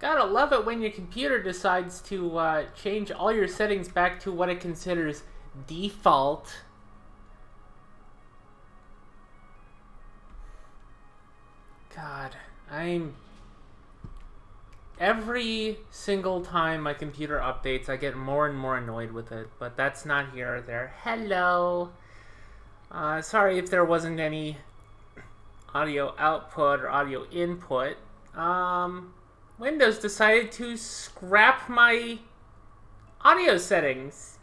Gotta love it when your computer decides to change all your settings back to what it considers default. God, every single time my computer updates, I get more and more annoyed with it, but that's not here or there. Hello! Sorry if there wasn't any audio output or audio input. Windows decided to scrap my audio settings.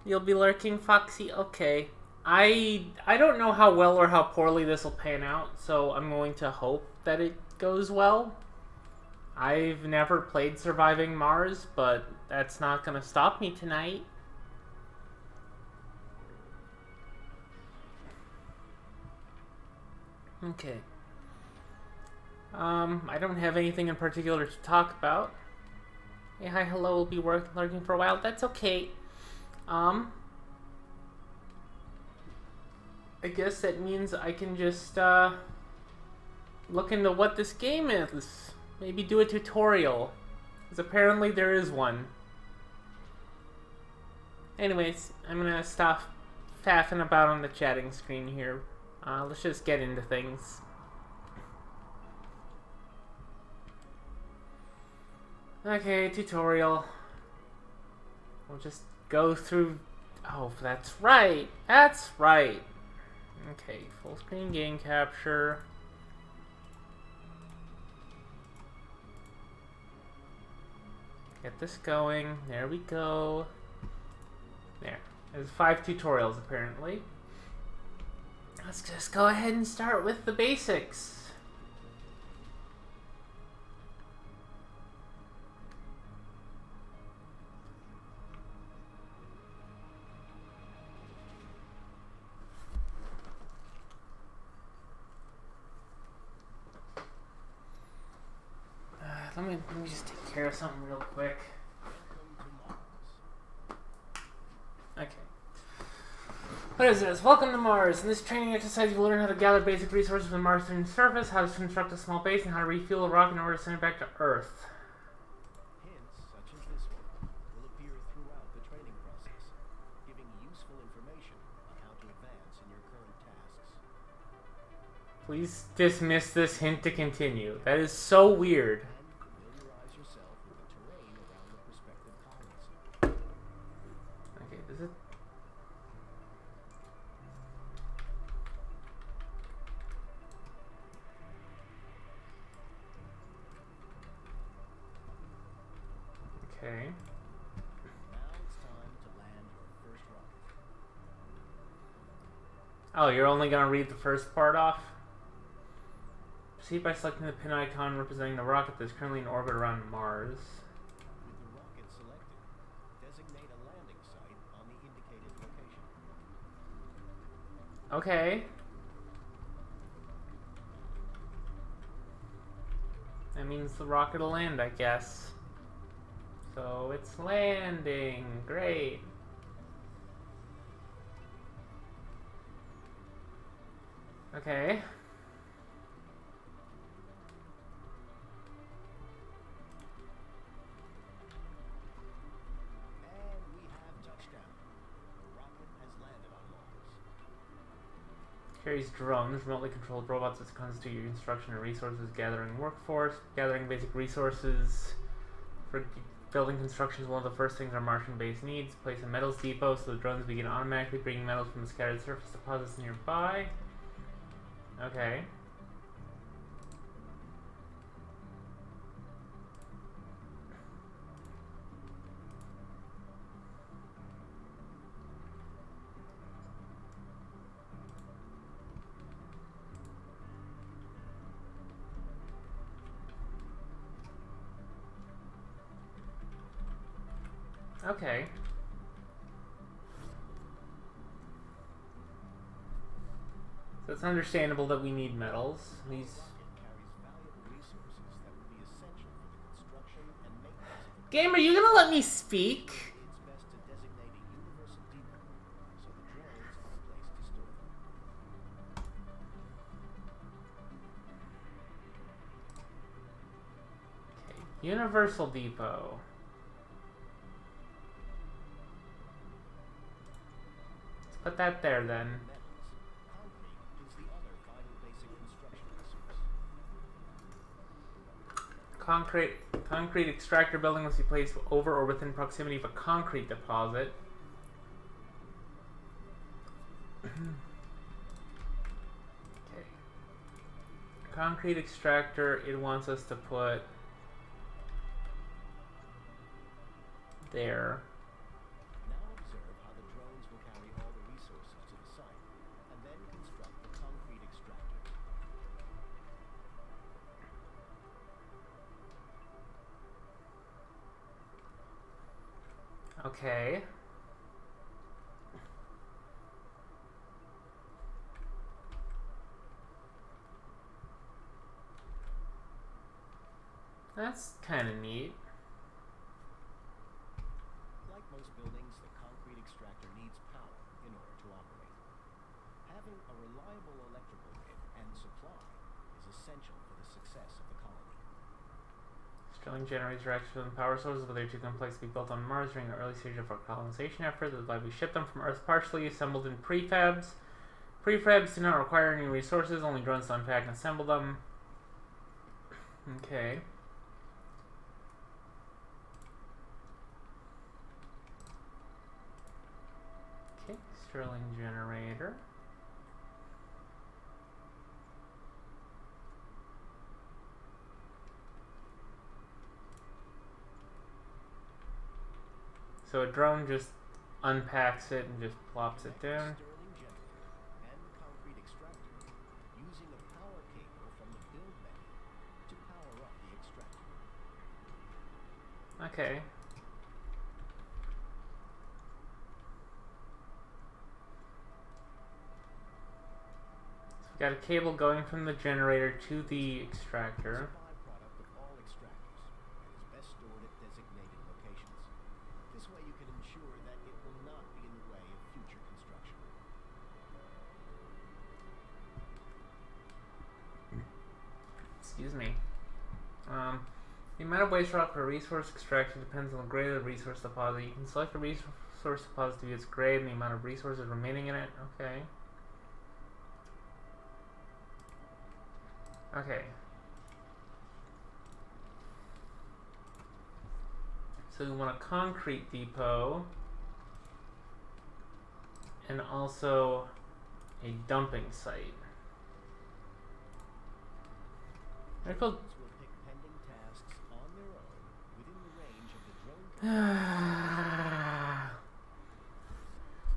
You'll be lurking, Foxy? Okay. I don't know how well or how poorly this will pan out, so I'm going to hope that it goes well. I've never played Surviving Mars, but that's not going to stop me tonight. Okay. I don't have anything in particular to talk about. Hey, hi, hello, we'll be lurking for a while. That's okay. I guess that means I can just, look into what this game is. Maybe do a tutorial. Because apparently there is one. Anyways, I'm gonna stop faffing about on the chatting screen here. Let's just get into things. Okay, tutorial. We'll just go through... Oh, that's right! That's right! Okay, full screen game capture. Get this going. There we go. There. There's 5 tutorials, apparently. Let's just go ahead and start with the basics. Let me just take care of something real quick. Okay. What is this? Welcome to Mars. In this training exercise, you will learn how to gather basic resources from Mars's surface, how to construct a small base, and how to refuel a rocket in order to send it back to Earth. Hints such as this one will appear throughout the training process, giving useful information on how to advance in your current tasks. Please dismiss this hint to continue. That is so weird. Familiarize yourself with the terrain around the prospective colonies. Okay, is it? Okay. Now it's time to land your first rocket. Oh, you're only gonna read the first part off? Proceed by selecting the pin icon representing the rocket that is currently in orbit around Mars. With the rocket selected, designate a landing site on the indicated location. Okay. That means the rocket will land, I guess. So it's landing. Great. Okay. And we have touchdown. The rocket has landed on Mars. Carries drones, remotely controlled robots that constitute your construction and resources gathering workforce. Gathering basic resources for building construction is one of the first things our Martian base needs. Place a metals depot so the drones begin automatically bringing metals from the scattered surface deposits nearby. Okay. Okay. So it's understandable that we need metals. These... Rocket carries valuable resources that will be essential for the construction and maintenance of the Game, are you gonna let me speak? It's best to designate a universal depot so the drones have a place to store them. Universal Depot. Let's put that there then. Metals. Concrete is the other vital basic construction resource. Concrete extractor building must be placed over or within proximity of a concrete deposit. Okay. Concrete extractor, it wants us to put there. Now observe how the drones will carry all the resources to the site, and then construct the concrete extractor. Okay. That's kind of neat. Like most buildings, the concrete extractor needs power in order to operate. Having a reliable electrical grid and supply is essential for the success of the colony. Sterling generators are actually power sources, but they're too complex to be built on Mars during the early stage of our colonization effort. That's why we ship them from Earth partially assembled in prefabs. Prefabs do not require any resources, only drones to unpack and assemble them. Okay. Okay, Sterling generator. So a drone just unpacks it and just plops it down. Sterling generator and the concrete extractor using a power cable from the build menu to power up the extractor. Okay. So we got a cable going from the generator to the extractor. It's a byproduct of all extractors and is best stored at designated locations. This way you can ensure that it will not be in the way of future construction. Excuse me. The amount of waste rock per resource extraction depends on the grade of the resource deposit. You can select the resource deposit to view its grade and the amount of resources remaining in it. Okay. Okay. So we want a concrete depot and also a dumping site. Very cool. Drones will pick pending tasks on their own within the range of the drone.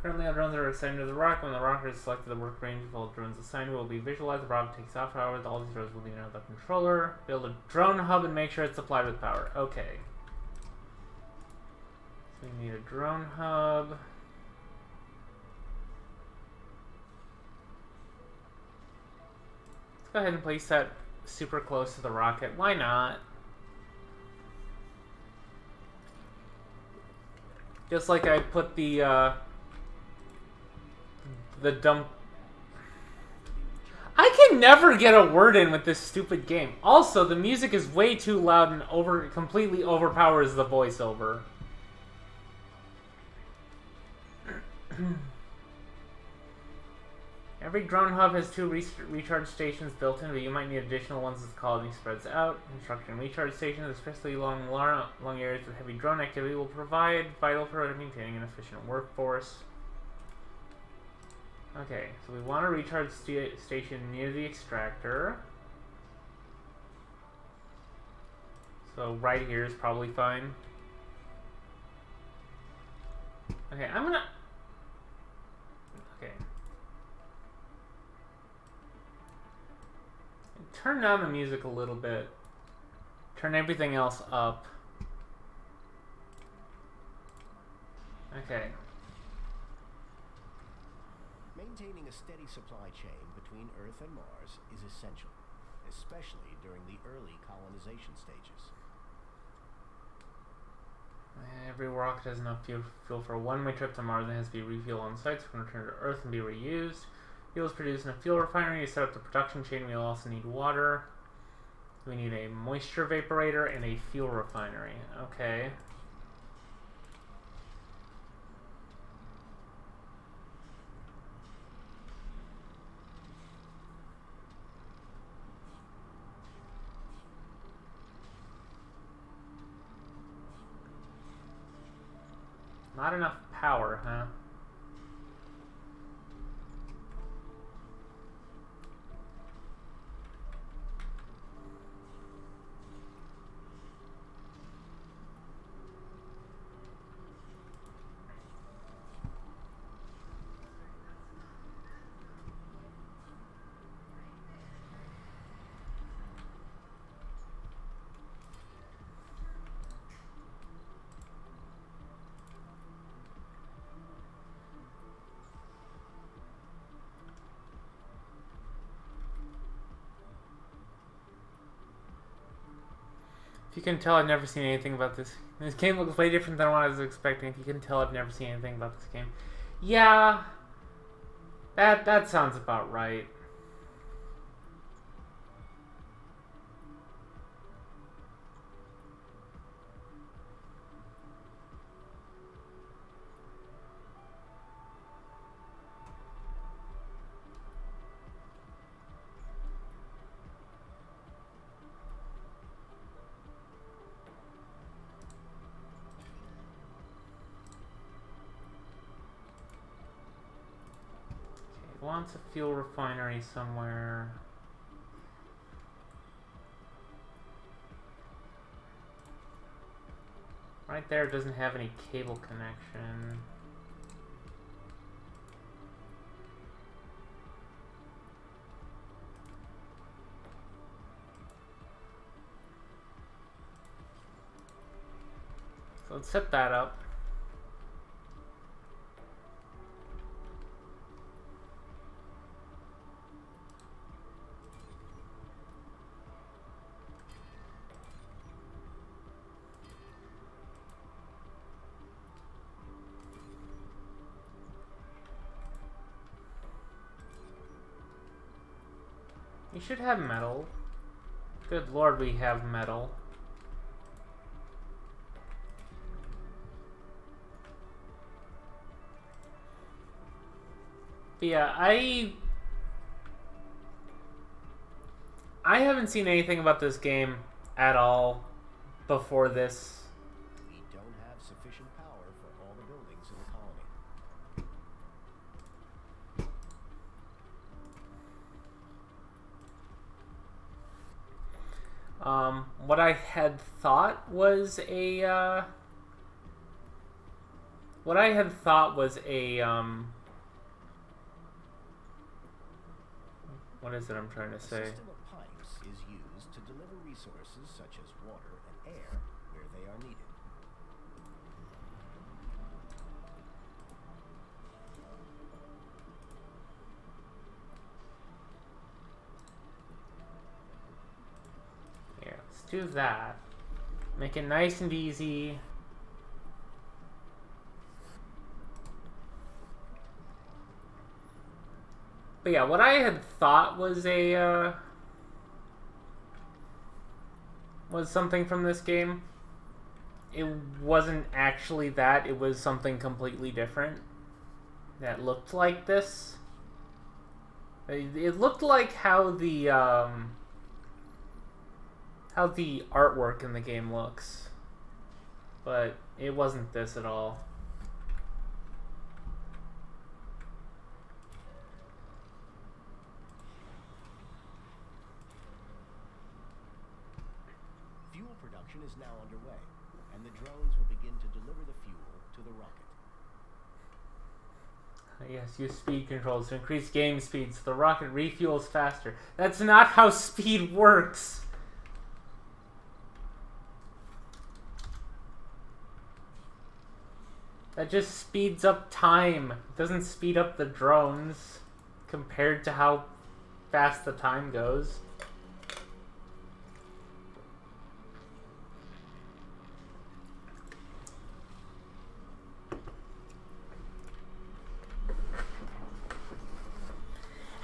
Currently, all drones are assigned to the rock. When the rocker is selected, the work range of all drones assigned will be visualized. The rocket takes off, however, all these drones will need another controller. Build a drone hub and make sure it's supplied with power. Okay. So we need a drone hub. Let's go ahead and place that super close to the rocket. Why not? Just like I put the dump. I can never get a word in with this stupid game. Also, the music is way too loud and completely overpowers the voiceover. Every drone hub has two recharge stations built in, but you might need additional ones as the colony spreads out. Construction recharge stations, especially along long areas with heavy drone activity, will provide vital for maintaining an efficient workforce. Okay, so we want a recharge station near the extractor. So right here is probably fine. Okay, I'm gonna... Okay. Turn down the music a little bit. Turn everything else up. Okay. Maintaining a steady supply chain between Earth and Mars is essential, especially during the early colonization stages. Every rocket has enough fuel for a one-way trip to Mars and has to be refueled on site so it can return to Earth and be reused. Fuel is produced in a fuel refinery. To set up the production chain, we'll also need water. We need a moisture vaporator and a fuel refinery. Okay. Not enough power, huh? If you can tell, I've never seen anything about this. This game looks way different than what I was expecting. If you can tell, I've never seen anything about this game. Yeah, that sounds about right. Wants a fuel refinery somewhere. Right there doesn't have any cable connection. So let's set that up. You should have metal. Good lord, we have metal. But yeah, I haven't seen anything about this game at all before this. We don't have sufficient power for all the buildings in the colony. What I had thought was a what is it I'm trying to say? A system of pipes is used to deliver resources such as water and air where they are needed. Here, let's do that. Make it nice and easy. But yeah, what I had thought was was something from this game. It wasn't actually that. It was something completely different that looked like this. It looked like how the artwork in the game looks, but it wasn't this at all. Fuel production is now underway, and the drones will begin to deliver the fuel to the rocket. Yes, use speed controls to increase game speed so the rocket refuels faster. That's not how speed works. That just speeds up time. It doesn't speed up the drones compared to how fast the time goes.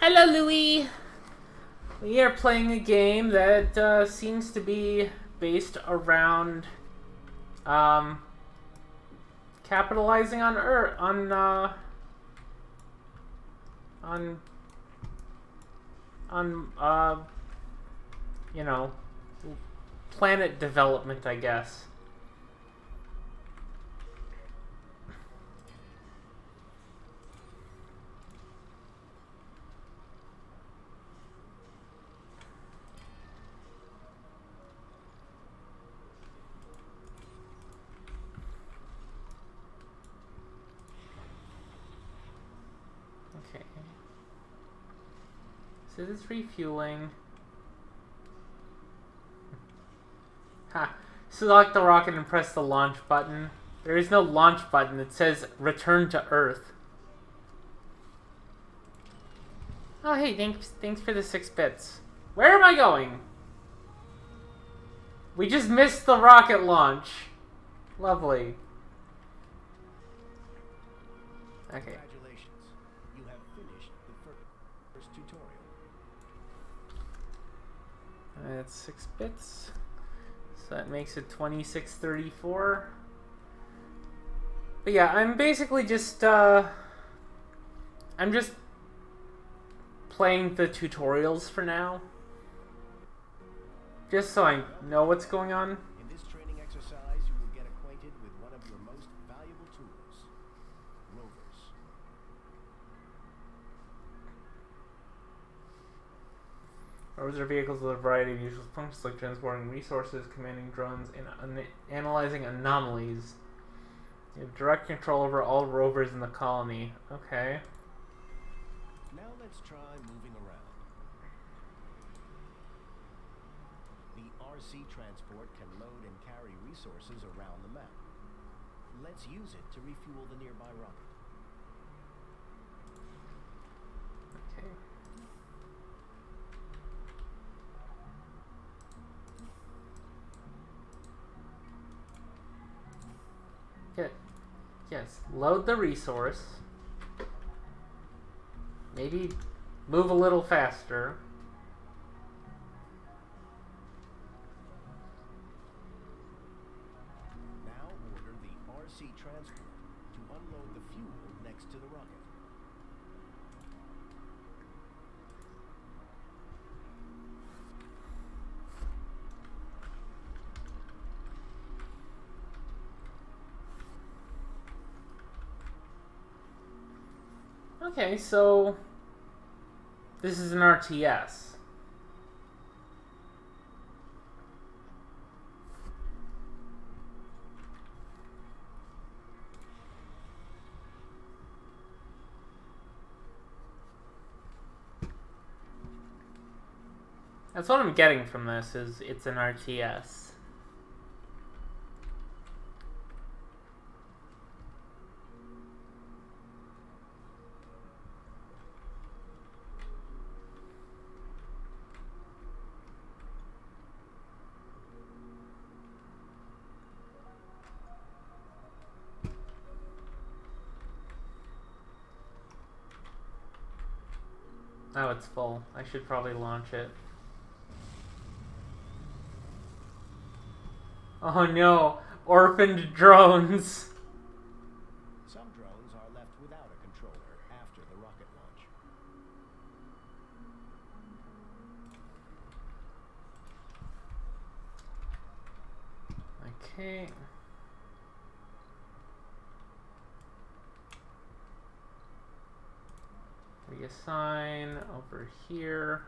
Hello, Louis. We are playing a game that seems to be based around capitalizing on Earth, on you know, planet development, I guess. Okay. So this is refueling. Ha. Select the rocket and press the launch button. There is no launch button. It says return to Earth. Oh, hey, thanks for the 6 bits. Where am I going? We just missed the rocket launch. Lovely. Okay. Congratulations. You have finished the first tutorial. That's 6 bits. So that makes it 2634. But yeah, I'm basically just I'm just playing the tutorials for now. Just so I know what's going on. In this training exercise, you will get acquainted with one of your most valuable tools, rovers. Rovers are vehicles with a variety of useful functions like transporting resources, commanding drones, and analyzing anomalies. You have direct control over all rovers in the colony. Okay. Now let's try moving around. The RC transport can load and carry resources around the map. Let's use it to refuel the nearby rocket. Okay. Yes, load the resource. Maybe move a little faster. Now order the RC transport to unload the fuel next to the rocket. Okay, so this is an RTS. That's what I'm getting from this, is it's an RTS. Oh, it's full. I should probably launch it. Oh no! Orphaned drones! Some drones are left without a controller after the rocket launch. Okay. Reassign over here.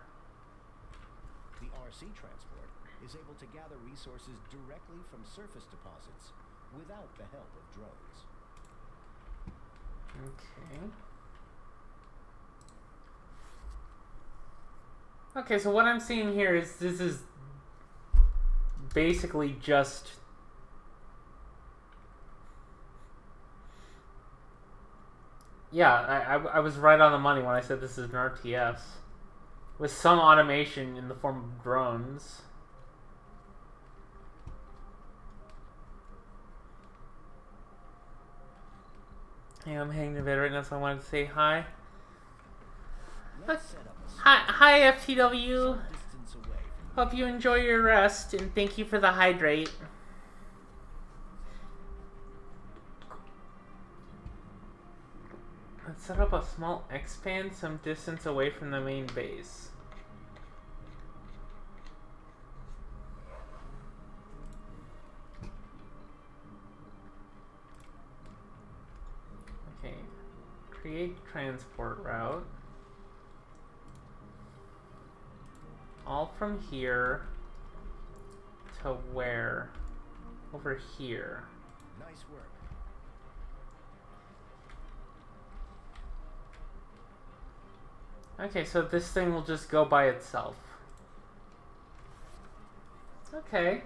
The RC transport is able to gather resources directly from surface deposits without the help of drones. Okay. Okay, so what I'm seeing here is this is basically just yeah, I was right on the money when I said this is an RTS. With some automation in the form of drones. Hey, I'm hanging in bed right now, so I wanted to say hi. set up a Hi, FTW. distance away from Hope you enjoy your rest, and thank you for the hydrate. Let's set up a small expand some distance away from the main base. Okay, create transport route. All from here to where? Over here. nice work. Okay, so this thing will just go by itself. Okay.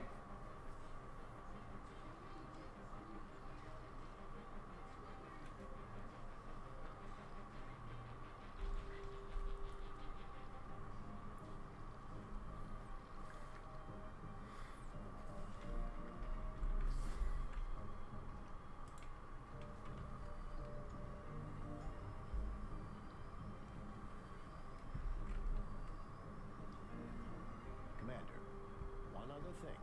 Commander, one other thing.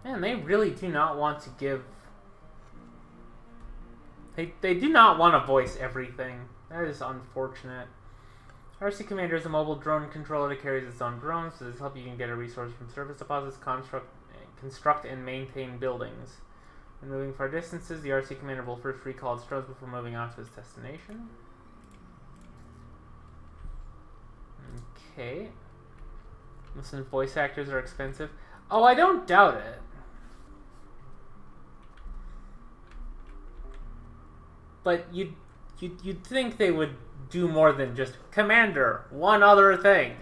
Man, they really do not want to give... They do not want to voice everything. That is unfortunate. RC Commander is a mobile drone controller that carries its own drones. So this help you can get a resource from surface deposits, construct and maintain buildings. When moving far distances, the RC Commander will first recall its drones before moving on to its destination. Okay. Listen, voice actors are expensive. Oh, I don't doubt it. But you'd think they would do more than just, Commander, one other thing.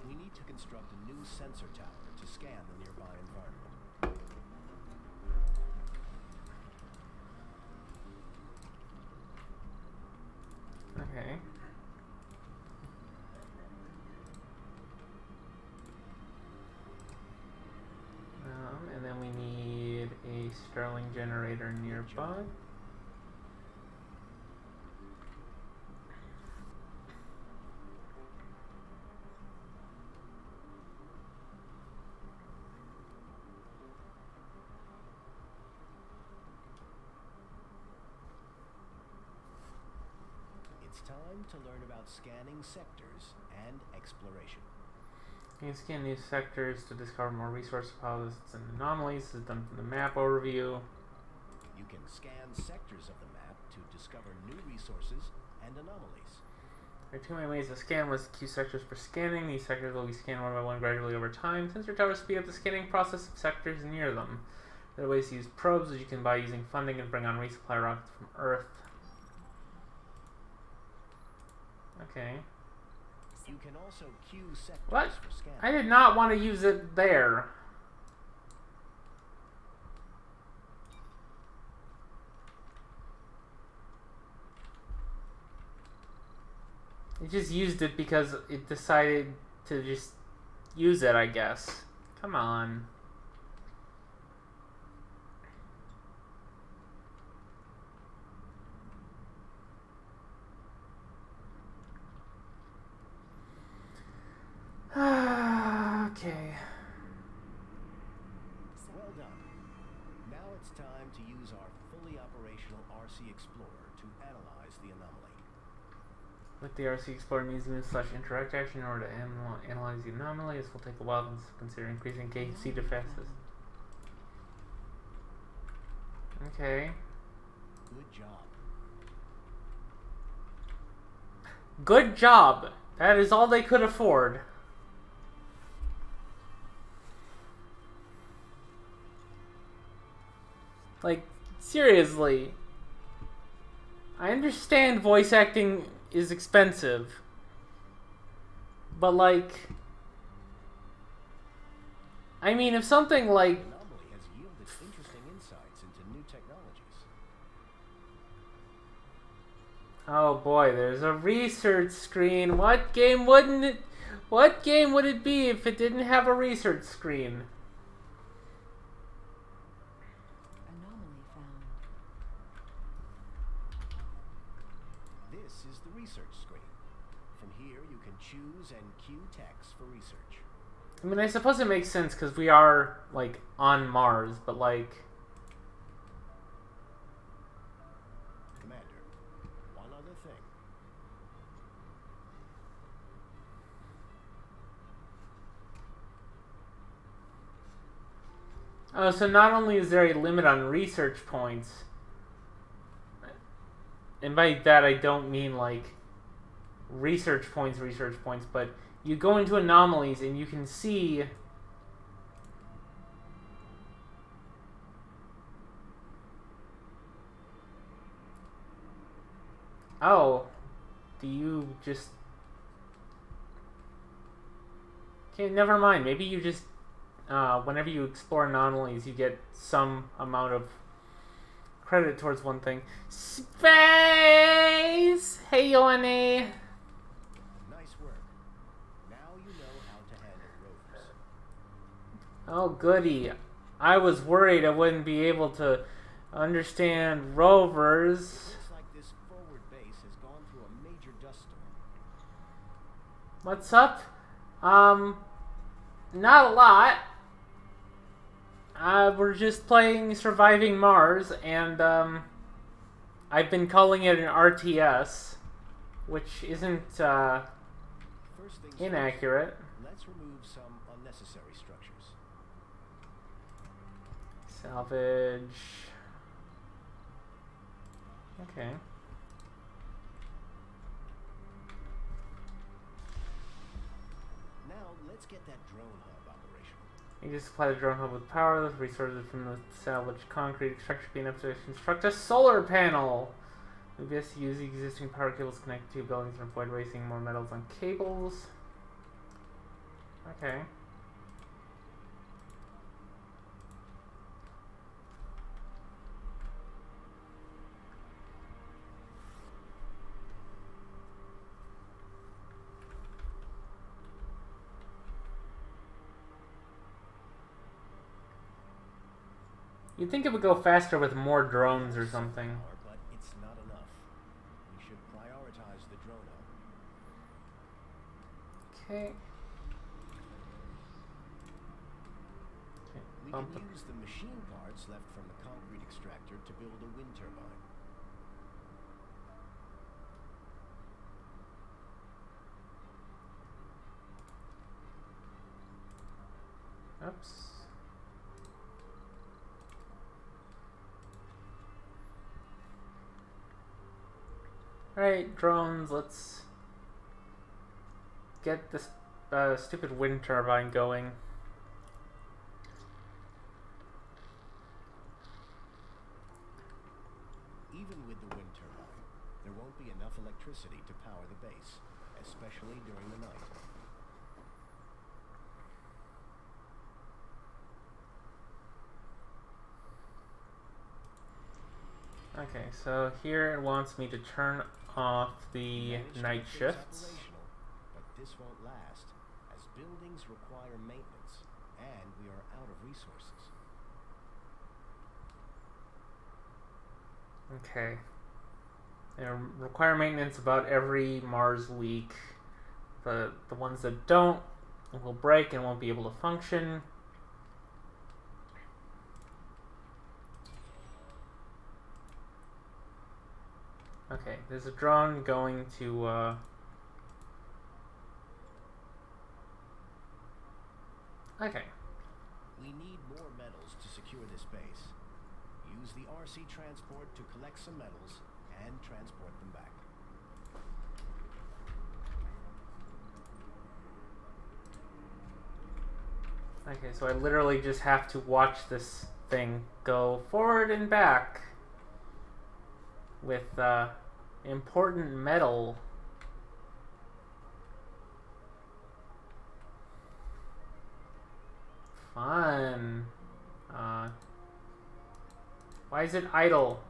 We need to construct a new sensor tower to scan the nearby environment. Okay. And then we need a Starling generator nearby. It's time to learn about scanning sectors and exploration. You can scan these sectors to discover more resource deposits and anomalies. This is done from the map overview. You can scan sectors of the map to discover new resources and anomalies. There are two main ways to scan. One is to queue sectors for scanning. These sectors will be scanned one by one gradually over time. Sensor towers speed up the scanning process of sectors near them. There are ways to use probes, which you can buy using funding and bring on resupply rockets from Earth. Okay. You can also queue sectors What? for scanning. I did not want to use it there. It just used it because it decided to just use it, I guess. Come on. Okay. Well done. Now it's time to use our fully operational RC Explorer to analyze the anomaly. With the RC Explorer needs to move/interact action in order to analyze the anomaly. This will take a while to consider increasing KC defenses. Okay. Good job. Good job. That is all they could afford. Like, seriously. I understand voice acting is expensive. But, like... I mean, if something like... The anomaly has yielded interesting insights into new technologies. Oh boy, there's a research screen. What game would it be if it didn't have a research screen? Anomaly This is the research screen. From here, you can choose and queue text for research. I mean, I suppose it makes sense because we are, like, on Mars, but, like... Commander, one other thing. Oh, so not only is there a limit on research points, and by that I don't mean, like, research points, but you go into anomalies and you can see... Oh, do you just... Okay, never mind. Maybe you just... whenever you explore anomalies, you get some amount of credit towards one thing. Space! Hey, Yoane! Nice work. Now you know how to handle rovers. Oh, goody. I was worried I wouldn't be able to understand rovers. Looks like this forward base has gone through a major dust storm. What's up? Not a lot. We're just playing Surviving Mars, and, I've been calling it an RTS, which isn't, First things inaccurate. first, let's remove some unnecessary structures. Salvage. Okay. Now, let's get that drone hub operational. You just supply the drone hub with power. The resources from the salvaged concrete extraction being enough to construct a solar panel. We best use the existing power cables connected to buildings and avoid wasting more metals on cables. Okay. You'd think it would go faster with more drones or something. Power, but it's not enough. We should prioritize the drone hub. Okay. We Bump can use the machine parts left from the concrete extractor to build a wind turbine. Oops. Alright, drones, let's get this stupid wind turbine going. Even with the wind turbine, there won't be enough electricity to power the base, especially during the night. Okay, so here it wants me to turn off the Managed to night keep things shifts. operational, but this won't last, as buildings require maintenance, and we are out of resources. Okay. They require maintenance about every Mars week. The ones that don't will break and won't be able to function. Okay, there's a drone going to okay. We need more metals to secure this base. Use the RC transport to collect some metals and transport them back. Okay, so I literally just have to watch this thing go forward and back with important metal. Fun. Why is it idle?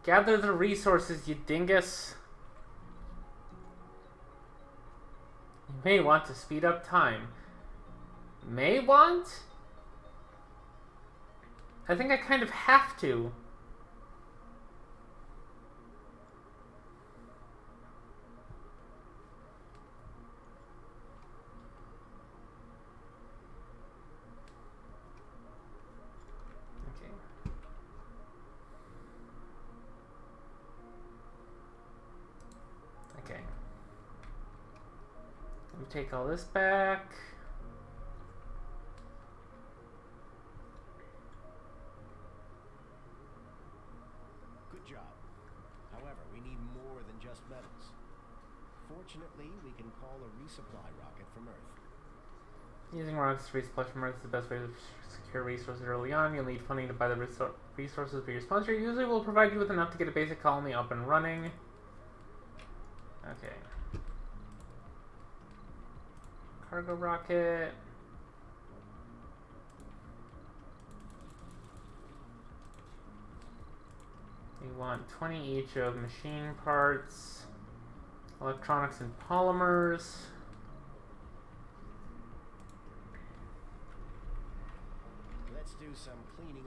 Gather the resources, you dingus. You may want to speed up time. May want? I think I kind of have to. take all this back. Good job. However, we need more than just metals. Fortunately, we can call a resupply rocket from Earth. Using rockets to resupply from Earth is the best way to secure resources early on. You'll need funding to buy the resources, but your sponsor usually will provide you with enough to get a basic colony up and running. Okay. Cargo rocket. We want 20 each of machine parts, electronics and polymers. Let's do some cleaning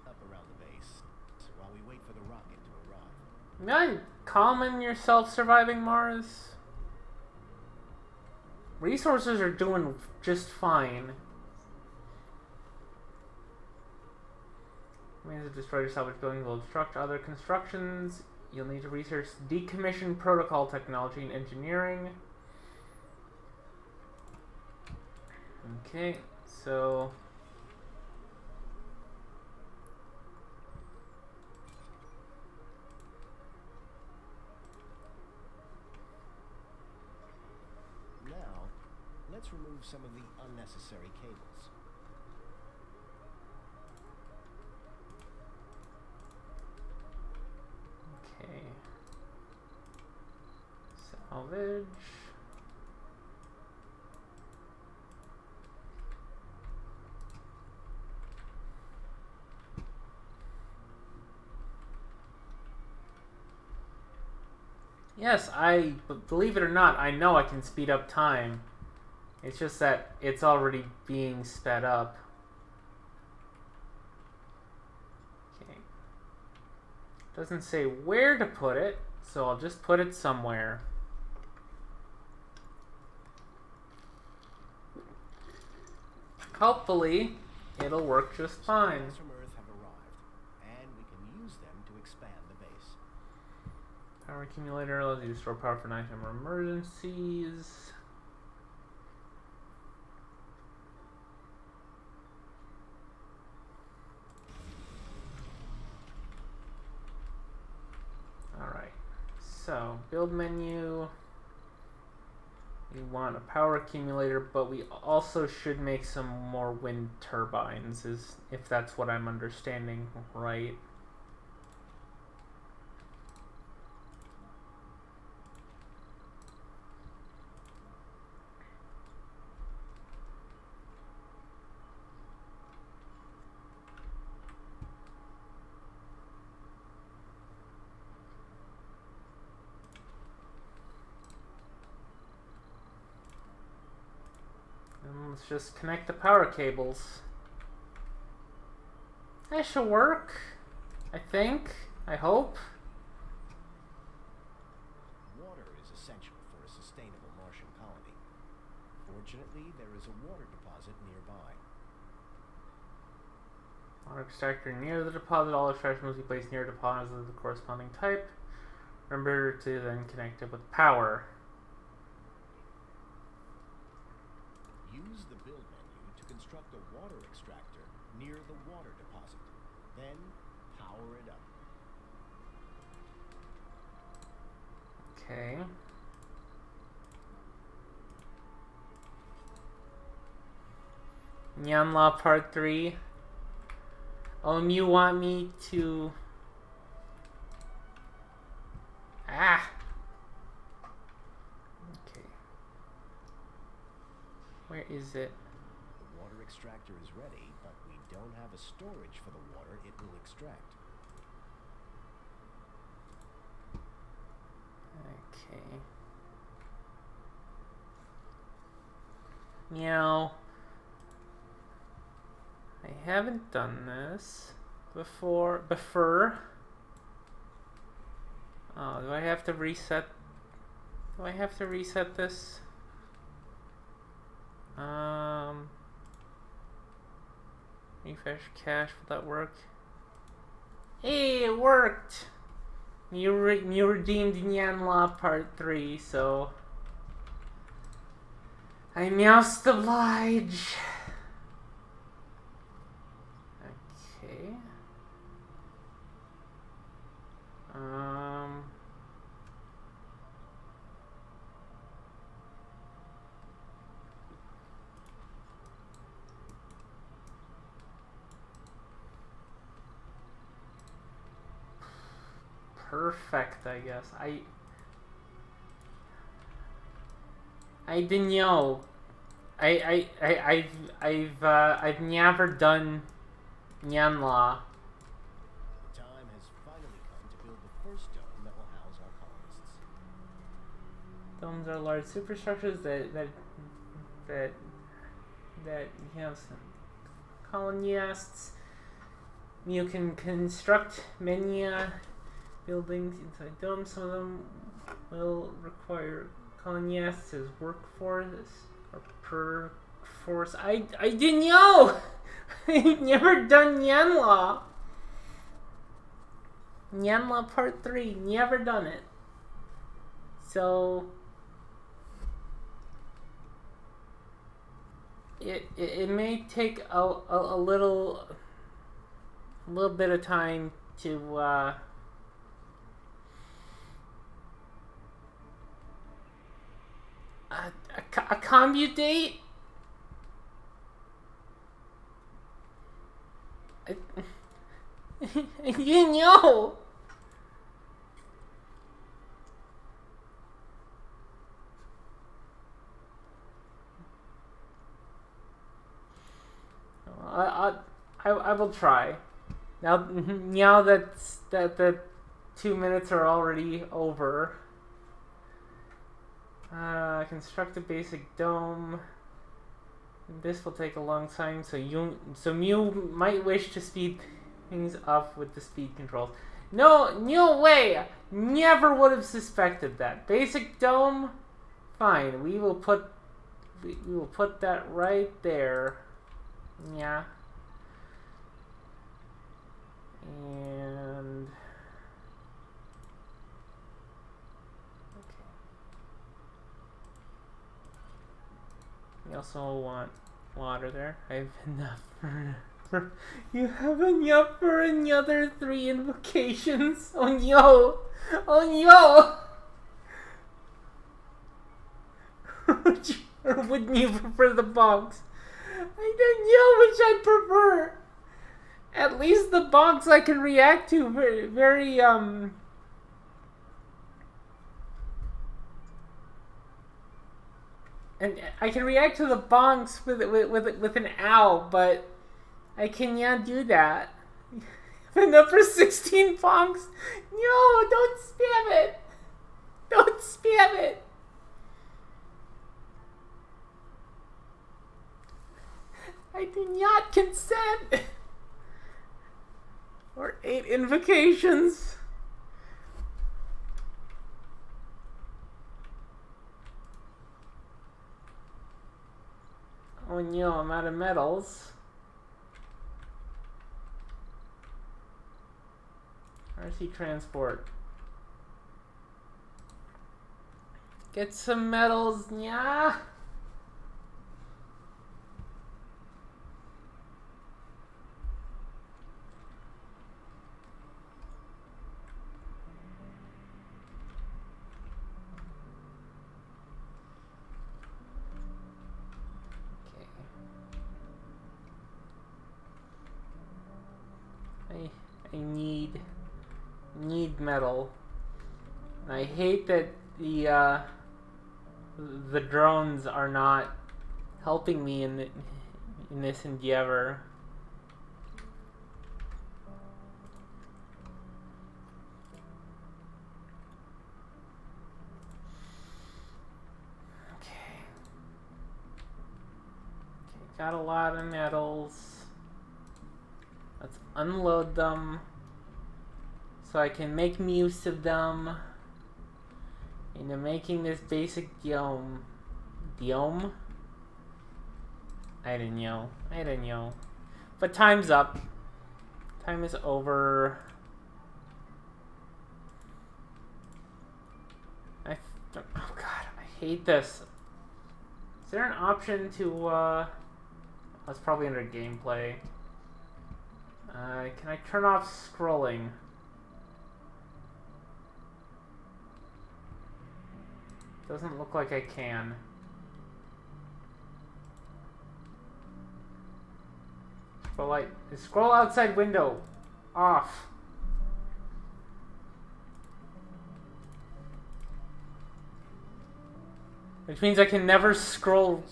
up around the base while we wait for the rocket to arrive. Not common yourself surviving Mars. Resources are doing just fine. Means to destroy your salvage buildings will obstruct other constructions. You'll need to research decommission protocol technology and engineering. Okay, so now, let's remove some of the unnecessary cables. okay. Salvage. Yes, believe it or not, I know I can speed up time. It's just that it's already being sped up. Okay. Doesn't say where to put it, so I'll just put it somewhere. Hopefully, it'll work just fine. Supplies from Earth have arrived, and we can use them to expand the base. Power accumulator allows you to store power for nighttime emergencies. Alright, so build menu. We want a power accumulator, but we also should make some more wind turbines, if that's what I'm understanding right. Let's just connect the power cables. That should work. I think. I hope. Water is essential for a sustainable Martian colony. Fortunately, there is a water deposit nearby. Water extractor near the deposit. All extractions must be placed near deposits of the corresponding type. Remember to then connect it with power. Use the build menu to construct a water extractor near the water deposit. Then, power it up. Okay. Nyan Law Part 3. You want me to... Ah! Okay. Where is it? The water extractor is ready, but we don't have a storage for the water it will extract. Okay. Meow. I haven't done this before. Oh, do I have to reset? Do I have to reset this? Refresh cache, will that work? Hey, it worked! You redeemed Nyan Law Part 3, so... I must oblige. Okay. Perfect, I guess. I didn't know. I've never done Nyanla. The time has finally come to build the first dome that will house our colonists. Domes are large superstructures that have some colonists. You can construct many buildings inside domes. Some of them will require colonists as workforce or per force. I didn't know. I've never done Nyanla. Nyanla Part 3, never done it. So it may take a little bit of time to a commute date. I didn't know. I will try. Now that the 2 minutes are already over. Construct a basic dome. This will take a long time, so you might wish to speed things up with the speed controls. No way! Never would have suspected that. Basic dome, fine. We will put that right there. Yeah. And okay. We also want water there. I have enough for you have enough for another 3 invocations. Oh no! Or wouldn't you prefer the bonks? I don't know which I'd prefer. At least the bonks I can react to very and I can react to the bonks with an ow, but I cannot do that. Enough for 16 bonks? No, don't spam it. Don't spam it. I do not consent. Or 8 invocations. Oh no, I'm out of medals. RC transport. Get some medals, yeah. I need metal. I hate that the drones are not helping me in this endeavor. Okay, got a lot of metals. Let's unload them so I can make use of them into making this basic dome. Dome? I don't know. But time's up. Time is over. Oh god, I hate this Is there an option to, that's probably under gameplay. Can I turn off scrolling? Doesn't look like I can. Scroll outside window. Off. Which means I can never scroll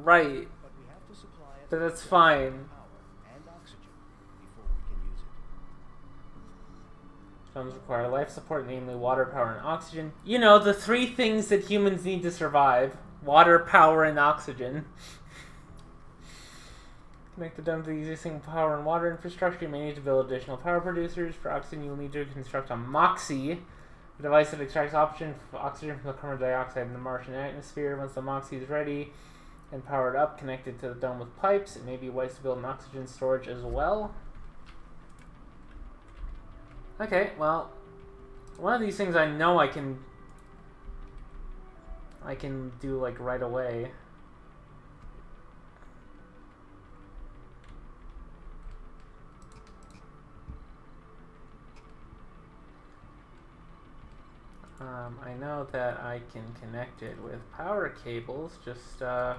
right. But that's fine. Funds require life support, namely water, power, and oxygen. You know, the 3 things that humans need to survive. Water, power, and oxygen. Connect the dome to the existing power and water infrastructure. You may need to build additional power producers. For oxygen, you will need to construct a Moxie, a device that extracts oxygen from the carbon dioxide in the Martian atmosphere. Once the Moxie is ready and powered up, connected to the dome with pipes, it may be wise to build an oxygen storage as well. Okay, well, one of these things I know I can do like right away. I know that I can connect it with power cables, just I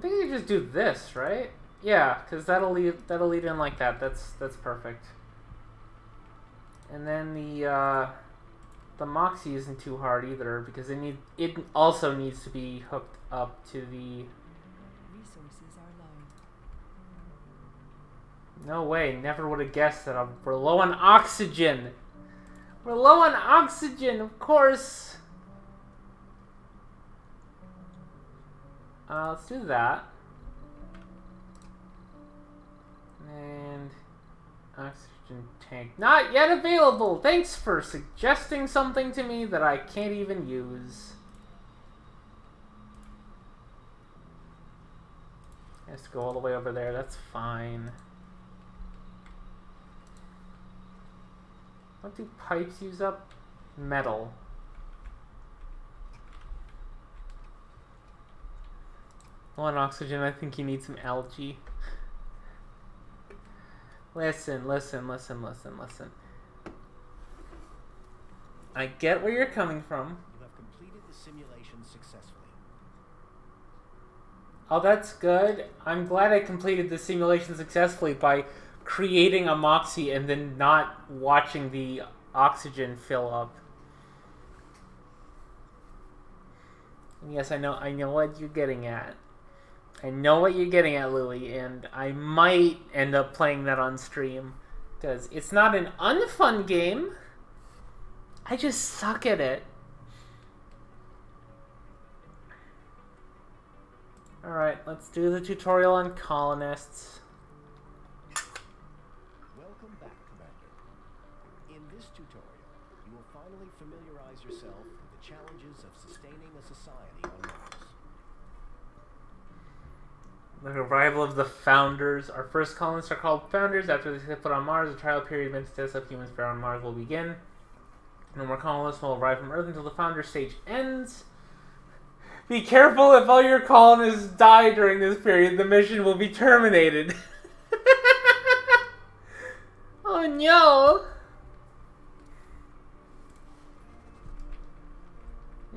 think I can just do this, right? Yeah, because that'll lead in like that. That's perfect. And then the Moxie isn't too hard either, because it also needs to be hooked up to the. Resources are low. No way! Never would have guessed that we're low on oxygen. We're low on oxygen, of course. Let's do that. And oxygen tank not yet available. Thanks for suggesting something to me that I can't even use. It has to go all the way over there. That's fine. What do pipes use up? Metal. Low on oxygen, I think you need some algae. Listen. I get where you're coming from. You have completed the simulation successfully. Oh, that's good. I'm glad I completed the simulation successfully by creating a Moxie and then not watching the oxygen fill up. And yes, I know what you're getting at. I know what you're getting at, Louie, and I might end up playing that on stream. Because it's not an unfun game. I just suck at it. Alright, let's do the tutorial on colonists. Welcome back, Commander. In this tutorial, you will finally familiarize yourself with the challenges of sustaining a society on Mars. The arrival of the Founders. Our first colonists are called Founders. After they set foot on Mars, the trial period meant to test if humans fair on Mars will begin. No more colonists will arrive from Earth until the Founder stage ends. Be careful, if all your colonists die during this period, the mission will be terminated. Oh no!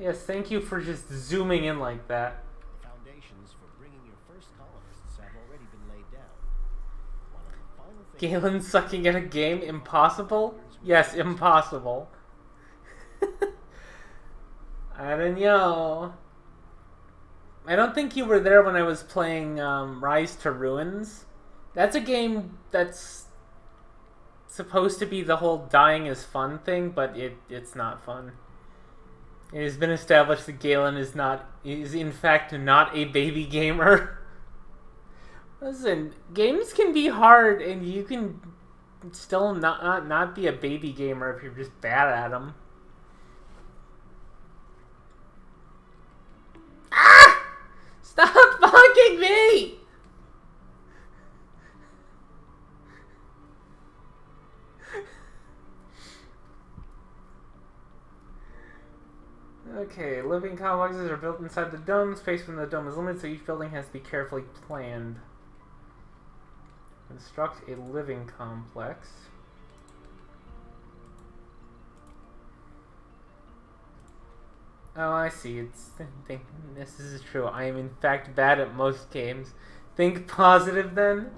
Yes, thank you for just zooming in like that. The foundations for bringing your first colonists have already been laid down. One of the final things Galen sucking at a game? Impossible? Yes, impossible. I don't know. I don't think you were there when I was playing Rise to Ruins. That's a game that's supposed to be the whole dying is fun thing, but it's not fun. It has been established that Galen is in fact not a baby gamer. Listen, games can be hard, and you can still not be a baby gamer if you're just bad at them. Ah! Stop bonking me! complexes are built inside the dome. Space within the dome is limited, so each building has to be carefully planned. Construct a living complex. Oh, I see. This is true. I am in fact bad at most games. Think positive then.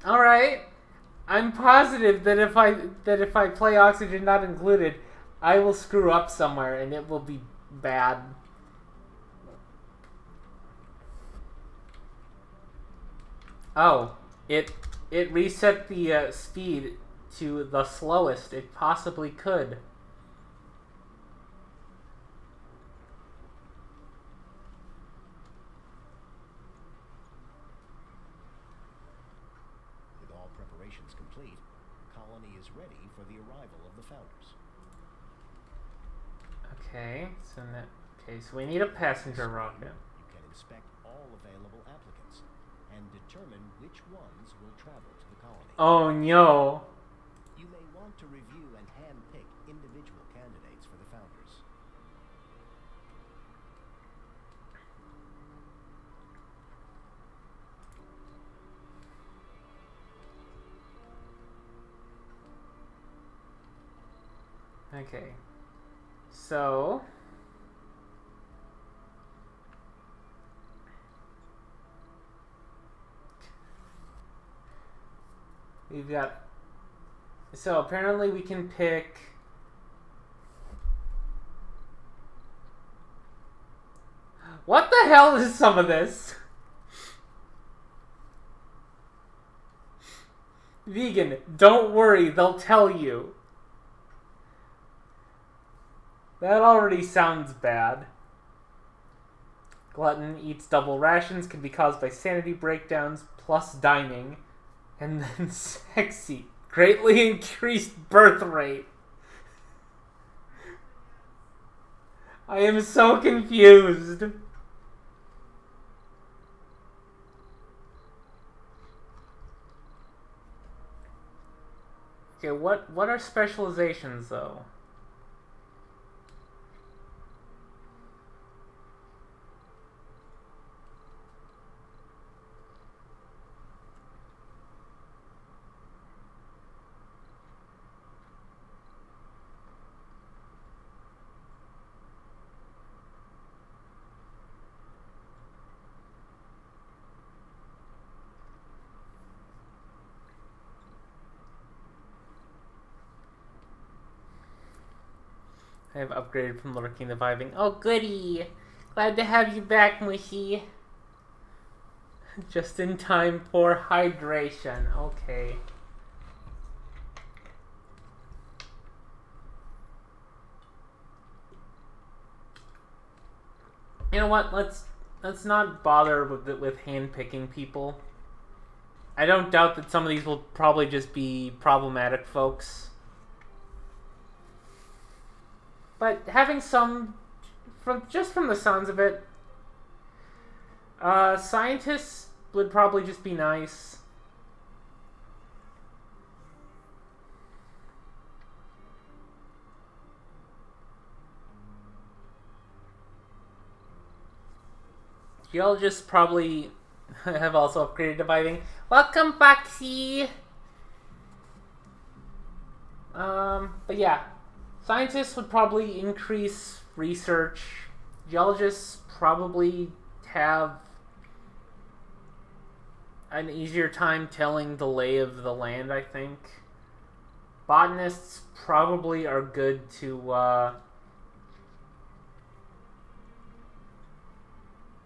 All right. I'm positive that if I play Oxygen Not Included, I will screw up somewhere and it will be bad. Oh, it reset the speed to the slowest it possibly could. With all preparations complete, the colony is ready for the arrival of the founders. Okay, so we need a passenger rocket. You can inspect all available applicants and determine which ones will travel to the colony. Oh no. You may want to review and hand-pick individual candidates for the founders. Okay. So we've got, so apparently we can pick what the hell is some of this? Vegan, don't worry, they'll tell you. That already sounds bad. Glutton eats double rations, can be caused by sanity breakdowns plus dining. And then sexy. Greatly increased birth rate. I am so confused. Okay, what are specializations though? I have upgraded from lurking to vibing. Oh, goody! Glad to have you back, Mushy. Just in time for hydration. Okay. You know what? Let's not bother with hand-picking people. I don't doubt that some of these will probably just be problematic folks. But having some, from the sounds of it, scientists would probably just be nice. Geologists probably have also upgraded to vibing. Welcome, Boxy! But yeah. Scientists would probably increase research. Geologists probably have an easier time telling the lay of the land, I think. Botanists probably are good to,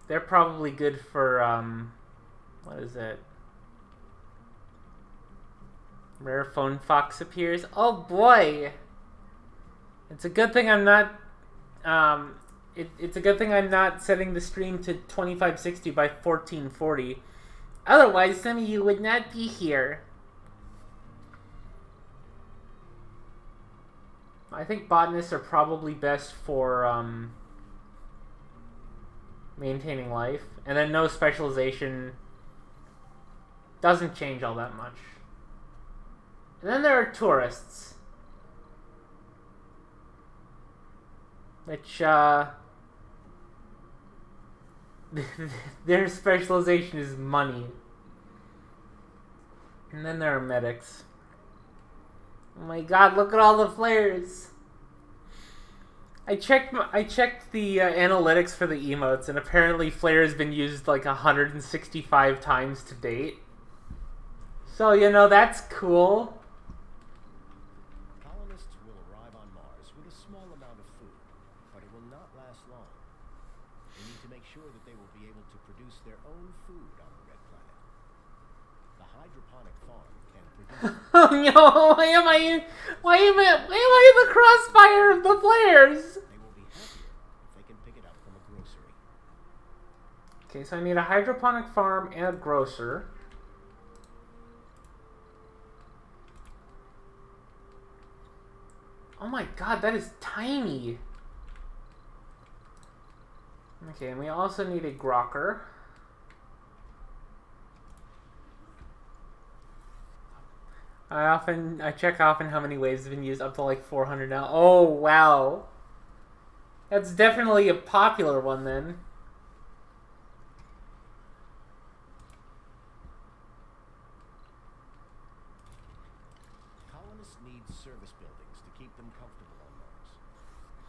they're probably good for, what is it? Rare phone fox appears. Oh boy! It's a good thing I'm not. It's a good thing I'm not setting the stream to 2560 by 1440. Otherwise, some of you would not be here. I think botanists are probably best for maintaining life, and then no specialization doesn't change all that much. And then there are tourists. Which, their specialization is money. And then there are medics. Oh my god, look at all the flares! I checked the analytics for the emotes, and apparently flare has been used like 165 times to date. So, you know, that's cool. Colonists will arrive on Mars with a small amount of food, but it will not last long. They need to make sure that they will be able to produce their own food on the Red Planet. The hydroponic farm can produce. Oh no! Why am I in the crossfire of the flares? They will be happier if they can pick it up from a grocery. Okay, so I need a hydroponic farm and a grocer. Oh my god, that is tiny. Okay, and we also need a grocker. I check often how many waves have been used, up to like 400 now. Oh, wow. That's definitely a popular one then. Colonists need service buildings to keep them comfortable on Mars.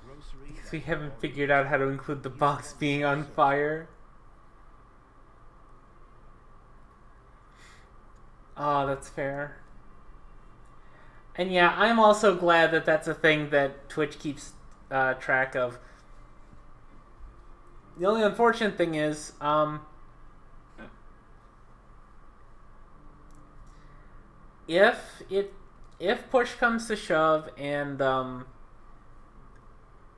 Groceries. Because we haven't figured out how to include the box being on fire. Oh, that's fair. And yeah, I'm also glad that that's a thing that Twitch keeps track of. The only unfortunate thing is, if push comes to shove and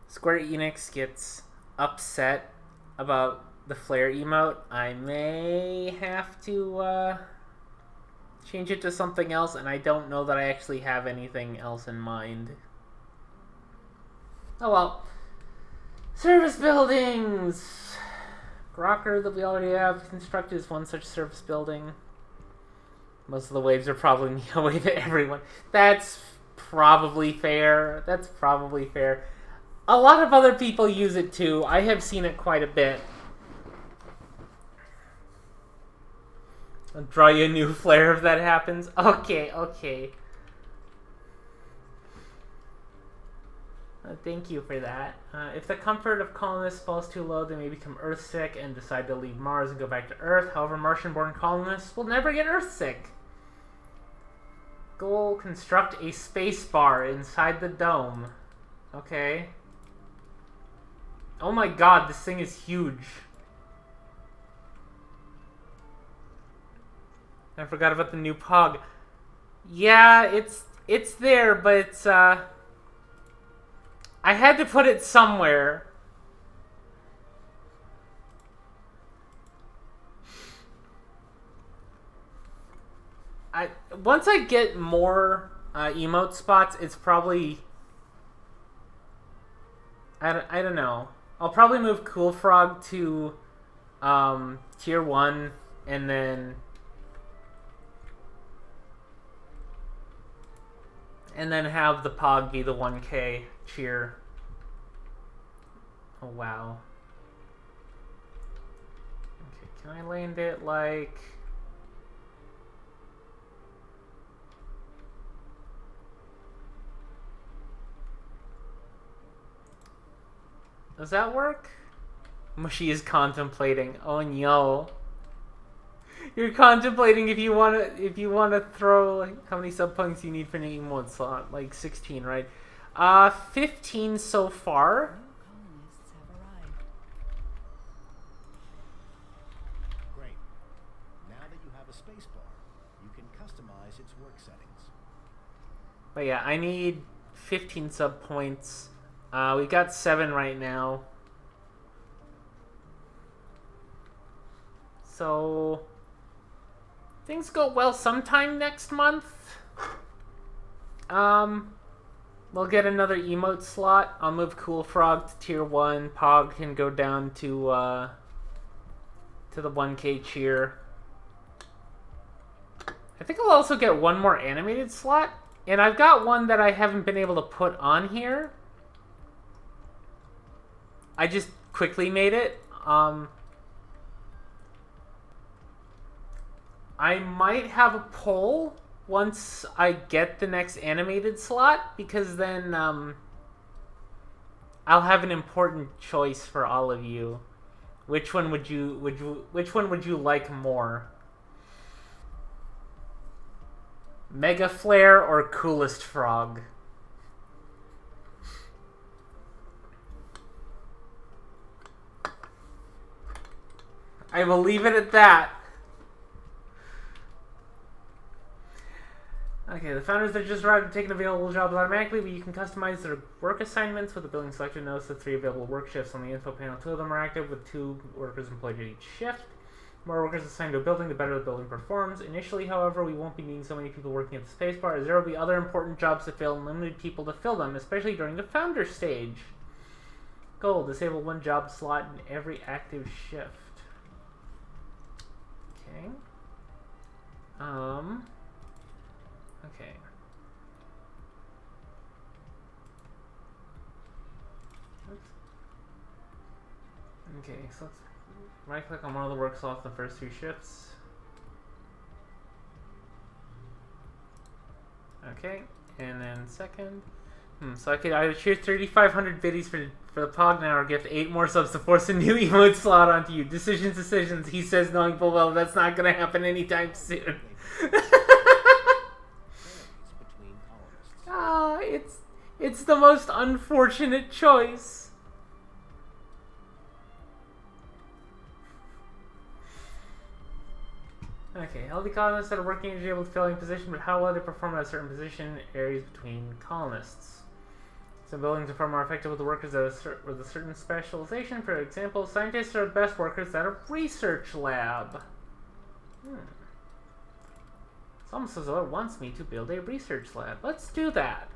Square Enix gets upset about the flare emote, I may have to change it to something else, and I don't know that I actually have anything else in mind. Oh well. Service buildings! Grocker that we already have constructed is one such service building. Most of the waves are probably away to everyone. That's probably fair. That's probably fair. A lot of other people use it too. I have seen it quite a bit. I'll draw you a new flare if that happens. Okay, okay. Thank you for that. If the comfort of colonists falls too low, they may become Earthsick and decide to leave Mars and go back to Earth. However, Martian-born colonists will never get Earthsick. Go construct a space bar inside the dome. Okay. Oh my god, this thing is huge. I forgot about the new Pug. Yeah, it's there, but it's I had to put it somewhere. Once I get more emote spots, it's probably I don't know. I'll probably move Cool Frog to tier 1 and then have the Pog be the 1K cheer. Oh wow. Okay, can I land it like... Does that work? Mushy is contemplating. Oh no. You're contemplating if you wanna throw, like, how many sub points you need for an emote slot? Like 16, right? 15 so far. Colonists have arrived. Great. Now that you have a space bar, you can customize its work settings. But yeah, I need 15 sub points. We got 7 right now. So things go well sometime next month. We'll get another emote slot. I'll move Cool Frog to tier 1. Pog can go down to the 1K cheer. I think I'll also get one more animated slot. And I've got one that I haven't been able to put on here. I just quickly made it. I might have a poll once I get the next animated slot, because then I'll have an important choice for all of you. Which one would you like more? Mega Flare or Coolest Frog? I will leave it at that. Okay, the founders that just arrived have taken available jobs automatically, but you can customize their work assignments with the building selection. Notice the 3 available work shifts on the info panel. 2 of them are active, with 2 workers employed at each shift. The more workers assigned to a building, the better the building performs. Initially, however, we won't be needing so many people working at the spacebar, as there will be other important jobs to fill and limited people to fill them, especially during the founder stage. Goal: disable 1 job slot in every active shift. Okay. Okay. Okay, so let's right click on one of the work slots in the first 2 shifts. Okay, and then second. So I could either choose 3,500 biddies for the Pog now, or gift 8 more subs to force a new emote slot onto you. Decisions, he says, knowing full well that's not gonna happen anytime soon. It's the most unfortunate choice. Okay, healthy colonists that are working are able to fill any position, but how well they perform at a certain position varies between colonists. Some buildings are far more effective with the workers with a certain specialization. For example, scientists are the best workers at a research lab. It's almost as though it wants me to build a research lab. Let's do that.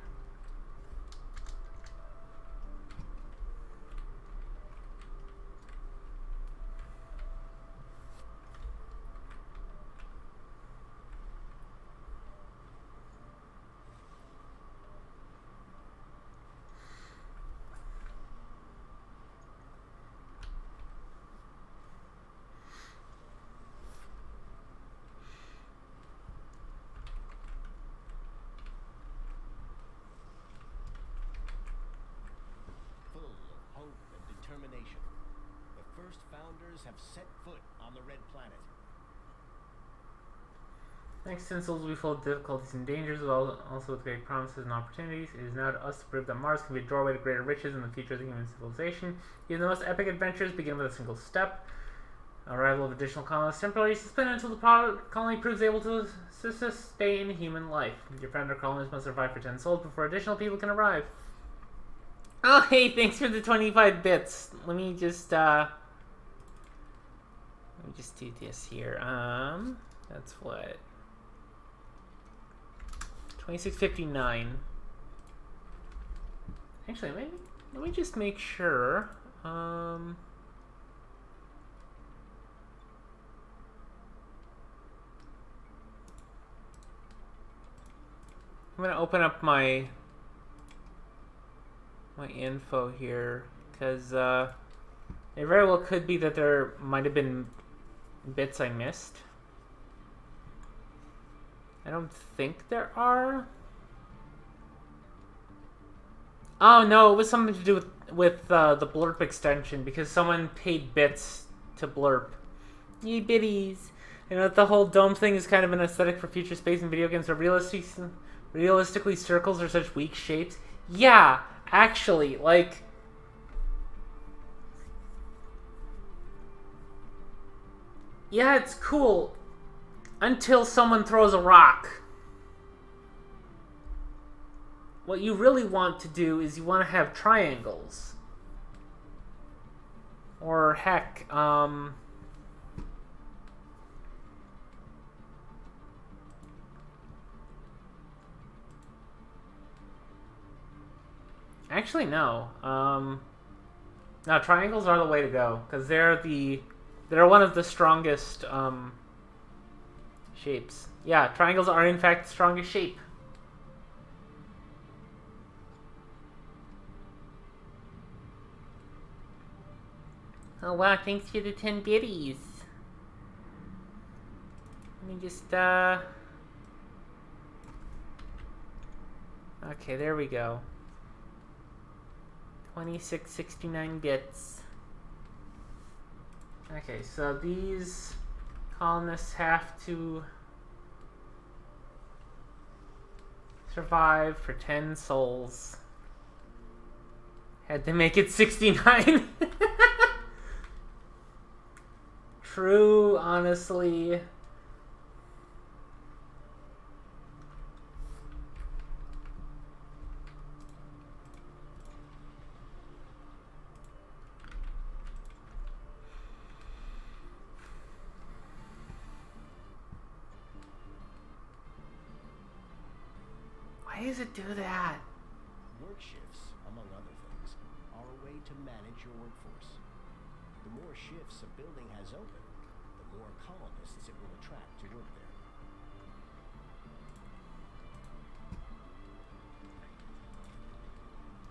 The first founders have set foot on the Red Planet. Next stencils will be full of difficulties and dangers, while also with great promises and opportunities. It is now to us to prove that Mars can be a doorway to greater riches in the future of the human civilization. Even the most epic adventures begin with a single step. Arrival of additional colonists temporarily suspended until the colony proves able to sustain human life. Your founder colonists must survive for 10 souls before additional people can arrive. Oh, hey, thanks for the 25 bits. Let me just do this here. That's what? 2659. Actually, maybe let me just make sure. I'm gonna open up my info here, because it very well could be that there might have been bits I missed. I don't think there are. Oh no, it was something to do with the Blurp extension, because someone paid bits to Blurp. Yee biddies. You know, the whole dome thing is kind of an aesthetic for future space and video games, where realistically circles are such weak shapes. Yeah, actually, like... Yeah, it's cool. Until someone throws a rock. What you really want to do is you want to have triangles. Or heck, actually, no. No, triangles are the way to go, because they're one of the strongest shapes. Yeah, triangles are in fact the strongest shape. Oh wow, thanks for the 10 biddies. Let me just, okay, there we go. 2669 bits. Okay, so these colonists have to survive for 10 souls. Had to make it 69. True, honestly. Why does it do that? Work shifts, among other things, are a way to manage your workforce. The more shifts a building has open, the more colonists it will attract to work there.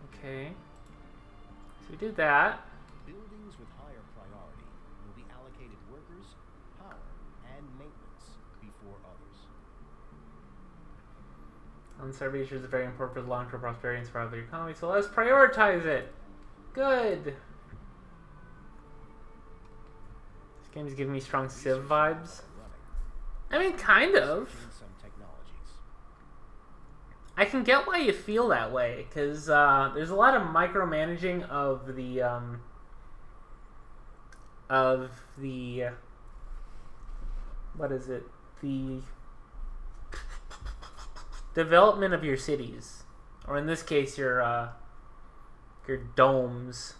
Okay. So we do that. Buildings with higher priority will be allocated workers, power, and maintenance before others. On-site research is very important for the long-term prosperity and survival of the economy, so let's prioritize it. Good. This game's giving me strong Civ vibes. I mean, kind of. Some technologies. I can get why you feel that way, because there's a lot of micromanaging of the what is it? The development of your cities, or in this case, your domes.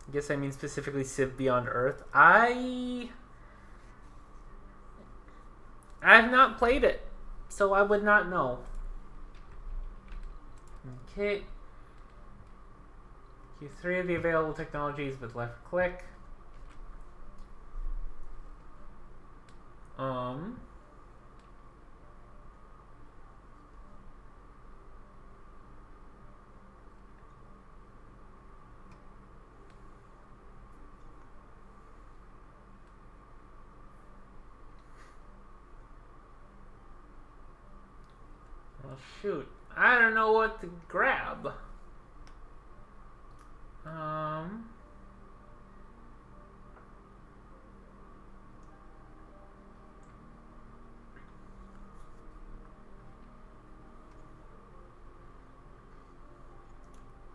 I guess I mean specifically Civ Beyond Earth. I have not played it, so I would not know. Okay. Use 3 of the available technologies with left click. Well, shoot. I don't know what to grab.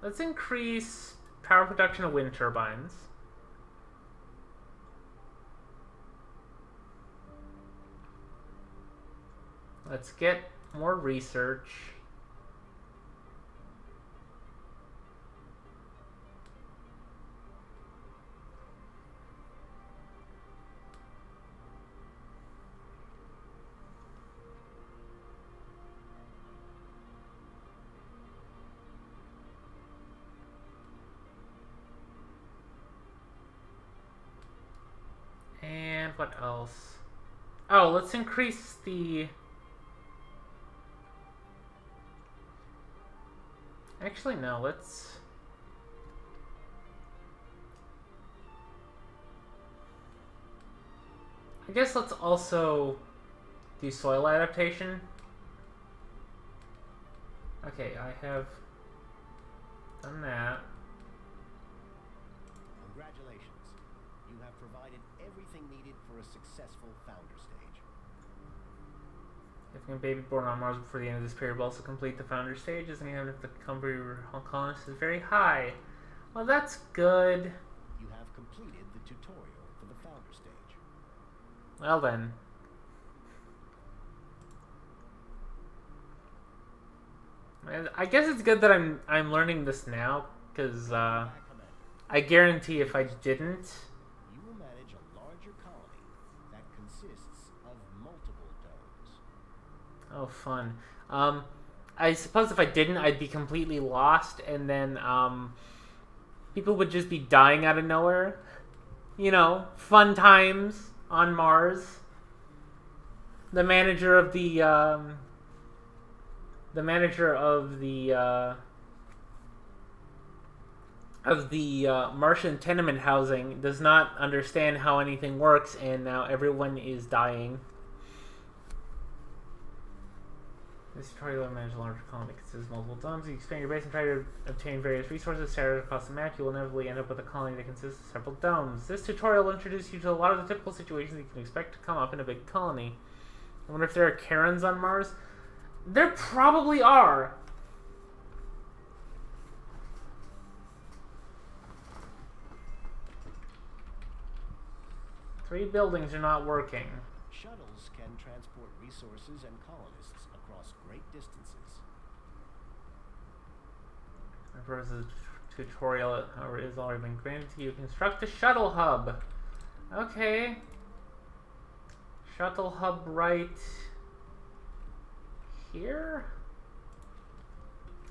Let's increase power production of wind turbines. Let's get more research. And what else? Oh, let's increase the... Actually, no, let's... I guess let's also do soil adaptation. Okay, I have done that. Congratulations. You have provided everything needed for a successful founder stage. If a baby born on Mars before the end of this period will also complete the founder stages, and even if the company colonist is very high. Well, that's good. You have completed the tutorial for the founder stage. Well then. I guess it's good that I'm learning this now, because I guarantee if I didn't, You will manage a larger colony that consists of multiple domes. oh fun. I suppose if I didn't, I'd be completely lost, and then people would just be dying out of nowhere. You know, fun times on Mars. The manager of of the Martian tenement housing does not understand how anything works, and now everyone is dying. This tutorial will manage a larger colony that consists of multiple domes. You expand your base and try to obtain various resources scattered across the map. You will inevitably end up with a colony that consists of several domes. This tutorial will introduce you to a lot of the typical situations you can expect to come up in a big colony. I wonder if there are Karens on Mars. There probably are. Three buildings are not working. Shuttles can transport resources and colonists across great distances. The tutorial, however, is already been granted to you. Construct a shuttle hub. Okay. Shuttle hub right here?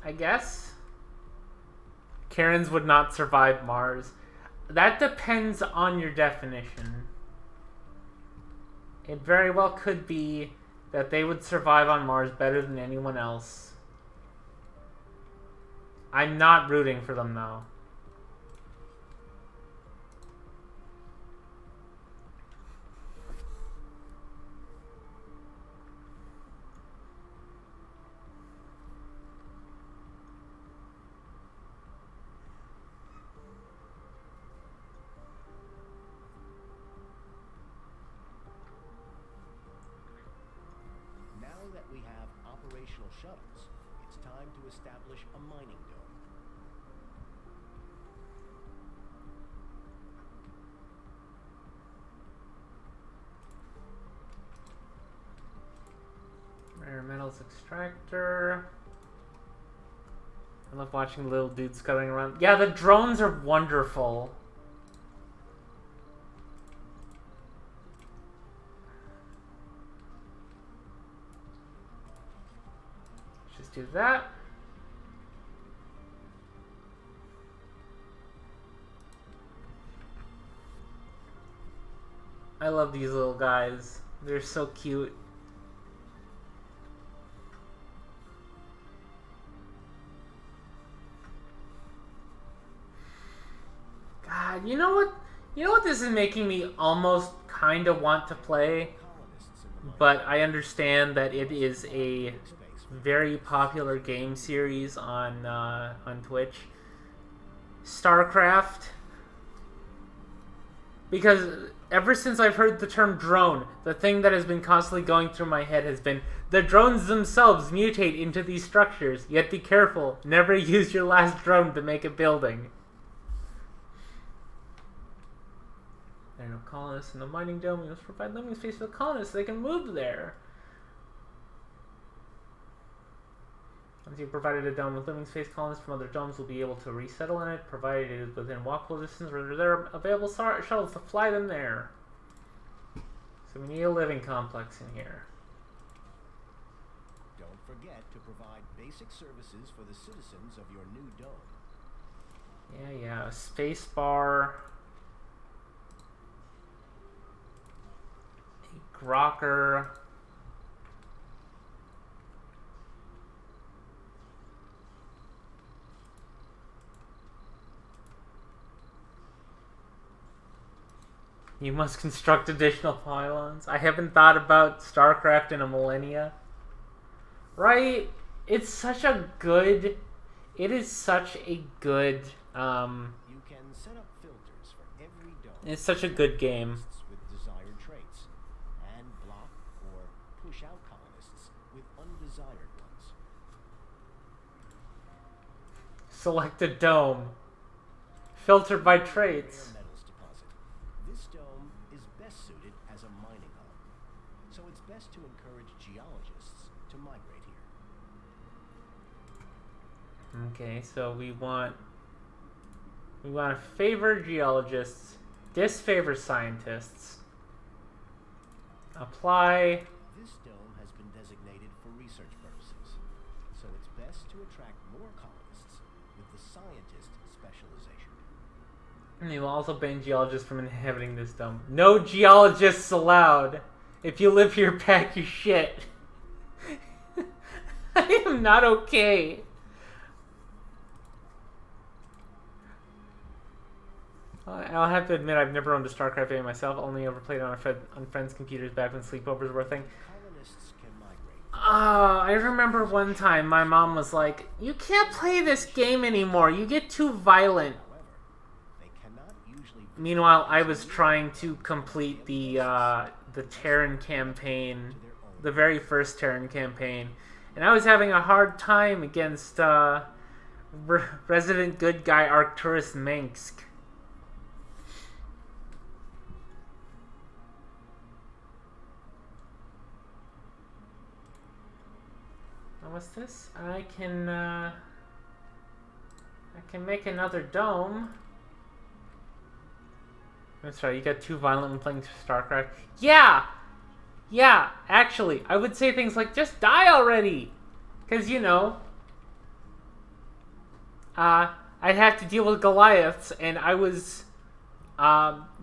I guess. Karens would not survive Mars. That depends on your definition. It very well could be that they would survive on Mars better than anyone else. I'm not rooting for them, though. Now that we have operational shuttles, it's time to establish a mining dome. Rare metals extractor. I love watching little dudes scuttling around. Yeah, the drones are wonderful. Just do that. I love these little guys. They're so cute. God, you know what? You know what this is making me almost kind of want to play? But I understand that it is a very popular game series on Twitch. StarCraft. Because ever since I've heard the term drone, the thing that has been constantly going through my head has been the drones themselves mutate into these structures, yet be careful, never use your last drone to make a building. There are no colonists in the mining dome. You must provide living space for the colonists so they can move there. Once you've provided a dome with living space, colonists from other domes will be able to resettle in it, provided it is within walkable distance where there are available shuttles to fly them there. So we need a living complex in here. Don't forget to provide basic services for the citizens of your new dome. Yeah, a space bar. A grocker. You must construct additional pylons. I haven't thought about StarCraft in a millennia. Right? It's such a good... It is such a good... You can set up filters for every dome. It's such a good game. With desired traits, and block or push out colonists with undesired ones. Select a dome. Filter by traits. Rare metals deposit. This dome is best suited as a mining hub, so it's best to encourage geologists to migrate here. Okay, so we want to favor geologists, disfavor scientists. Apply. This dome has been designated for research purposes, so it's best to attract more colonists with the scientist specialization. And they will also ban geologists from inhabiting this dome. No geologists allowed. If you live here, pack your shit. I am not okay. I'll have to admit I've never owned a StarCraft game myself. Only ever played on on friends' computers back when sleepovers were a thing. Colonists can migrate. I remember one time my mom was like, "You can't play this game anymore. You get too violent." However, they cannot usually. Meanwhile, I was trying to complete the Terran campaign, the very first Terran campaign, and I was having a hard time against resident good guy Arcturus Minsk. What's this? I can make another dome. I'm sorry, you got too violent when playing StarCraft. Yeah! Yeah, actually, I would say things like, just die already! Because, you know, I'd have to deal with Goliaths, and I was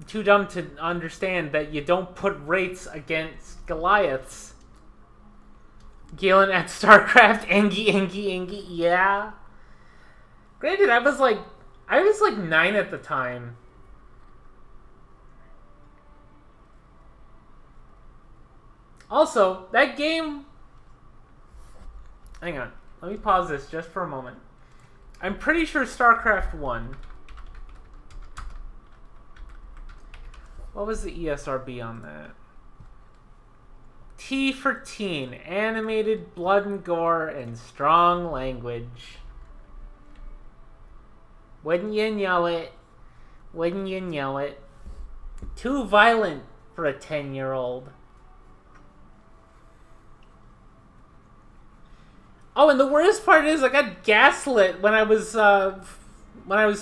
too dumb to understand that you don't put wraiths against Goliaths. Galen at StarCraft, Engie, yeah. Granted, I was like 9 at the time. Also, that game... Hang on. Let me pause this just for a moment. I'm pretty sure StarCraft 1... What was the ESRB on that? T for teen. Animated blood and gore and strong language. Wouldn't you know it? Wouldn't you know it? Too violent for a 10-year-old. Oh, and the worst part is I got gaslit when I was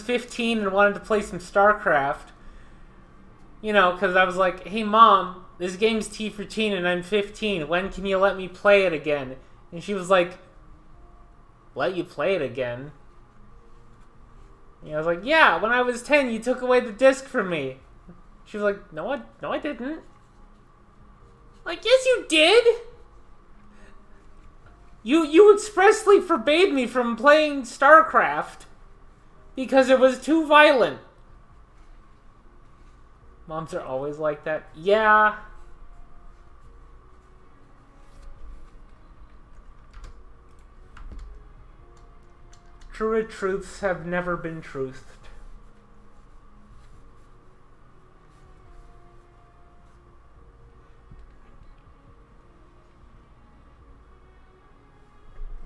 15 and wanted to play some StarCraft. You know, because I was like, "Hey, Mom, this game's T for teen and I'm 15. When can you let me play it again?" And she was like, "Let you play it again?" And I was like, "Yeah, when I was 10, you took away the disc from me." She was like, No, I didn't." Like, "Yes, you did. You expressly forbade me from playing StarCraft because it was too violent." Moms are always like that. Yeah. Truer truths have never been truthed.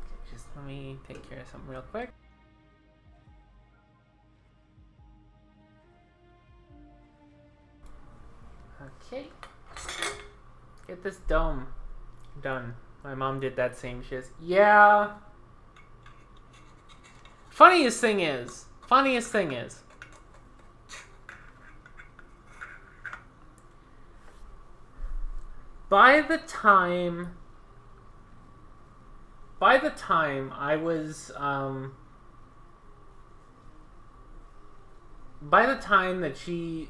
Okay, just let me take care of something real quick. Okay. Get this dome done. My mom did that same shit. Yeah. Funniest thing is, by the time I was, by the time that she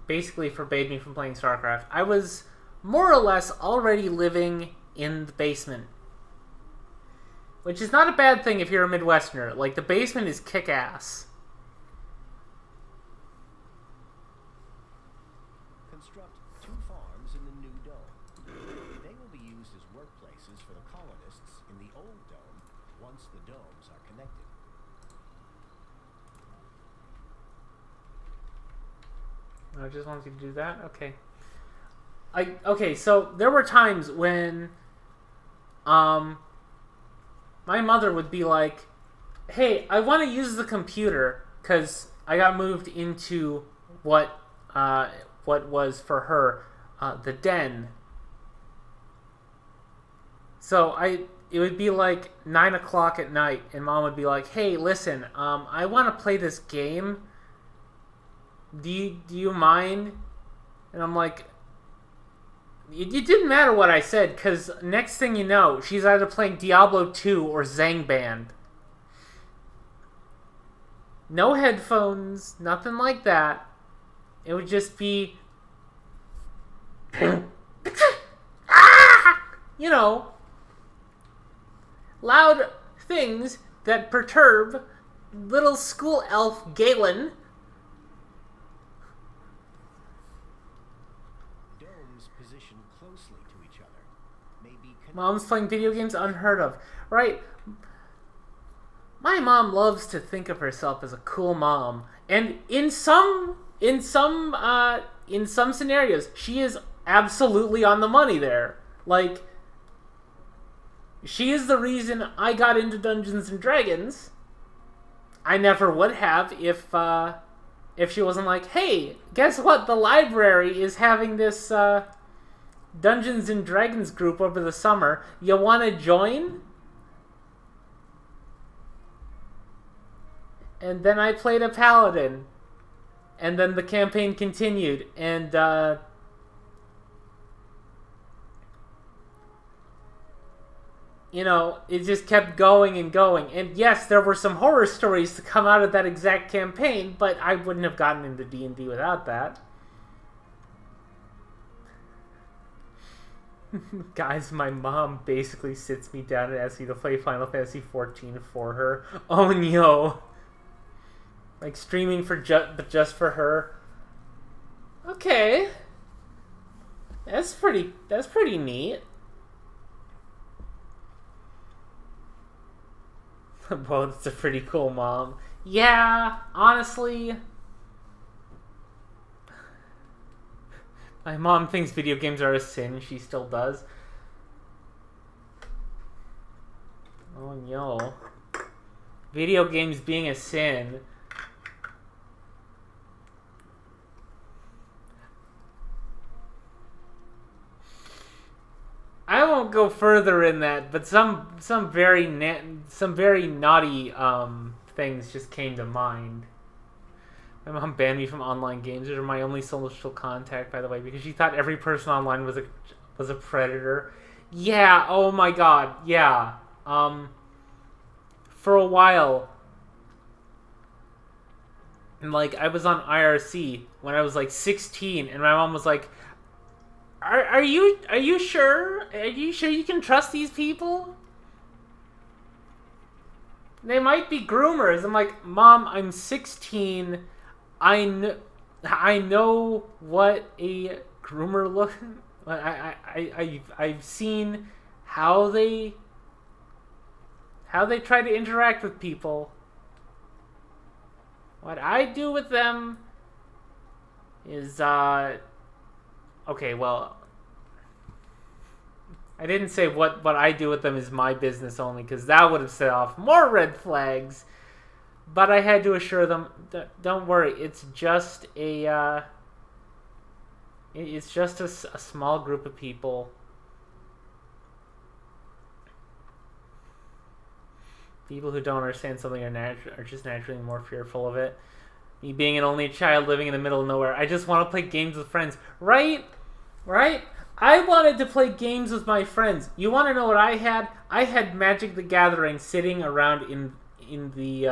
basically forbade me from playing StarCraft, I was more or less already living in the basement. Which is not a bad thing if you're a Midwesterner. Like, the basement is kick-ass. Construct 2 farms in the new dome. They will be used as workplaces for the colonists in the old dome once the domes are connected. I just wanted you to do that? Okay. Okay, so there were times when my mother would be like, "Hey, I want to use the computer," because I got moved into what was for her the den. So it would be like 9 o'clock at night, and Mom would be like, "Hey, listen, I want to play this game. Do you mind?" And I'm like, it didn't matter what I said, because next thing you know, she's either playing Diablo 2 or Zangband. No headphones, nothing like that. It would just be... you know, loud things that perturb little school elf Galen. Mom's playing video games, unheard of. Right? My mom loves to think of herself as a cool mom. And in some scenarios, she is absolutely on the money there. Like, she is the reason I got into Dungeons and Dragons. I never would have if she wasn't like, hey, guess what? The library is having this Dungeons and Dragons group over the summer. You want to join? And then I played a paladin. And then the campaign continued. And, you know, it just kept going and going. And yes, there were some horror stories to come out of that exact campaign, but I wouldn't have gotten into D&D without that. Guys, my mom basically sits me down and asks me to play Final Fantasy XIV for her. Oh no! Like streaming for just for her. Okay, that's pretty neat. Well, it's a pretty cool mom. Yeah, honestly, my mom thinks video games are a sin. She still does. Oh no. Video games being a sin. I won't go further in that, but some very naughty things just came to mind. My mom banned me from online games. Those are my only social contact, by the way, because she thought every person online was a predator. Yeah. Oh my god. Yeah. For a while, and like I was on IRC when I was like 16, and my mom was like, Are you sure? Are you sure you can trust these people? They might be groomers. I'm like, Mom, I'm 16. I know what a groomer looks. I've seen how they try to interact with people. What I do with them is okay, well, I didn't say what I do with them is my business only, because that would have set off more red flags. But I had to assure them, don't worry, it's just a small group of people. People who don't understand something are just naturally more fearful of it. Me being an only child living in the middle of nowhere, I just want to play games with friends. Right? I wanted to play games with my friends. You want to know what I had? I had Magic the Gathering sitting around in the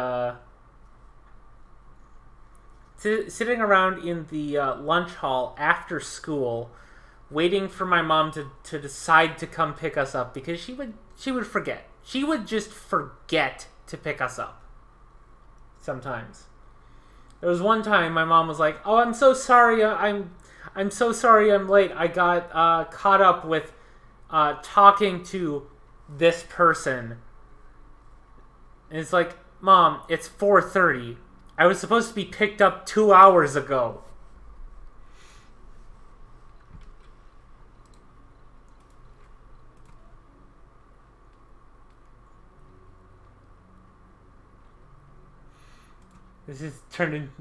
lunch hall after school, waiting for my mom to decide to come pick us up, because she would forget. She would just forget to pick us up. Sometimes. There was one time my mom was like, "Oh, I'm so sorry. I'm so sorry I'm late. I got caught up with talking to this person." And it's like, Mom, it's 4:30. I was supposed to be picked up 2 hours ago. This is turned into...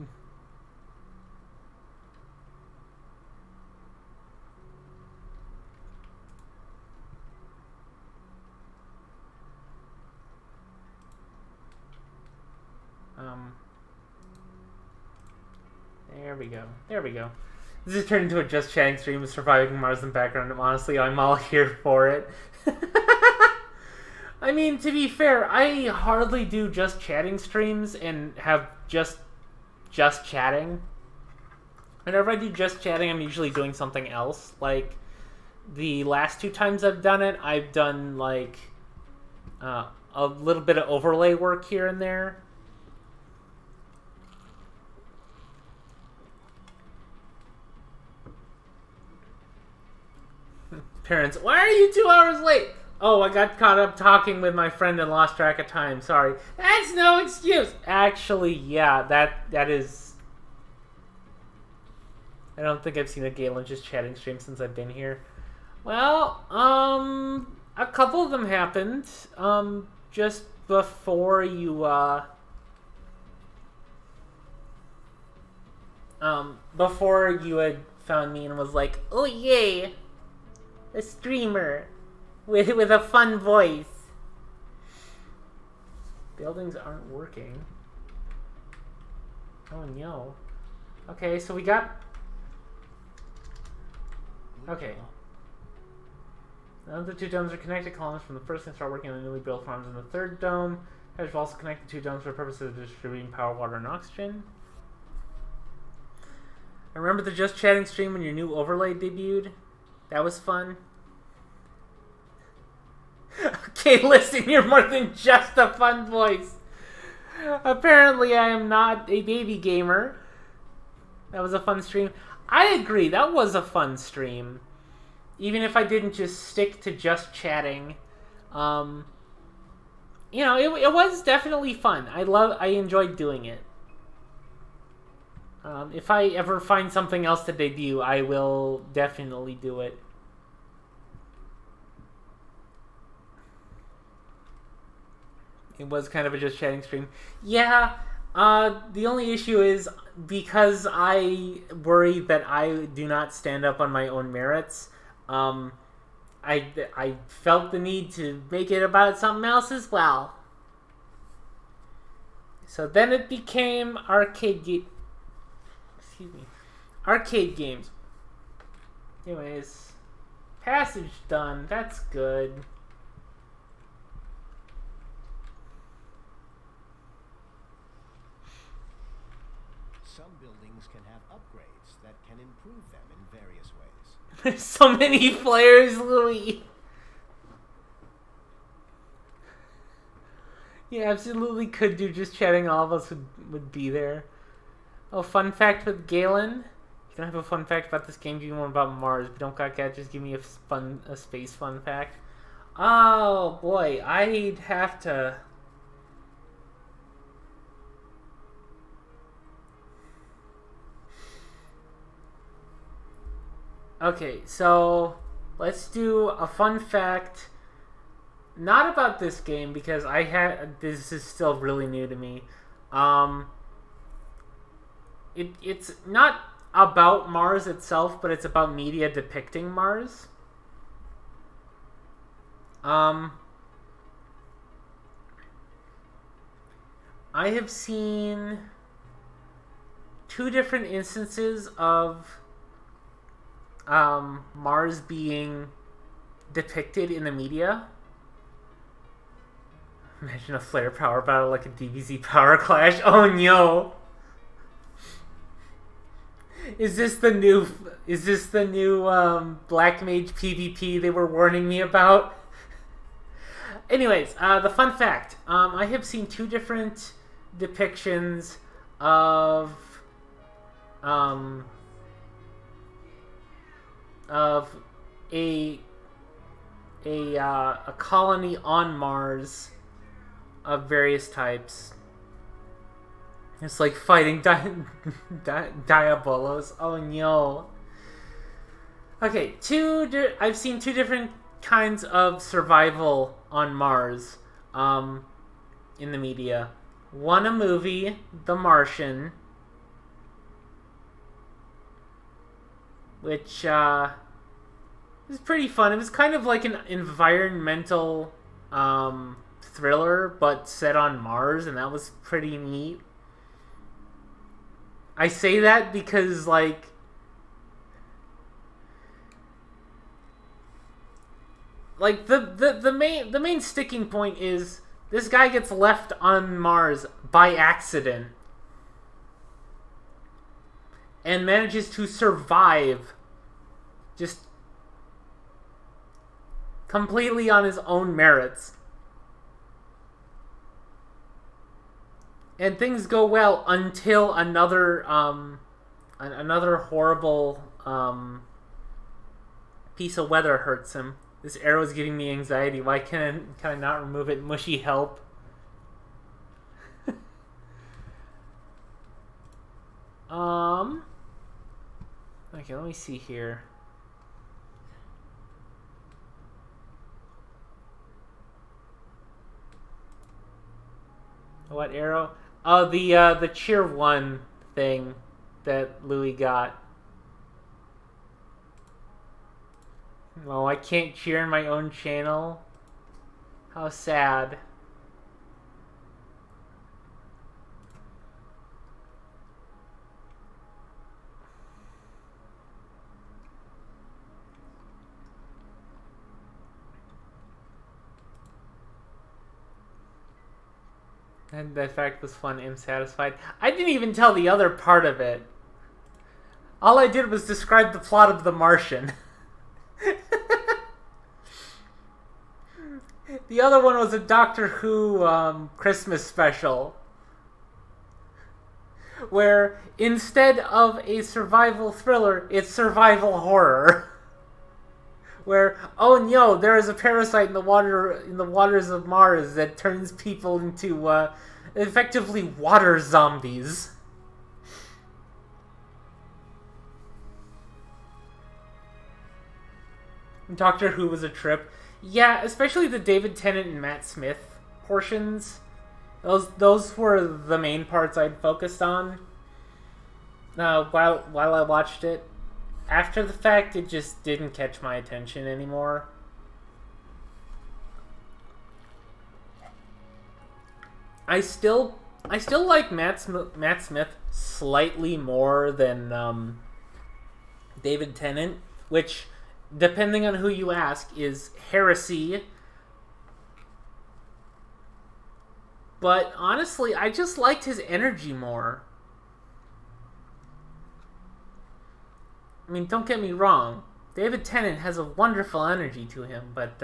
There we go. This has turned into a just chatting stream with Surviving Mars in the background, and honestly, I'm all here for it. I mean, to be fair, I hardly do just chatting streams and have just chatting. Whenever I do just chatting, I'm usually doing something else. Like, the last 2 times I've done it, I've done, like, a little bit of overlay work here and there. Parents, why are you 2 hours late? Oh, I got caught up talking with my friend and lost track of time. Sorry. That's no excuse. Actually, yeah, that is. I don't think I've seen a Galen just chatting stream since I've been here. Well, a couple of them happened. Just before you, before you had found me and was like, oh yay, a streamer with a fun voice. Buildings aren't working. Oh no. Okay, so we got. Okay. Now the two domes are connected. Columns from the first can start working on the newly built farms in the third dome. I've also connected two domes for purposes of distributing power, water, and oxygen. I remember the Just Chatting stream when your new overlay debuted. That was fun. Okay, listen, you're more than just a fun voice. Apparently, I am not a baby gamer. That was a fun stream. I agree, that was a fun stream. Even if I didn't just stick to just chatting. You know, it was definitely fun. I enjoyed doing it. If I ever find something else to debut, I will definitely do it. It was kind of a just chatting stream. Yeah, the only issue is because I worry that I do not stand up on my own merits, I felt the need to make it about something else as well. So then it became arcade games. Anyways, passage done. That's good. Some buildings can have upgrades that can improve them in various ways. There's so many players, Louis. You absolutely could do just chatting. All of us would be there. Oh, fun fact with Galen. You don't have a fun fact about this game. Give me one about Mars. But don't got just give me a space fun fact. Oh boy, I'd have to. Okay, so let's do a fun fact. Not about this game because this is still really new to me. It's not about Mars itself, but it's about media depicting Mars. I have seen two different instances of Mars being depicted in the media. Imagine a flare power battle like a DBZ power clash. Oh no! Is this the new Black Mage PvP they were warning me about? Anyways, the fun fact. I have seen two different depictions of a colony on Mars of various types. It's like fighting Diabolos. Oh no. Okay, I've seen two different kinds of survival on Mars in the media. One, a movie, The Martian, which was pretty fun. It was kind of like an environmental thriller, but set on Mars, and that was pretty neat. I say that because, like, the main sticking point is this guy gets left on Mars by accident and manages to survive just completely on his own merits. And things go well until another horrible piece of weather hurts him. This arrow is giving me anxiety. Why can I not remove it? Mushy help. Okay, let me see here. What arrow? Oh, the cheer 1 thing that Louis got. Oh, I can't cheer in my own channel. How sad. And that fact was fun. I'm satisfied. I didn't even tell the other part of it. All I did was describe the plot of The Martian. The other one was a Doctor Who Christmas special, where instead of a survival thriller, it's survival horror. Where, oh no, there is a parasite in the waters of Mars that turns people into effectively water zombies. Doctor Who was a trip. Yeah, especially the David Tennant and Matt Smith portions. Those were the main parts I'd focused on while I watched it. After the fact, it just didn't catch my attention anymore. I still like Matt Smith slightly more than David Tennant, which, depending on who you ask, is heresy. But honestly, I just liked his energy more. I mean, don't get me wrong. David Tennant has a wonderful energy to him, but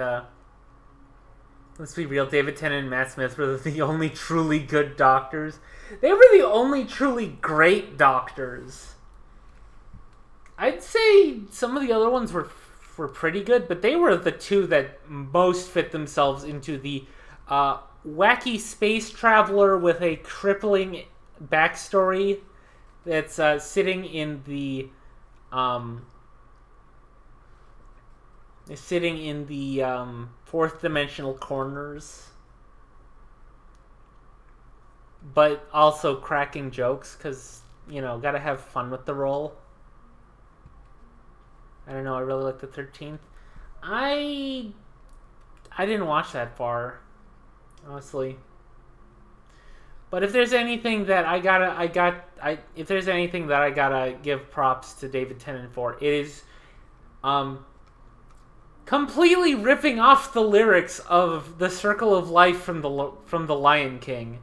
let's be real. David Tennant and Matt Smith were the only truly good doctors. They were the only truly great doctors. I'd say some of the other ones were pretty good, but they were the two that most fit themselves into the wacky space traveler with a crippling backstory that's sitting in the fourth dimensional corners, but also cracking jokes because, you know, gotta have fun with the role. I don't know, I really like the 13th. I didn't watch that far, honestly. But if there's anything that I gotta give props to David Tennant for, it is completely ripping off the lyrics of "The Circle of Life" from the Lion King.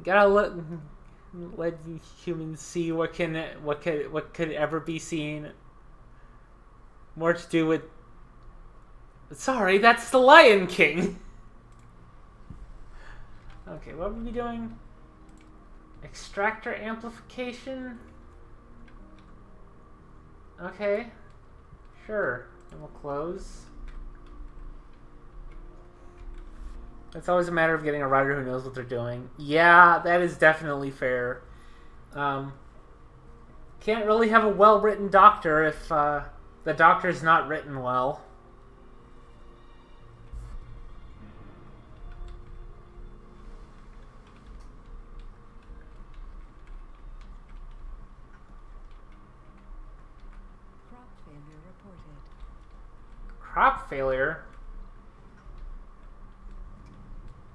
Gotta let humans see what could ever be seen. More to do with. Sorry, that's the Lion King. Okay, what would we be doing? Extractor amplification? Okay. Sure. And we'll close. It's always a matter of getting a writer who knows what they're doing. Yeah, that is definitely fair. Can't really have a well-written doctor if the doctor's not written well. Crop failure?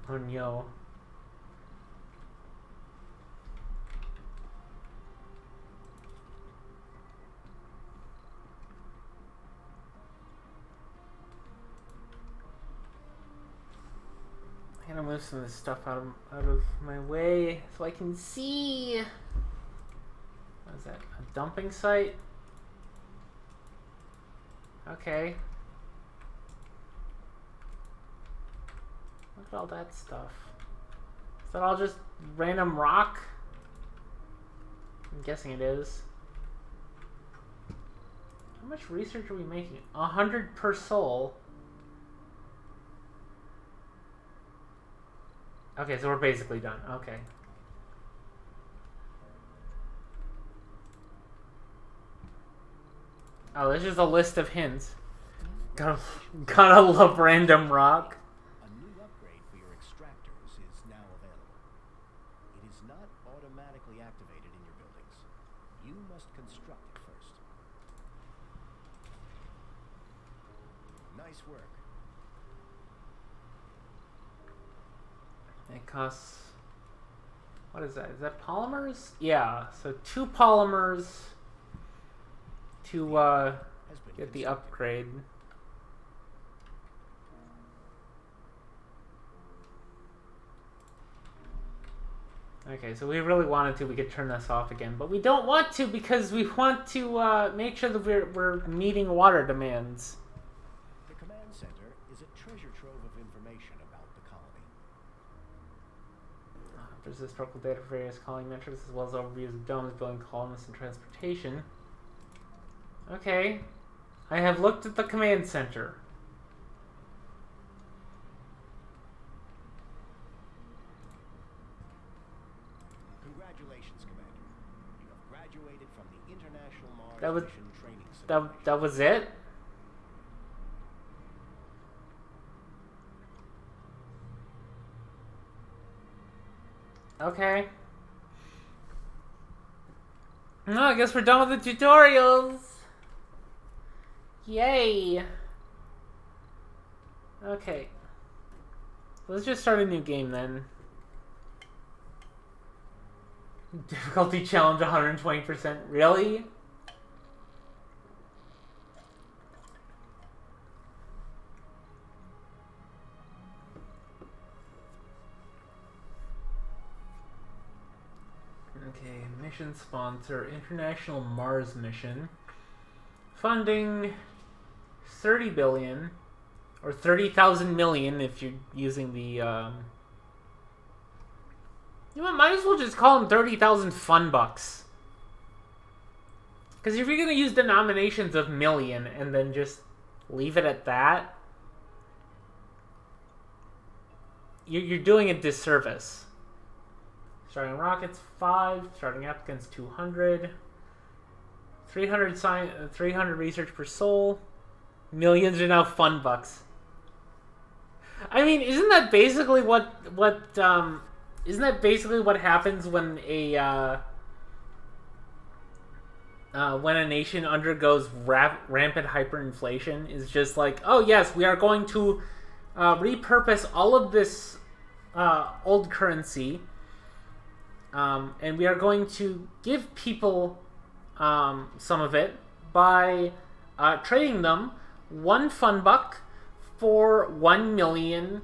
Oh no. I gotta move some of this stuff out of my way so I can see. What is that? A dumping site? Okay. Look at all that stuff. Is that all just random rock? I'm guessing it is. How much research are we making? 100 per soul. Okay, so we're basically done. Okay. Oh, this is a list of hints. Gotta love random rock. A new upgrade for your extractors is now available. It is not automatically activated in your buildings. You must construct it first. Nice work. It costs... What is that? Is that polymers? Yeah, so 2 polymers to get the upgrade. Okay, so we really wanted to, we could turn this off again, but we don't want to because we want to make sure that we're meeting water demands. The command center is a treasure trove of information about the colony. There's historical data for various colony metrics as well as overviews of domes, building colonists, and transportation. Okay, I have looked at the command center. Congratulations, Commander. You have graduated from the International Mars Mission Training Center. That was it? Okay. No, I guess we're done with the tutorials. Yay. Okay. Let's just start a new game then. Difficulty challenge 120%. Really? Okay, mission sponsor, International Mars Mission. Funding 30 billion, or 30,000 million if you're using the, you know, might as well just call them 30,000 fun bucks. Because if you're going to use denominations of million and then just leave it at that, you're doing a disservice. Starting rockets 5, starting applicants 200, 300 research per soul. Millions are now fun bucks. I mean, isn't that basically what happens when a nation undergoes rampant hyperinflation? Is just like, oh yes, we are going to repurpose all of this old currency, and we are going to give people some of it by trading them 1 fun buck for $1 million.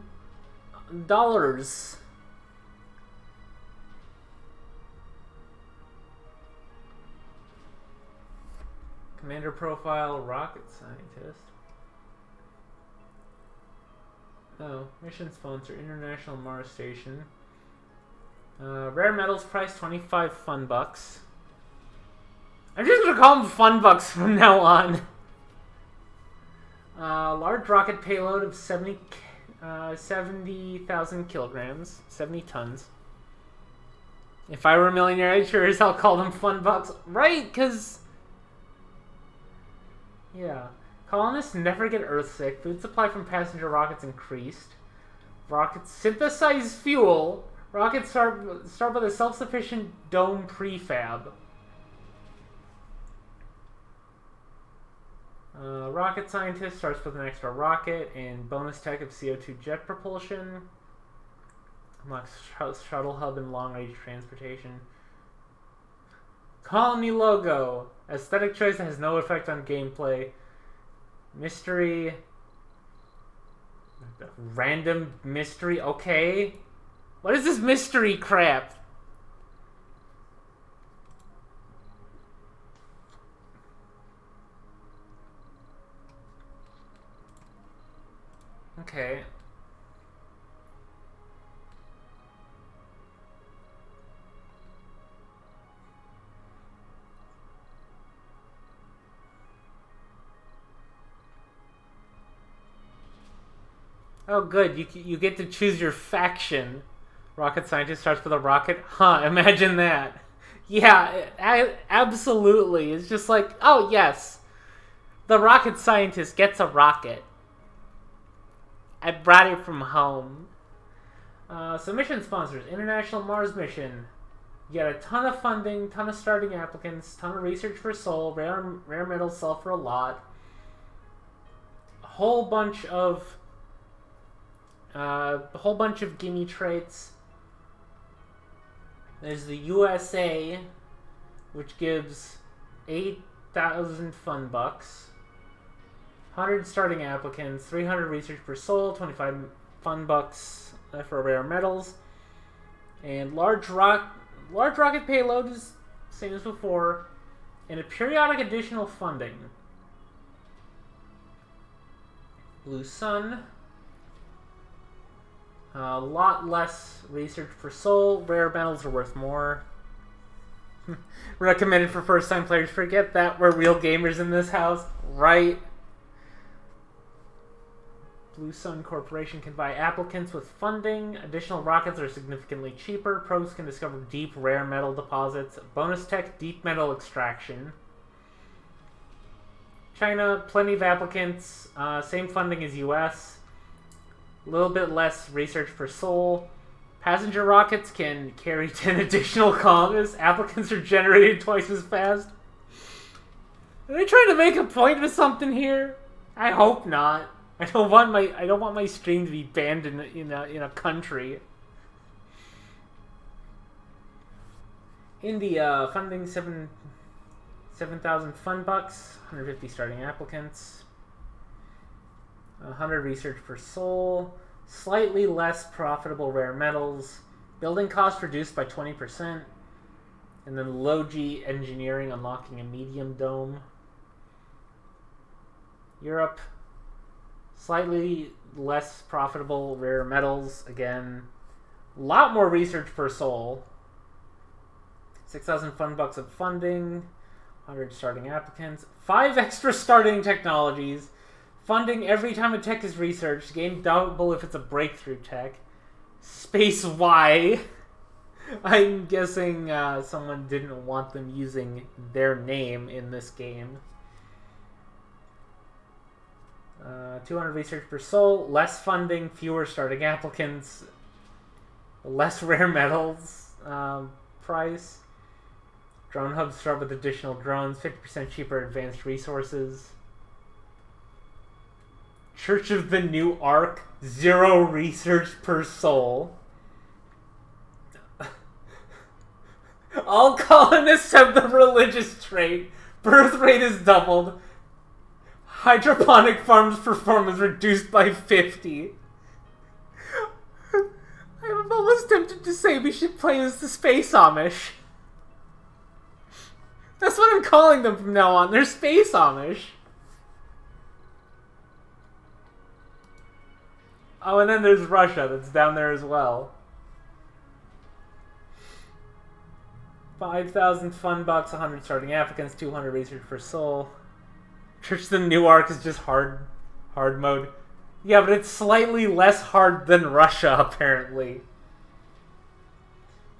Commander profile, rocket scientist. Oh, mission sponsor, International Mars Station. Rare metals price 25 fun bucks. I'm just gonna call them fun bucks from now on. Large rocket payload of 70,000 kilograms, 70 tons. If I were a millionaire, I'd sure as hell call them fun bucks, right? Because, yeah, colonists never get Earthsick. Food supply from passenger rockets increased. Rockets synthesize fuel. Rockets start with a self-sufficient dome prefab. Rocket scientist starts with an extra rocket and bonus tech of CO2 jet propulsion. Unlocks shuttle hub and long-range transportation. Colony logo. Aesthetic choice that has no effect on gameplay. Mystery. Random mystery. Okay. What is this mystery crap? Okay. Oh, good. You get to choose your faction. Rocket scientist starts with a rocket. Huh? Imagine that. Yeah, absolutely. It's just like, oh yes, the rocket scientist gets a rocket. I brought it from home. So mission sponsors: International Mars Mission. You get a ton of funding, ton of starting applicants, ton of research for Sol. Rare metals sell for a lot. A whole bunch of gimme traits. There's the USA, which gives 8,000 fun bucks, 100 starting applicants, 300 research per Sol, 25 fun bucks for rare metals, and large rocket payload is same as before, and a periodic additional funding. Blue Sun. A lot less research per Sol. Rare metals are worth more. Recommended for first-time players. Forget that. We're real gamers in this house. Right. Blue Sun Corporation can buy applicants with funding. Additional rockets are significantly cheaper. Pros can discover deep rare metal deposits. Bonus tech, deep metal extraction. China, plenty of applicants. Same funding as US. A little bit less research per Sol. Passenger rockets can carry 10 additional colonists. Applicants are generated twice as fast. Are they trying to make a point with something here? I hope not. I don't want my stream to be banned in a country. India funding 7,000 fun bucks, 150 starting applicants. 100 research per Sol, slightly less profitable rare metals, building costs reduced by 20%, and then low G engineering unlocking a medium dome. Europe, slightly less profitable rare metals, again, a lot more research per Sol, 6,000 fun bucks of funding, 100 starting applicants, 5 extra starting technologies. Funding every time a tech is researched. Game doubtful if it's a breakthrough tech. Space Y. I'm guessing someone didn't want them using their name in this game. 200 research per Sol. Less funding, fewer starting applicants. Less rare metals price. Drone hubs start with additional drones. 50% cheaper advanced resources. Church of the New Ark, 0 research per Sol. All colonists have the religious trait. Birth rate is doubled. Hydroponic farms performance reduced by 50. I'm almost tempted to say we should play as the Space Amish. That's what I'm calling them from now on. They're Space Amish. Oh, and then there's Russia that's down there as well. 5,000 fun bucks, 100 starting applicants, 200 research per Sol. Church of the New Ark is just hard mode. Yeah, but it's slightly less hard than Russia, apparently.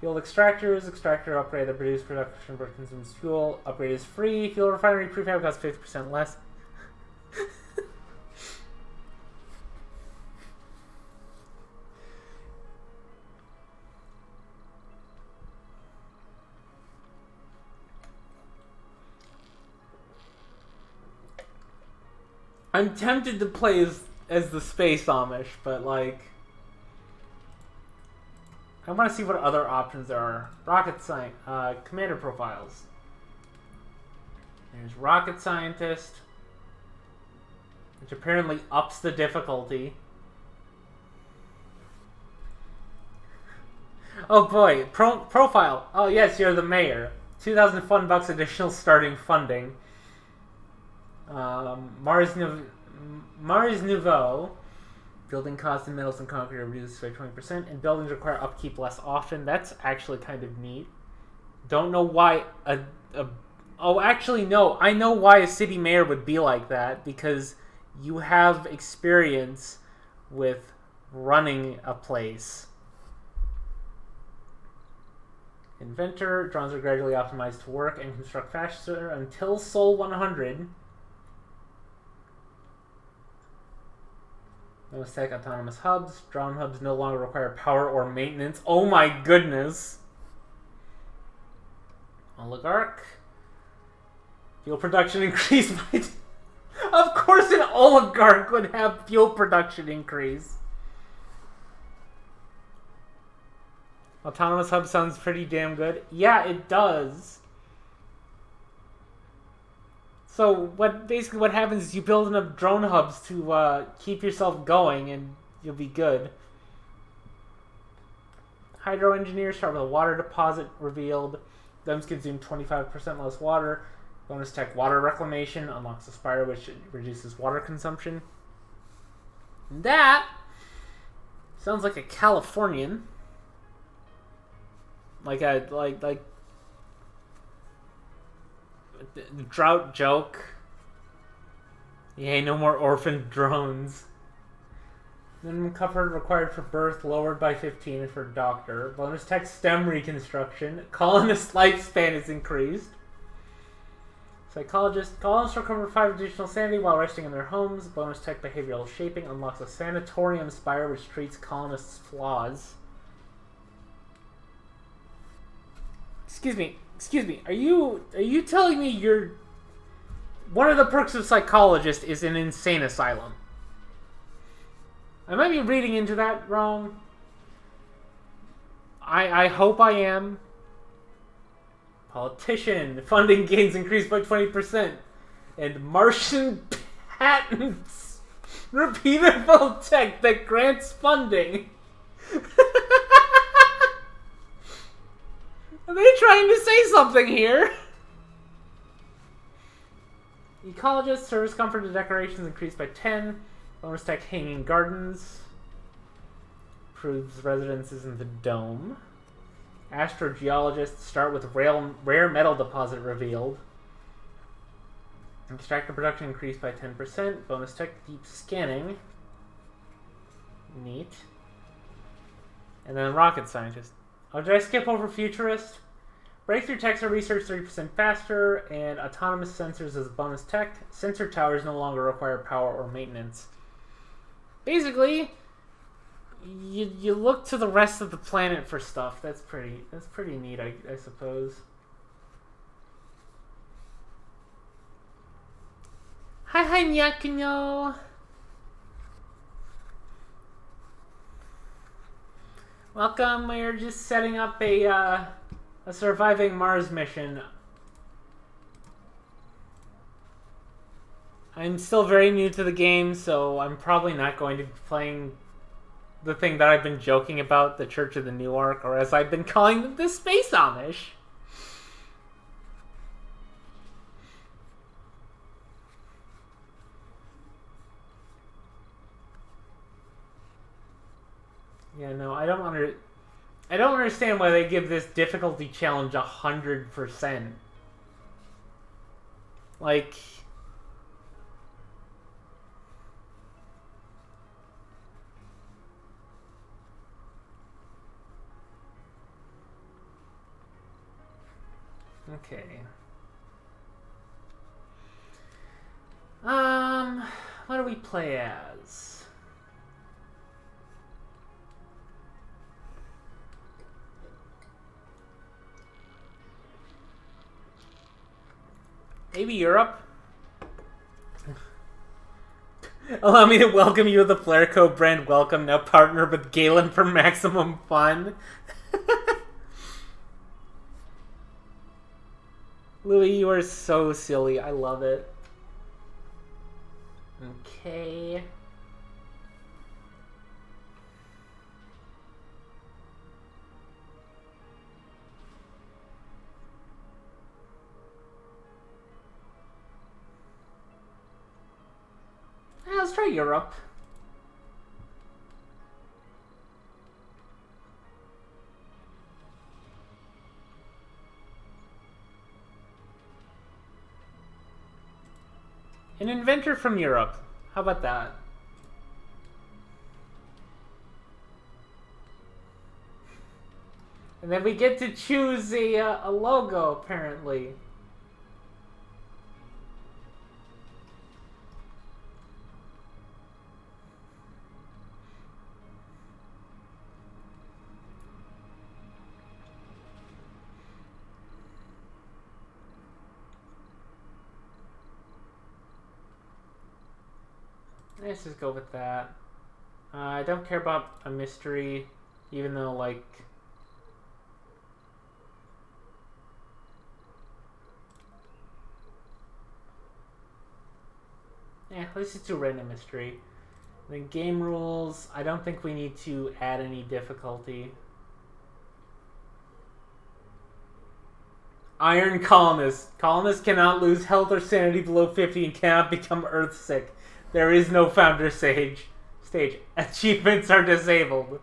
Fuel extractors, extractor upgrade that produce production but consumes fuel. Upgrade is free. Fuel refinery prefab costs 50% less. I'm tempted to play as the Space Amish, but like, I want to see what other options there are. Rocket science, commander profiles. There's rocket scientist, which apparently ups the difficulty. Oh boy, profile. Oh yes, you're the mayor. 2,000 fun bucks additional starting funding. Mars Nouveau. Building costs in metals and concrete are reduced by 20%, and buildings require upkeep less often. That's actually kind of neat. Don't know why oh, actually, no. I know why a city mayor would be like that, because you have experience with running a place. Inventor. Drones are gradually optimized to work and construct faster until Sol 100. No tech autonomous hubs. Drone hubs no longer require power or maintenance. Oh my goodness. Oligarch. Fuel production increased by... Of course an oligarch would have fuel production increase. Autonomous hub sounds pretty damn good. Yeah, it does. So basically what happens is you build enough drone hubs to keep yourself going and you'll be good. Hydro engineers start with a water deposit revealed. Those consume 25% less water. Bonus tech water reclamation unlocks a spiral which reduces water consumption. And that sounds like a Californian. Like drought joke. Yay, no more orphan drones. Minimum cover required for birth lowered by 15 for doctor. Bonus tech stem reconstruction. Colonist lifespan is increased. Psychologist. Colonists recover 5 additional sanity while resting in their homes. Bonus tech behavioral shaping unlocks a sanatorium spire which treats colonists' flaws. Excuse me. Are you telling me you're... One of the perks of psychologist is an insane asylum? I might be reading into that wrong. I hope I am. Politician. Funding gains increased by 20%. And Martian patents. Repeatable tech that grants funding. Are they trying to say something here? Ecologist. Service comfort and decorations increased by 10. Bonus tech hanging gardens. Improves residences in the dome. Astrogeologists start with rare metal deposit revealed. Extractor production increased by 10%. Bonus tech deep scanning. Neat. And then rocket scientist. Oh, did I skip over futurist? Breakthrough techs are researched 30% faster, and autonomous sensors as bonus tech. Sensor towers no longer require power or maintenance. Basically, you look to the rest of the planet for stuff. That's pretty neat, I suppose. Hi, Nyakuno. Welcome. We're just setting up a surviving Mars mission. I'm still very new to the game, so I'm probably not going to be playing the thing that I've been joking about, the Church of the Newark, or as I've been calling them, the Space Amish. Yeah, no, I don't understand why they give this difficulty challenge 100%. Like... Okay. What do we play as? Maybe Europe? Allow me to welcome you to the Flareco brand. Welcome, now partner with Galen for maximum fun. Louis, you are so silly. I love it. Okay. Let's try Europe. An inventor from Europe. How about that? And then we get to choose a logo, apparently. Let's just go with that. I don't care about a mystery, even though, like... let's just do random mystery. Then game rules, I don't think we need to add any difficulty. Iron Colonist. Colonists cannot lose health or sanity below 50 and cannot become earthsick. There is no founder stage. Achievements are disabled.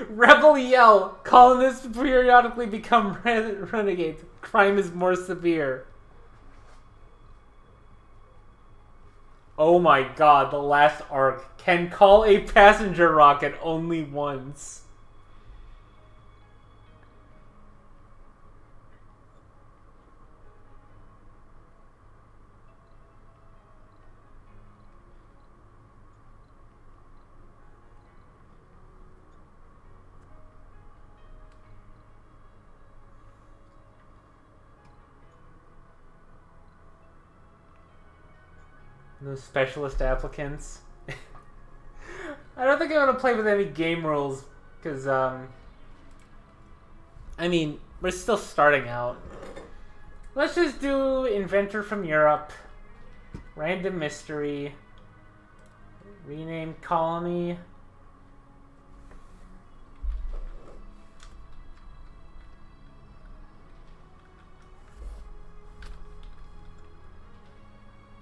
Rebel yell. Colonists periodically become renegades. Crime is more severe. Oh my god, the last arc. Can call a passenger rocket only once. No specialist applicants. I don't think I'm gonna play with any game rules because I mean, we're still starting out. Let's just do inventor from Europe, random mystery, rename colony.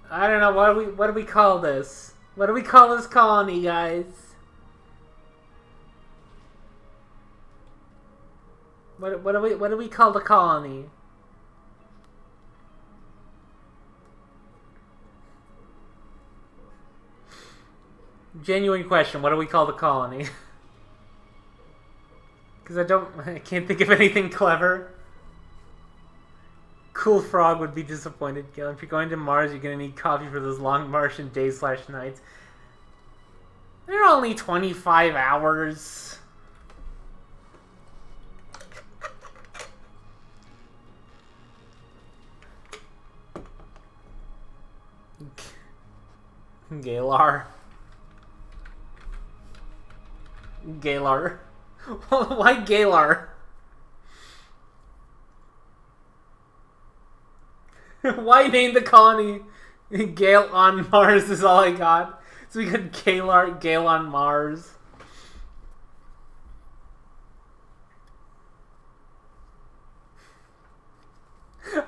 I don't know, what do we call this? What do we call this colony, guys? What do we call the colony? Genuine question, what do we call the colony? Because I can't think of anything clever. Cool Frog would be disappointed, Gil. If you're going to Mars, you're going to need coffee for those long Martian days/nights. They're only 25 hours. Galar. Why Galar? Why name the colony Gale on Mars is all I got. So we got Gale on Mars.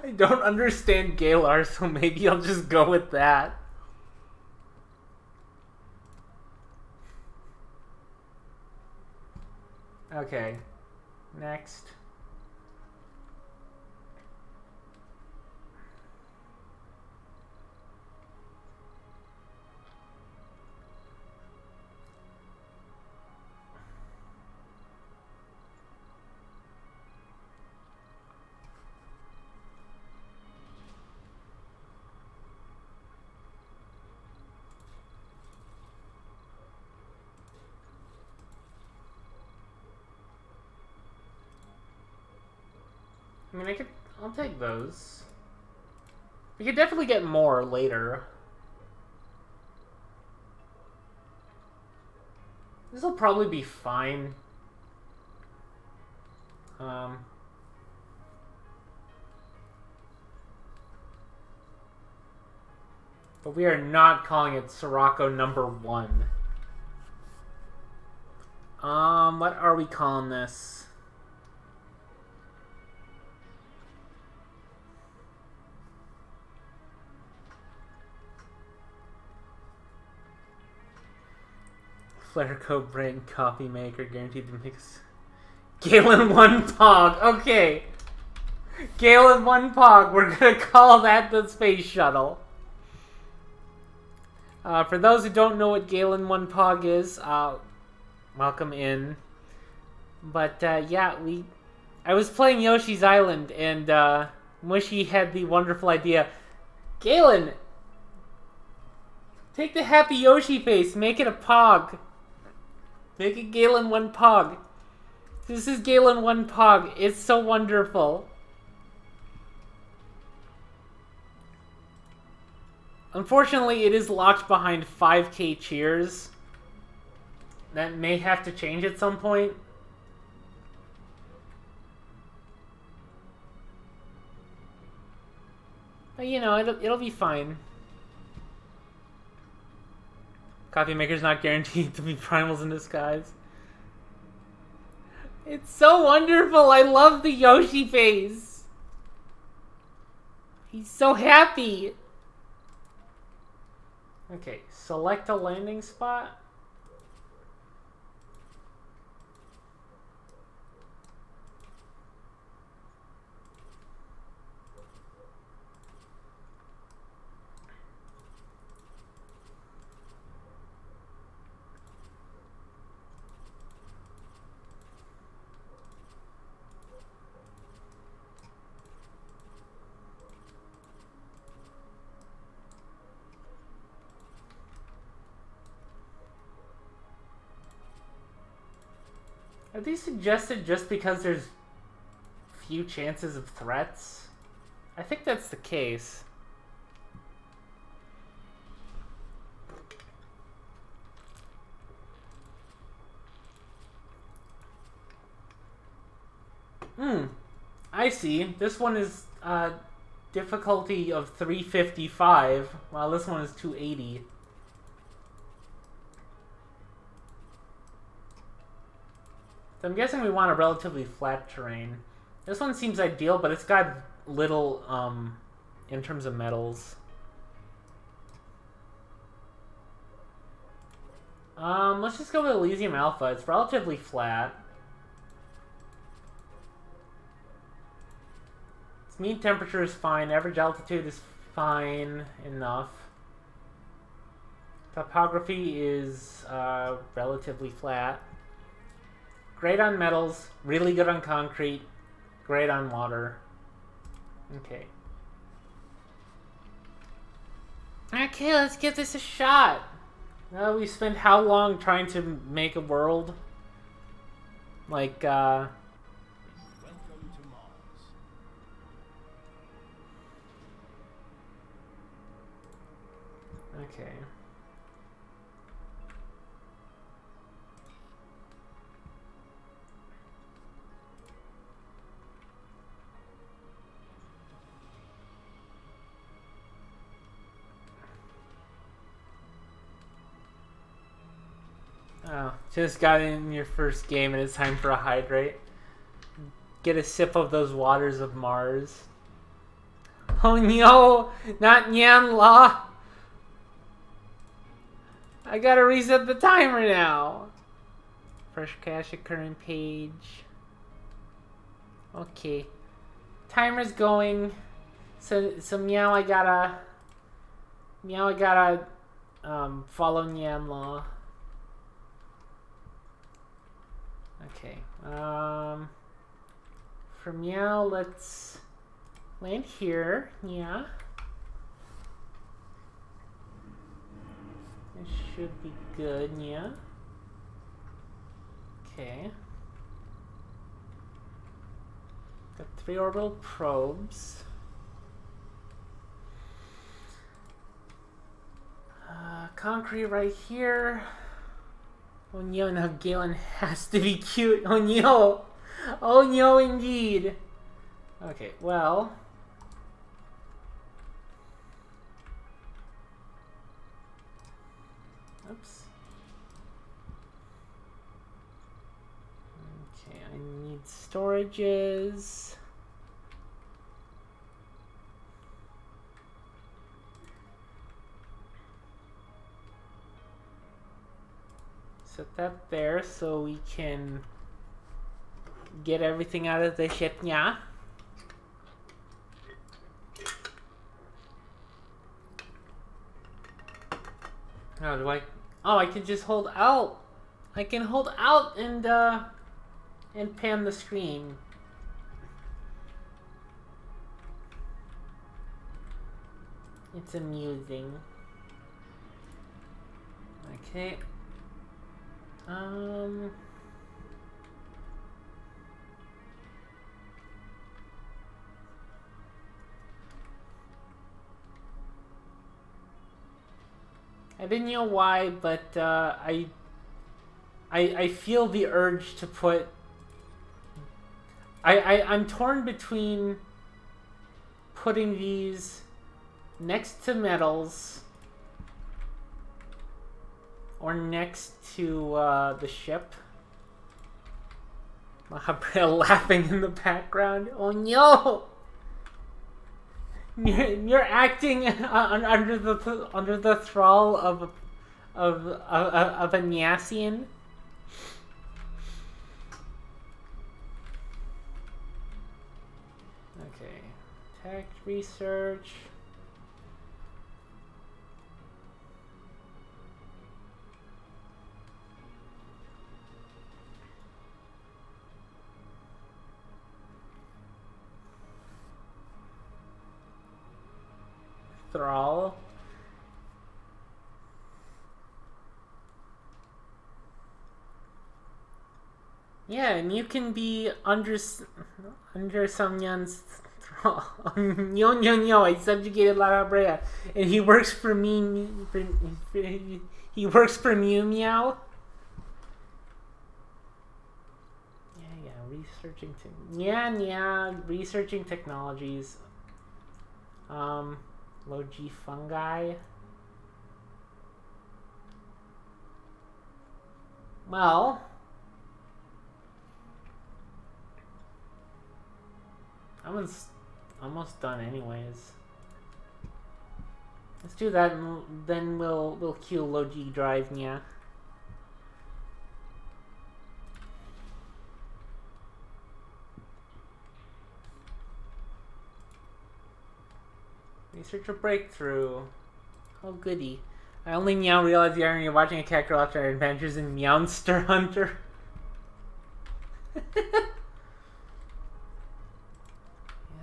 I don't understand Galar, so maybe I'll just go with that. Okay. Next. I mean, I'll take those. We could definitely get more later. This will probably be fine. But we are not calling it Sirocco #1. What are we calling this? Flareco Brain Coffee Maker guaranteed to mix. Galen 1 Pog. Okay. Galen 1 Pog. We're gonna call that the space shuttle. For those who don't know what Galen 1 Pog is, welcome in. But yeah, I was playing Yoshi's Island, and Mushy had the wonderful idea. Galen, take the happy Yoshi face, make it a Pog. Make it Galen 1 Pog. This is Galen 1 Pog. It's so wonderful. Unfortunately, it is locked behind 5K cheers. That may have to change at some point. But you know, it'll be fine. Coffee maker's not guaranteed to be primals in disguise. It's so wonderful. I love the Yoshi face. He's so happy. Okay, select a landing spot. Are these suggested just because there's few chances of threats? I think that's the case. I see. This one is difficulty of 355, while this one is 280. So I'm guessing we want a relatively flat terrain. This one seems ideal, but it's got little, in terms of metals. Let's just go with Elysium Alpha. It's relatively flat. Its mean temperature is fine. Average altitude is fine enough. Topography is, relatively flat. Great on metals, really good on concrete, great on water. Okay. Okay, let's give this a shot. We spent how long trying to make a world? Like, Welcome to Mars. Okay. Oh, just got in your first game and it's time for a hydrate. Get a sip of those waters of Mars. Oh no! Not Nyan La! I gotta reset the timer now! Fresh cache at current page. Okay. Timer's going. So meow, I gotta follow Nyan La. Okay, for meow, let's land here, yeah. This should be good, yeah. Okay. Got 3 orbital probes. Concrete right here. Oh no, now Galen has to be cute. Oh no! Oh no, indeed! Okay, well... Oops. Okay, I need storages. Set that there so we can get everything out of the ship, yeah. How do I? Oh, I can just hold out. I can hold out and pan the screen. It's amusing. Okay. I didn't know why, but I feel the urge to put. I'm torn between putting these next to metals or next to the ship. Mahabra laughing in the background. Oh no! You're acting under the thrall of a Nyasian. Okay, tech research. Thrall. Yeah, and you can be under someone's thrall. No, I subjugated La Brea, and he works for me. He works for Mew Meow. Yeah, researching. Researching technologies. Low G fungi. Well, I was almost done anyways. Let's do that, and then we'll queue low G drive, yeah. Research a breakthrough. Oh goody. I only now realize the irony of watching a cat girl after our adventures in Meowster Hunter.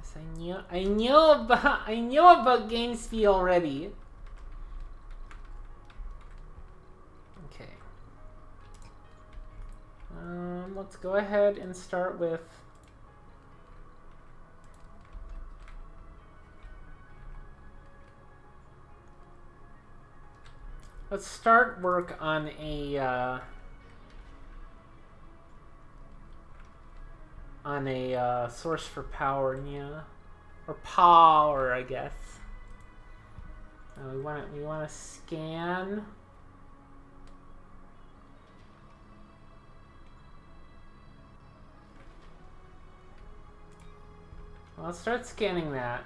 Yes, I knew about GameSpeed already. Okay. Let's go ahead and start with. Let's start work on a source for power, yeah, or power, I guess. We want to scan. Well, let's start scanning that.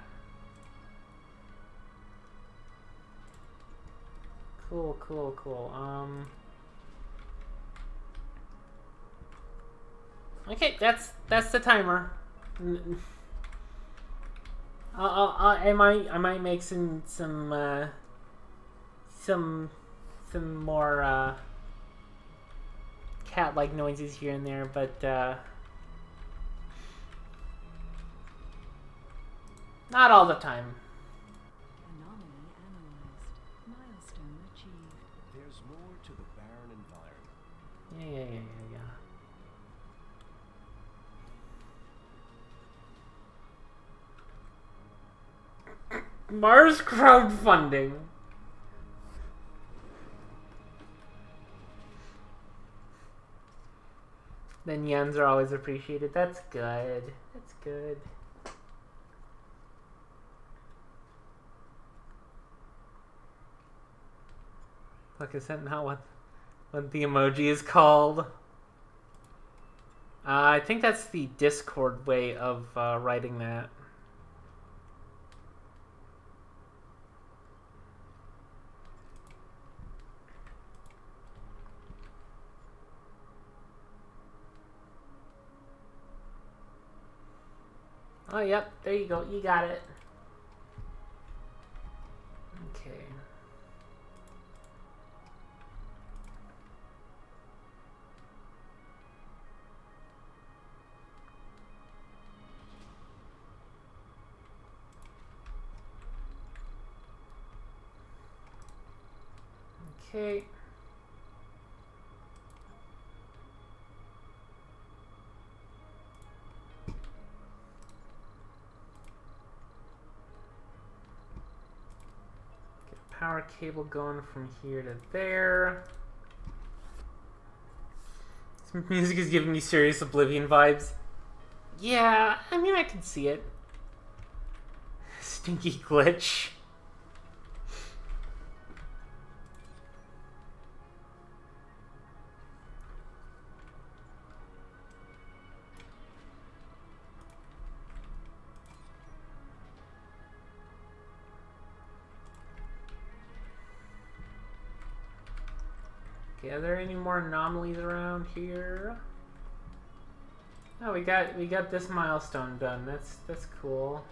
Cool. Okay, that's the timer. I might make some more cat-like noises here and there, but not all the time. Anomaly analyzed. Milestone achieved. There's more to the barren environment. Yeah. Mars crowdfunding. The yens are always appreciated. That's good. Look, is that not what the emoji is called? I think that's the Discord way of writing that. Oh, yep. There you go. You got it. Okay. Okay. Get a power cable going from here to there. This music is giving me serious Oblivion vibes. Yeah, I mean, I can see it. Stinky glitch. Okay, are there any more anomalies around here? Oh, we got this milestone done. That's cool.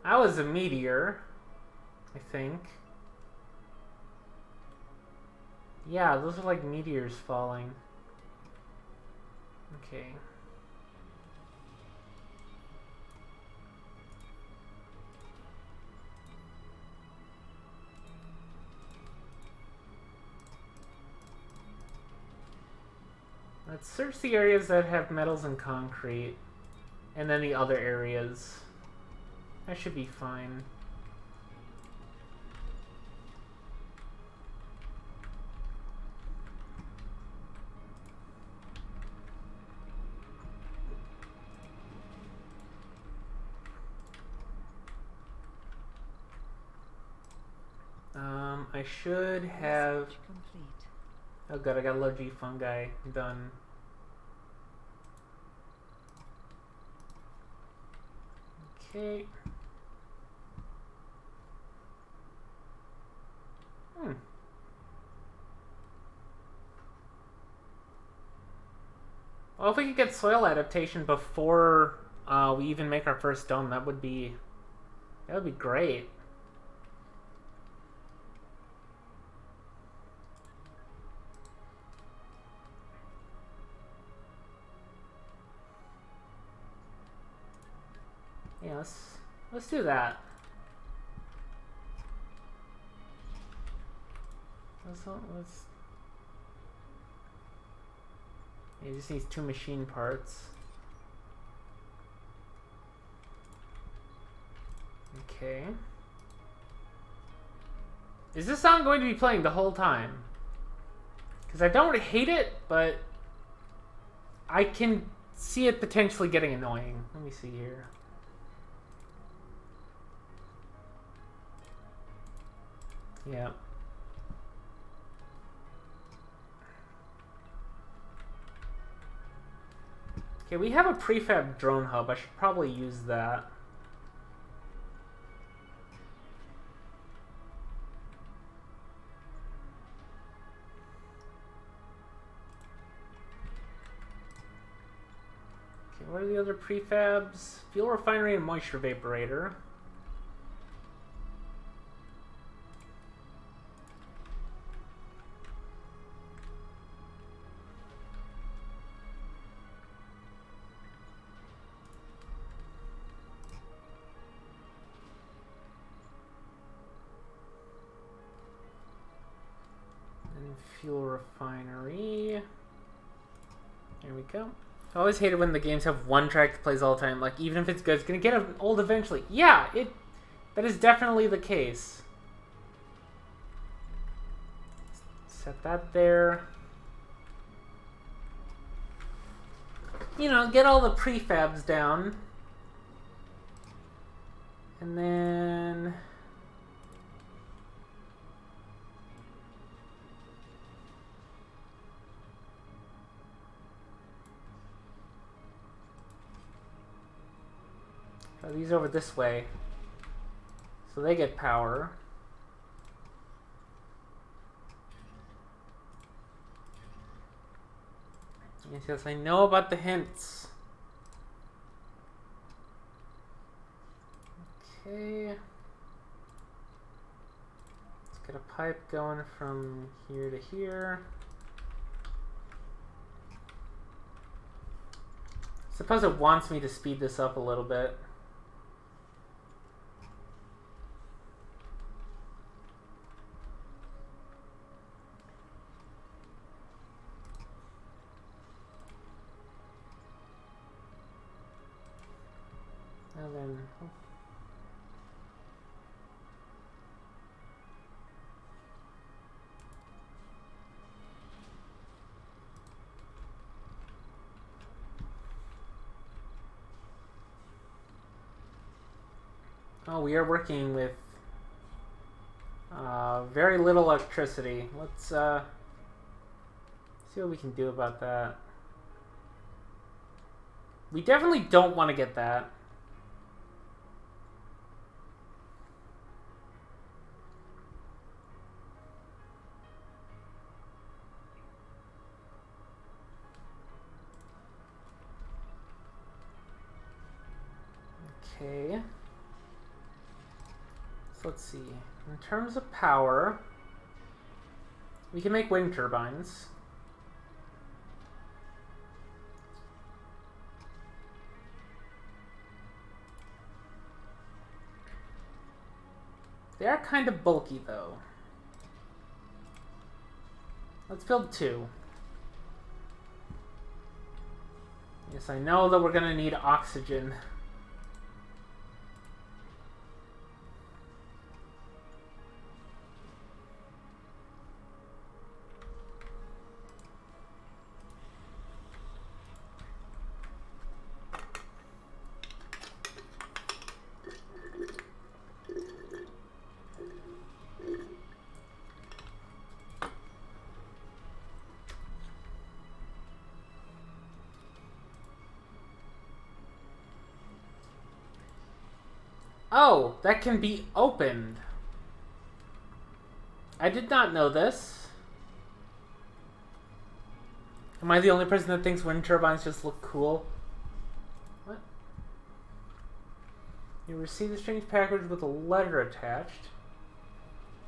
That was a meteor, I think. Yeah, those are like meteors falling. Okay. Let's search the areas that have metals and concrete, and then the other areas. That should be fine. I should have... Research complete. Oh god, I got low G fungi done. Okay. Well, if we could get soil adaptation before we even make our first dome, that would be great. Yeah, let's do that. Let's. It just needs 2 machine parts. Okay. Is this song going to be playing the whole time? Because I don't hate it, but I can see it potentially getting annoying. Let me see here. Yeah. Okay, we have a prefab drone hub. I should probably use that. Okay, what are the other prefabs? Fuel refinery and moisture vaporator. Fuel refinery. There we go. I always hate it when the games have one track that plays all the time. Like, even if it's good, it's gonna get old eventually. Yeah, that is definitely the case. Set that there. You know, get all the prefabs down. And then... these over this way, so they get power. Yes, I know about the hints. Okay. Let's get a pipe going from here to here. Suppose it wants me to speed this up a little bit. And then... Oh, we are working with very little electricity. Let's see what we can do about that. We definitely don't want to get that. Okay. So let's see. In terms of power, we can make wind turbines. They are kind of bulky, though. Let's build 2. Yes, I know that we're gonna need oxygen. Oh, that can be opened. I did not know this. Am I the only person that thinks wind turbines just look cool? What? You receive a strange package with a letter attached.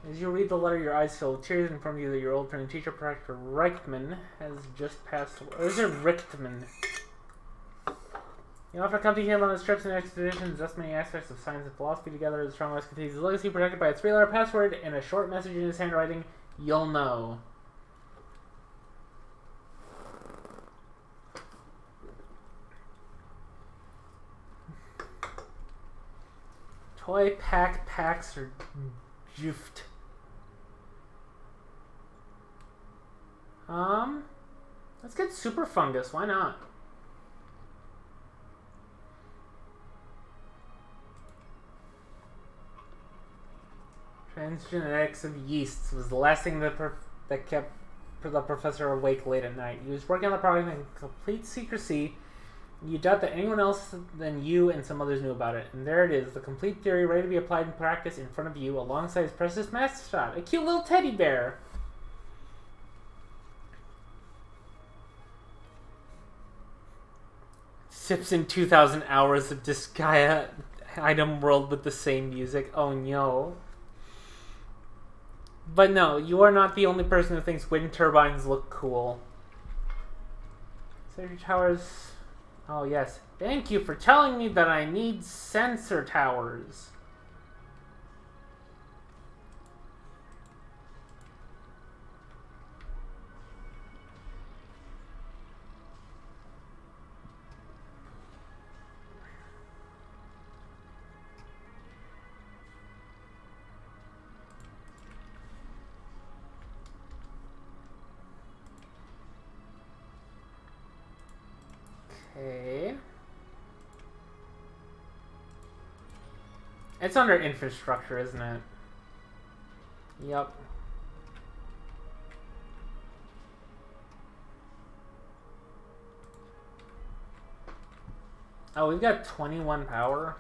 As you read the letter, your eyes fill with tears and inform you that your old friend and teacher, Professor Reichman, has just passed away. Or is it Richtman? You often come to him on his trips and expeditions, thus many aspects of science and philosophy together as strong as continues his legacy, protected by a 3-letter password and a short message in his handwriting. You'll know. Toy pack packs or juft. Let's get super fungus. Why not? Transgenetics of yeasts was the last thing that kept the professor awake late at night. He was working on the project in complete secrecy. You doubt that anyone else than you and some others knew about it. And there it is, the complete theory ready to be applied in practice in front of you alongside his precious mascot, a cute little teddy bear. Sips in 2,000 hours of Disgaea item world with the same music. Oh no. But no, you are not the only person who thinks wind turbines look cool. Sensor towers. Oh yes. Thank you for telling me that I need sensor towers. Okay. It's under infrastructure, isn't it? Yep. Oh, we've got 21 power.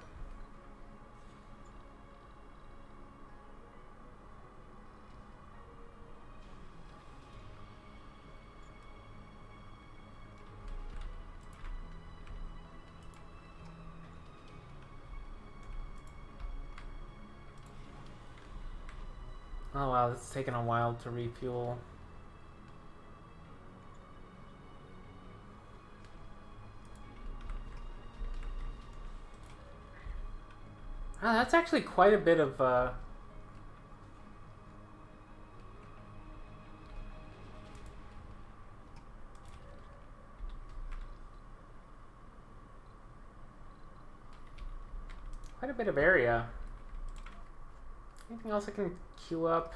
Oh wow, it's taking a while to refuel. Ah, that's actually quite a bit of area. Anything else I can queue up?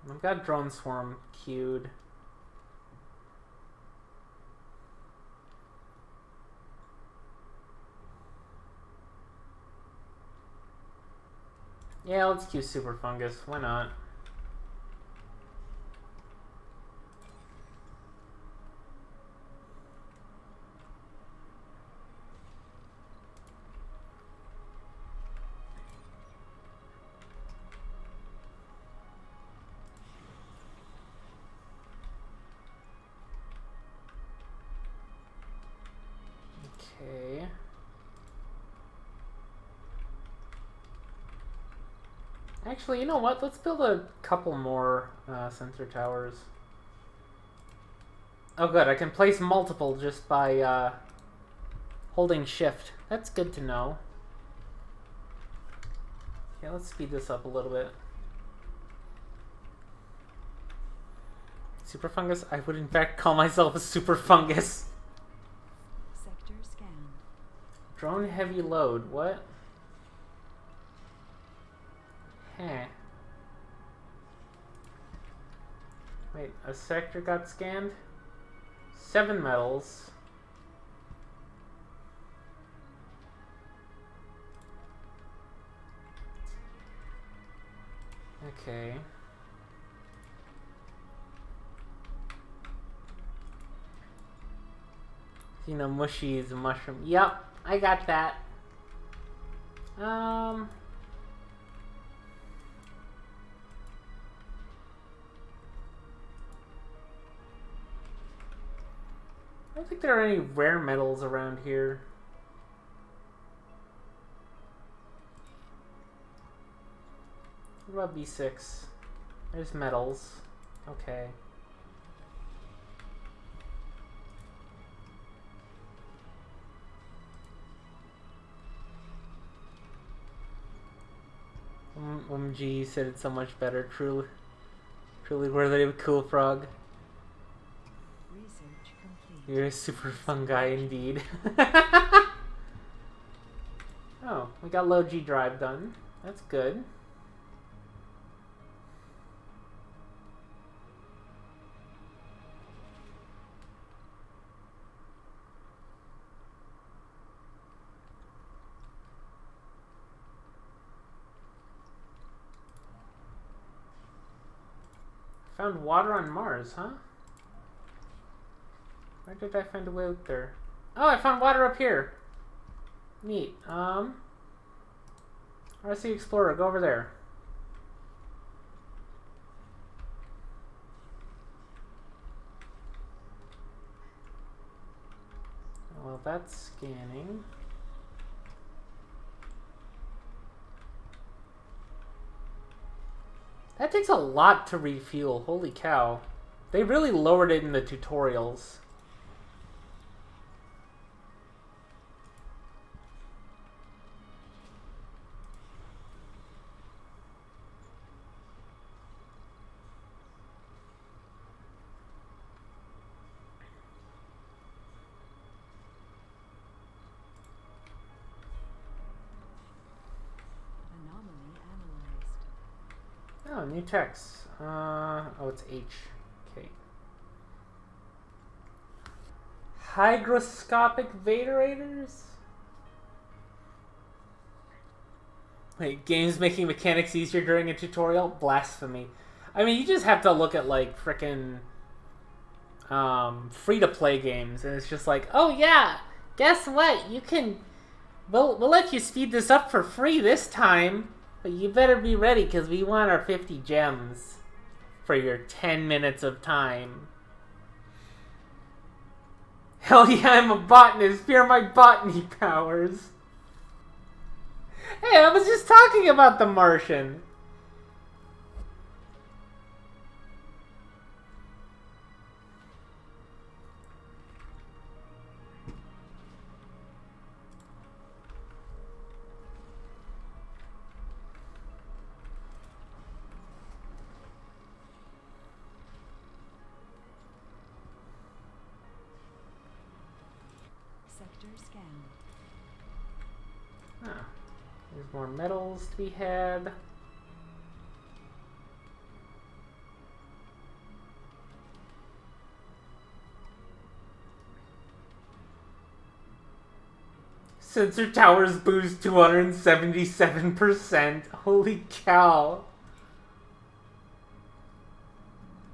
I've got drone swarm queued. Yeah, let's queue super fungus. Why not? Okay. Actually, you know what? Let's build a couple more sensor towers. Oh good, I can place multiple just by holding shift. That's good to know. Okay, let's speed this up a little bit. Super fungus? I would in fact call myself a super fungus. Sector scanned. Drone heavy load, what? Heh. Wait, a sector got scanned? 7 metals. Okay. You know, mushy is a mushroom. Yep, I got that. I don't think there are any rare metals around here. What about B6? There's metals. Okay. OMG said it so much better. Truly worthy of a cool frog. Research complete. You're a super fun guy indeed. Oh, we got low G drive done. That's good. Found water on Mars, huh? Where did I find a way out there? Oh, I found water up here. Neat. RC Explorer, go over there. Well, that's scanning. That takes a lot to refuel. Holy cow. They really lowered it in the tutorials. Anomaly analyzed. Oh, new text. Oh, it's H. Okay. Hygroscopic Vaderators? Wait, games making mechanics easier during a tutorial? Blasphemy. I mean, you just have to look at, like, frickin' free-to-play games, and it's just like, oh yeah, guess what? You can... We'll let you speed this up for free this time, but you better be ready, because we want our 50 gems for your 10 minutes of time. Hell yeah, I'm a botanist. Fear my botany powers. Hey, I was just talking about the Martian. Sector scanned. Huh. There's more metals to be had. Sensor towers boost 277%. Holy cow.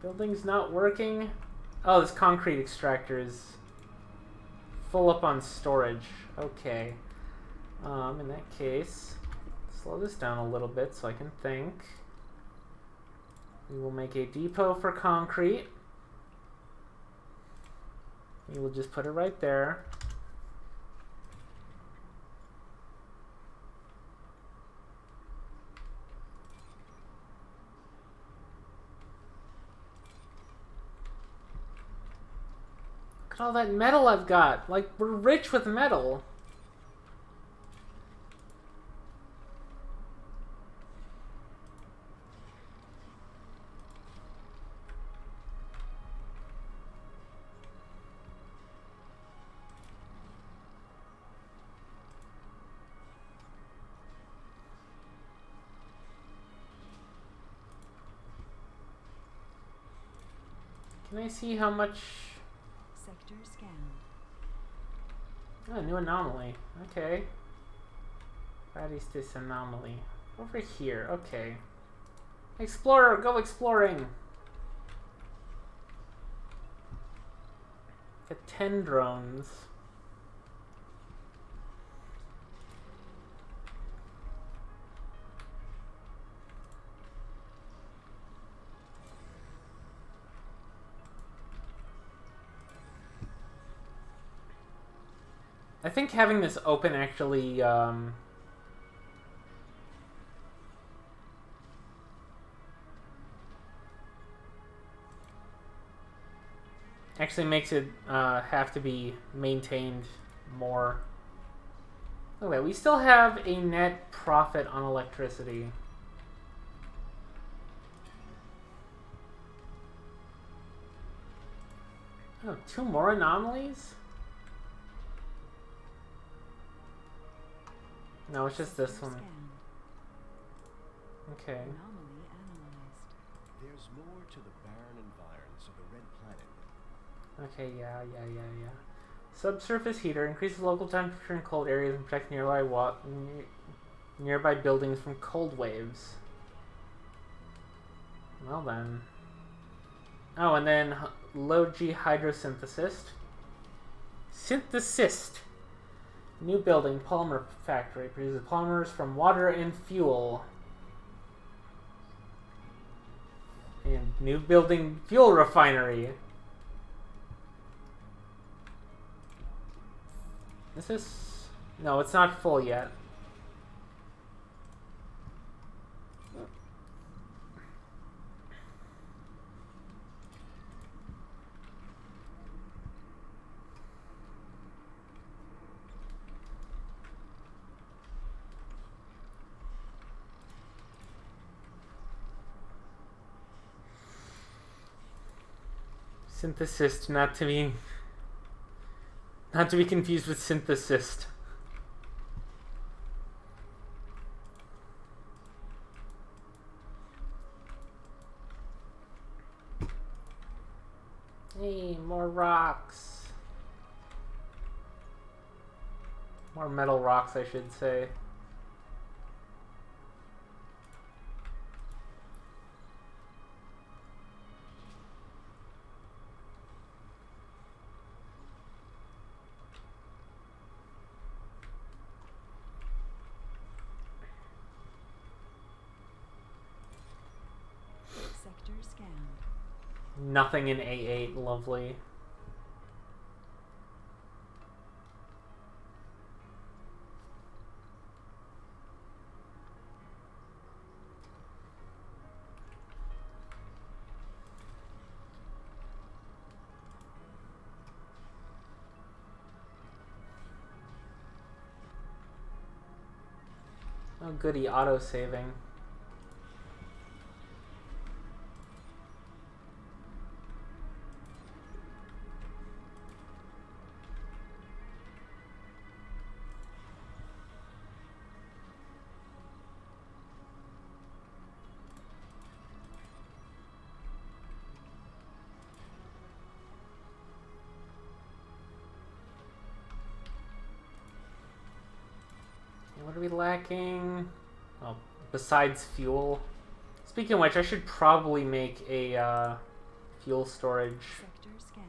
Building's not working. Oh, this concrete extractor is full up on storage. Okay. In that case, slow this down a little bit so I can think. We will make a depot for concrete. We will just put it right there. Look at all that metal I've got. Like, we're rich with metal. Can I see how much... Sector scanned. Oh, new anomaly. Okay. What is this anomaly? Over here. Okay. Explorer, go exploring! Got 10 drones. I think having this open actually actually makes it have to be maintained more. Okay, we still have a net profit on electricity. Oh, 2 more anomalies? No, it's just this Sector one. scanned. Okay. Anomaly analyzed. There's more to the barren environs of the Red Planet. Okay, yeah. Subsurface heater increases local temperature in cold areas and protects nearby buildings from cold waves. Well then. Oh, and then low G hydrosynthesist. Synthesist. New building, polymer factory. Produces polymers from water and fuel. And new building, fuel refinery. Is this... No, it's not full yet. Synthesist, not to be confused with synthesist. Hey, more rocks. More metal rocks, I should say. Sector scanned. Nothing in A8, lovely. Oh goody, auto-saving. lacking? Oh, besides fuel. Speaking of which, I should probably make a fuel storage. Sector scanned.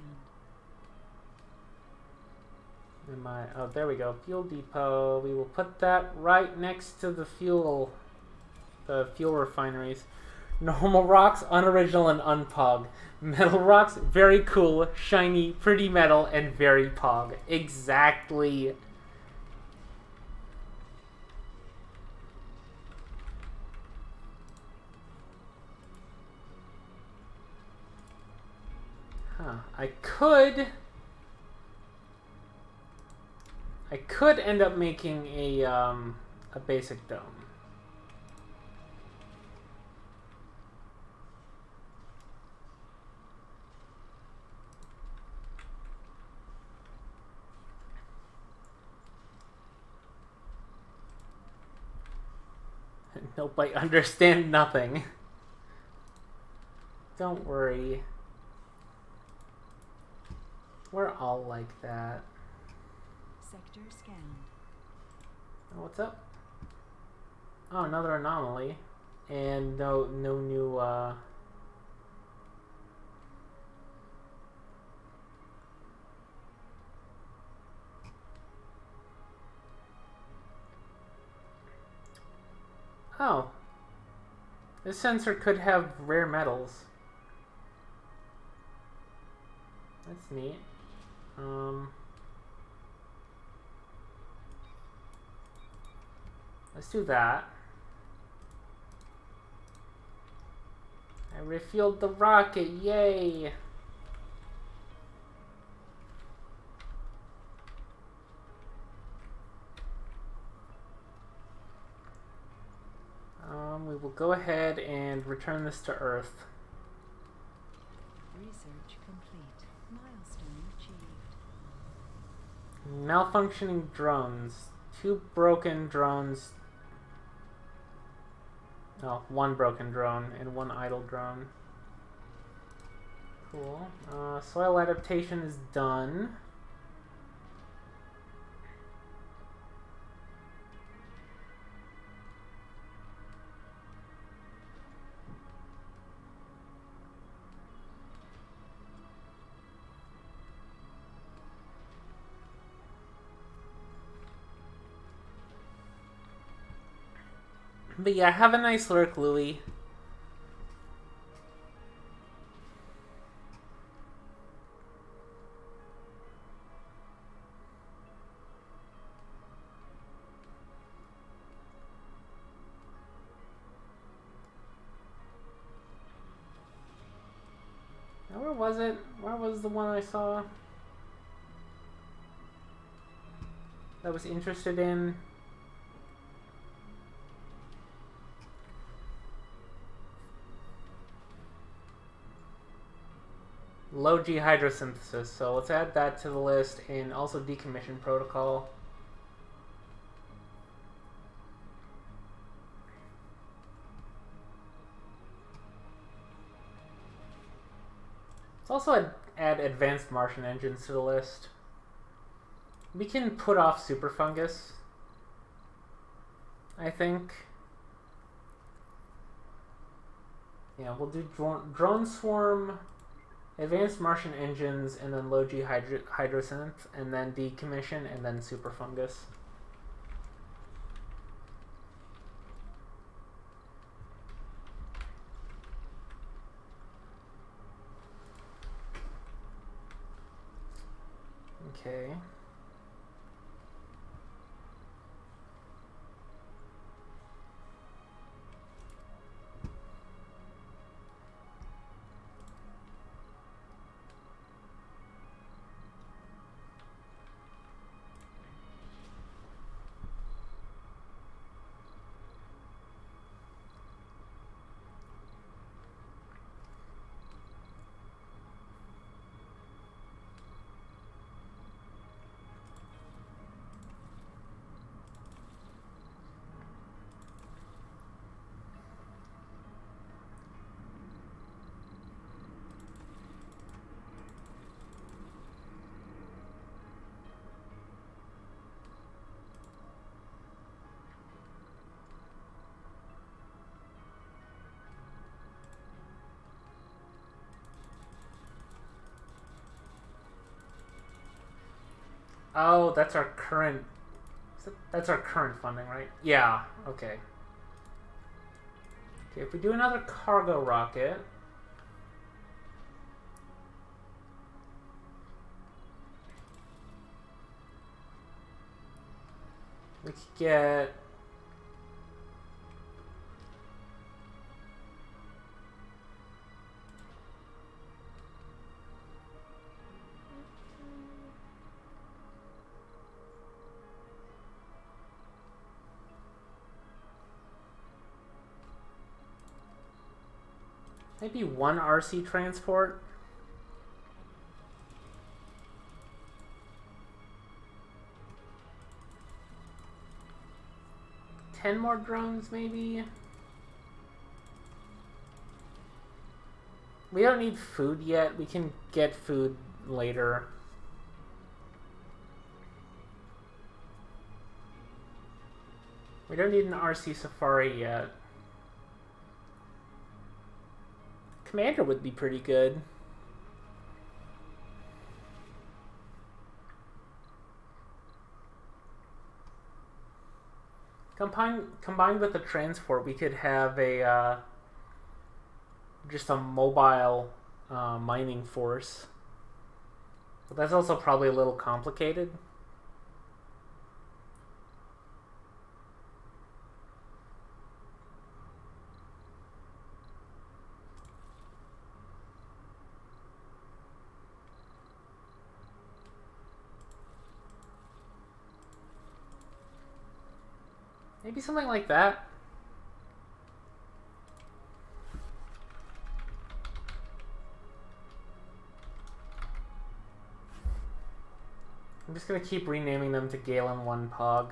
Oh, there we go. Fuel depot. We will put that right next to the fuel refineries. Normal rocks, unoriginal and unpog. Metal rocks, very cool, shiny, pretty metal, and very pog. Exactly. Huh. I could end up making a basic dome. Nope, I understand nothing. Don't worry. We're all like that. Sector scanned. Oh, what's up? Oh, another anomaly. And no new, Oh. This sensor could have rare metals. That's neat. Let's do that. I refueled the rocket, yay! We will go ahead and return this to Earth. Research complete. Milestone achieved. Malfunctioning drones. 2 broken drones. Oh, 1 broken drone and 1 idle drone. Cool. Soil adaptation is done. But yeah, have a nice lurk, Louie. Now, where was it? Where was the one I saw that I was interested in? Low G hydrosynthesis, so let's add that to the list, and also decommission protocol. Let's also add advanced Martian engines to the list. We can put off super fungus, I think. Yeah, we'll do drone swarm, advanced Martian engines, and then low G hydrosynth, and then decommission, and then super fungus. Okay. Oh, that's our current... That's our current funding, right? Yeah, okay. Okay, if we do another cargo rocket... we could get... maybe one RC transport? 10 more drones, maybe? We don't need food yet. We can get food later. We don't need an RC Safari yet. Commander would be pretty good. Combined with the transport, we could have a just a mobile mining force. But that's also probably a little complicated. Maybe something like that. I'm just gonna keep renaming them to Galen 1 Pog.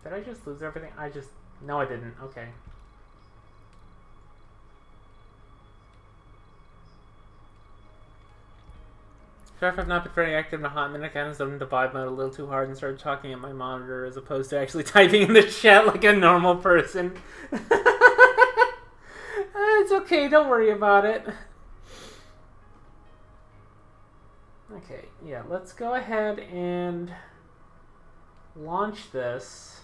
Did I just lose everything? No, I didn't. Okay. Sorry if I've not been very active in a hot minute. I kind of zoned into vibe mode a little too hard and started talking at my monitor as opposed to actually typing in the chat like a normal person. It's okay, don't worry about it. Okay, yeah, let's go ahead and launch this.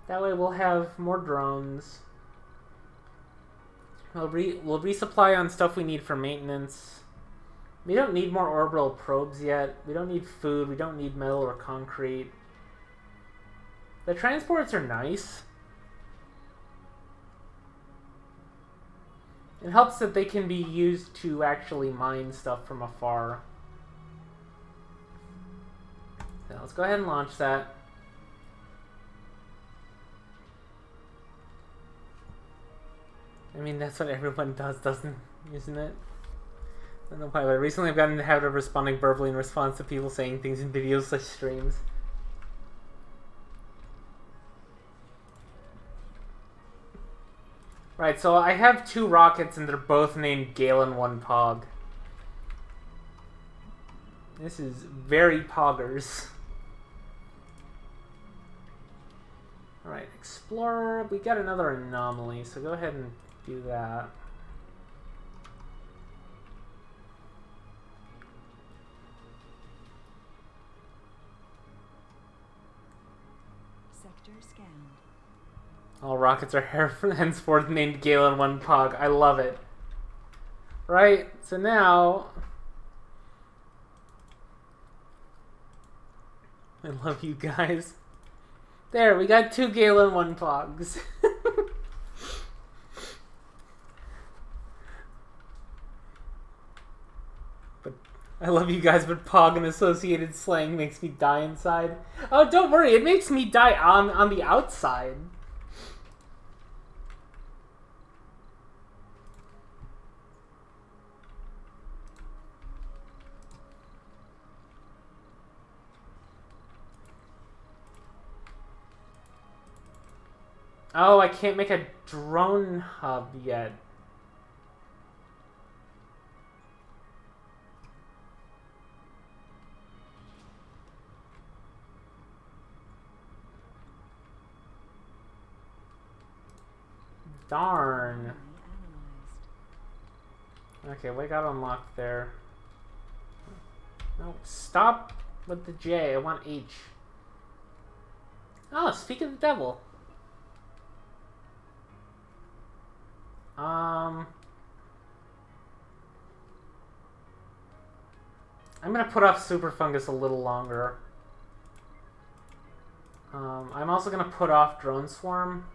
That way we'll have more drones. We'll resupply on stuff we need for maintenance. We don't need more orbital probes yet. We don't need food. We don't need metal or concrete. The transports are nice. It helps that they can be used to actually mine stuff from afar. So let's go ahead and launch that. I mean, that's what everyone does, isn't it? I don't know why, but recently I've gotten in the habit of responding verbally in response to people saying things in videos like streams. Right, so I have 2 rockets and they're both named Galen 1 Pog. This is very poggers. Alright, Explorer. We got another anomaly, so go ahead and do that. Sector scanned. All rockets are henceforth named Galen 1 Pog. I love it. Right, so now... I love you guys. There, we got 2 Galen 1 Pogs. But I love you guys, but Pog and associated slang makes me die inside. Oh, don't worry, it makes me die on the outside. Oh, I can't make a drone hub yet. Darn. Analyzed. Okay, what got unlocked there? No, stop with the J. I want H. Oh, speak of the devil. I'm gonna put off Super Fungus a little longer. I'm also gonna put off Drone Swarm,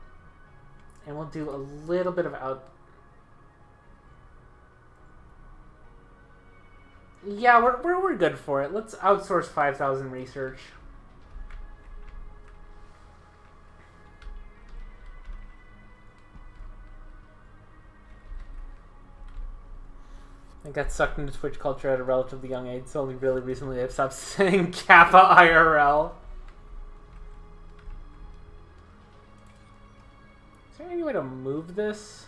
and we'll do a little bit of out. Yeah, we're good for it. Let's outsource 5,000 research. I got sucked into Twitch culture at a relatively young age, so only really recently I've stopped saying Kappa IRL. Is there any way to move this?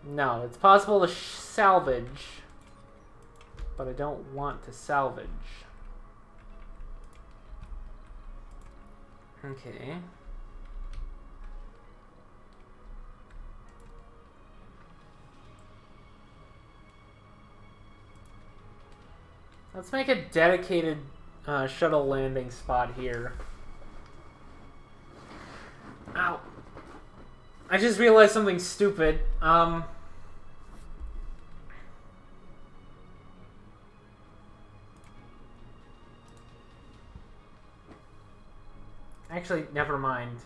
No, it's possible to salvage, but I don't want to salvage. Okay. Let's make a dedicated shuttle landing spot here. Ow. I just realized something stupid. Actually, never mind.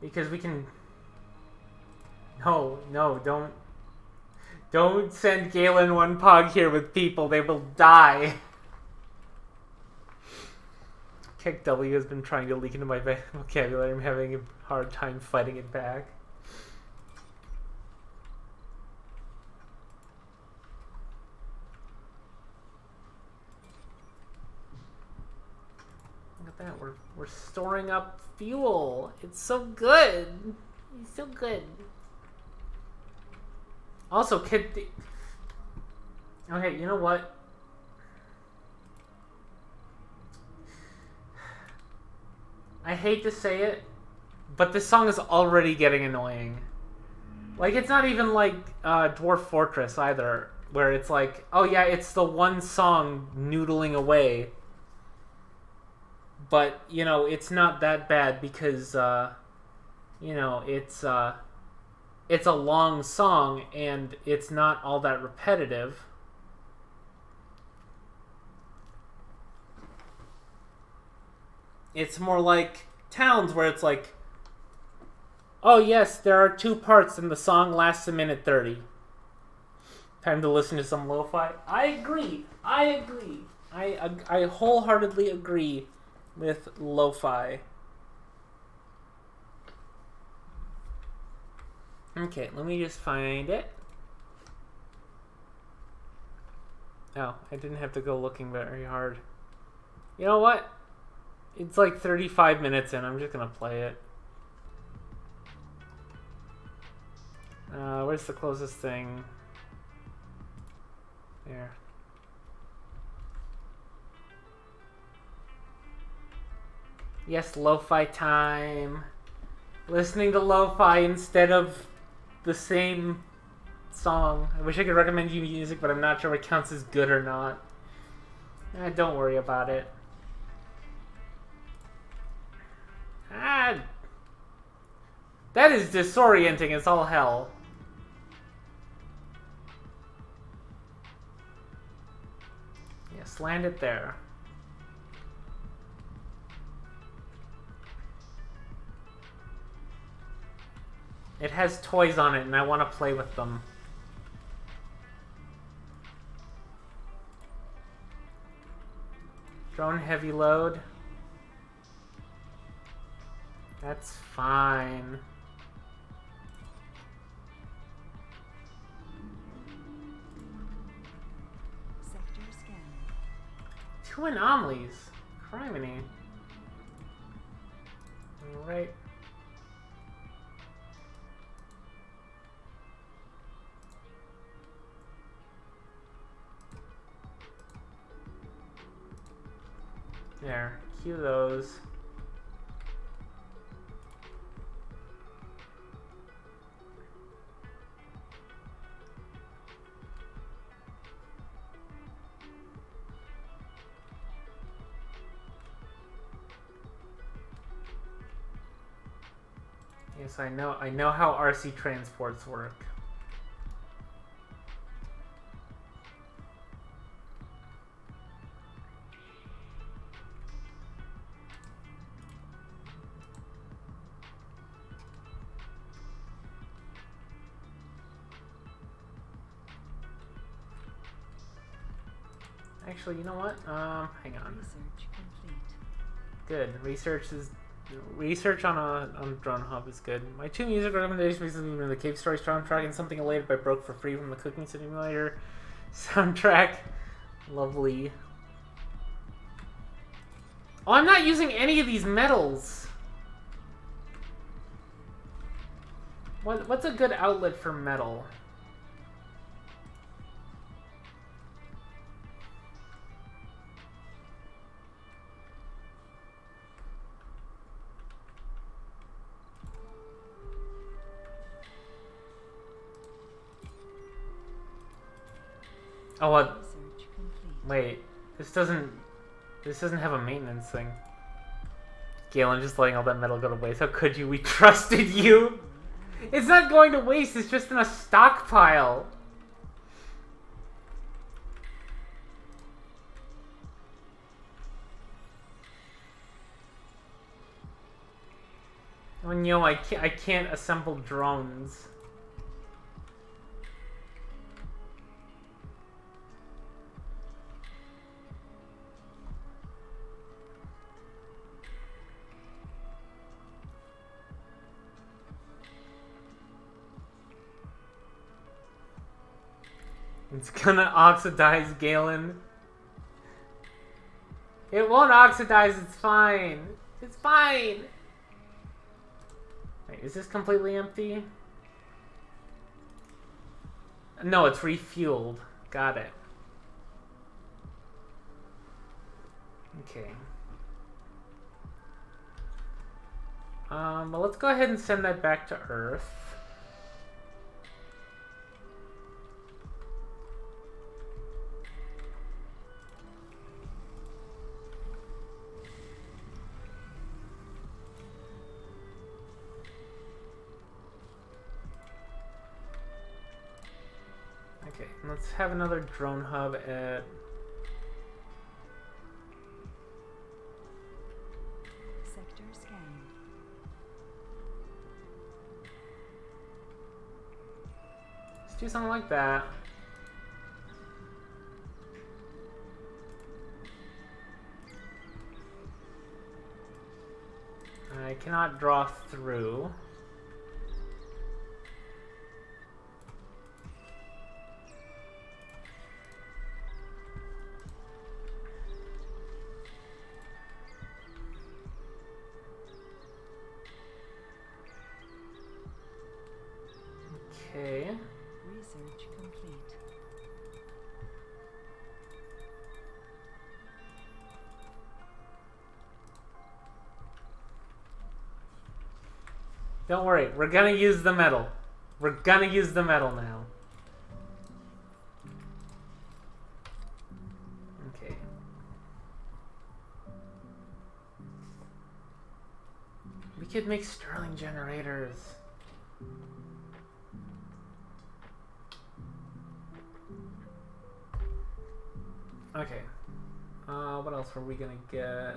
Because we can... No, don't send Galen one pog here with people. They will die. Kick W has been trying to leak into my vocabulary. I'm having a hard time fighting it back. Look at that. We're storing up fuel. It's so good. It's so good. Also, okay, you know what? I hate to say it, but this song is already getting annoying. Like, it's not even like Dwarf Fortress either, where it's like, oh yeah, it's the one song noodling away. But, you know, it's not that bad because, you know, it's a long song and it's not all that repetitive. It's more like Towns where it's like, oh yes, there are 2 parts and the song lasts a minute 30. Time to listen to some lo-fi. I agree. I wholeheartedly agree with lo-fi. Okay, let me just find it. Oh, I didn't have to go looking very hard. You know what? It's like 35 minutes in. I'm just gonna play it. Where's the closest thing? There. Yes, lo-fi time. Listening to lo-fi instead of the same song. I wish I could recommend you music, but I'm not sure what counts as good or not. Don't worry about it. That is disorienting as all hell. Yes, land it there. It has toys on it and I want to play with them. Drone heavy load. That's fine. Sector scan. 2 anomalies. Criminy. Alright. There. Cue those. Yes, I know. I know how RC transports work. Actually, you know what? Hang on. Research complete. Good. Research on a drone hub is good. My two music recommendations are the Cave Story soundtrack and Something Elated by Broke for Free from the Cooking Simulator soundtrack. Lovely. Oh, I'm not using any of these metals. What's a good outlet for metal? Oh, what? Research complete. Wait, this doesn't have a maintenance thing. Galen, just letting all that metal go to waste. How could you? We trusted you. It's not going to waste. It's just in a stockpile. Oh no, I can't assemble drones. It's gonna oxidize, Galen. It won't oxidize, it's fine. It's fine. Wait, is this completely empty? No, it's refueled. Got it. Okay. Well, let's go ahead and send that back to Earth. Okay, let's have another drone hub at... Sector scanned. Let's do something like that. I cannot draw through. Okay. Research complete. Don't worry, we're gonna use the metal. We're gonna use the metal now. Okay. We could make Stirling generators. Okay. What else were we gonna get?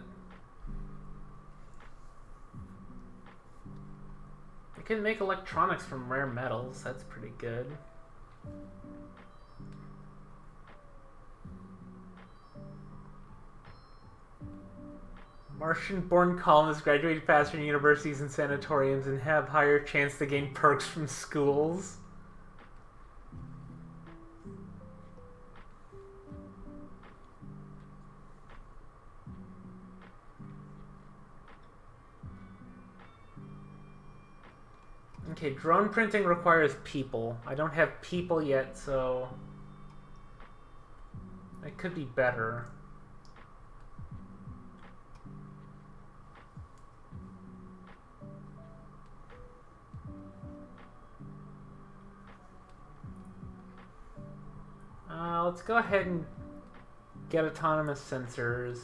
We can make electronics from rare metals. That's pretty good. Martian-born colonists graduate faster from universities and sanatoriums and have higher chance to gain perks from schools. Okay, drone printing requires people. I don't have people yet, so it could be better. Let's go ahead and get autonomous sensors.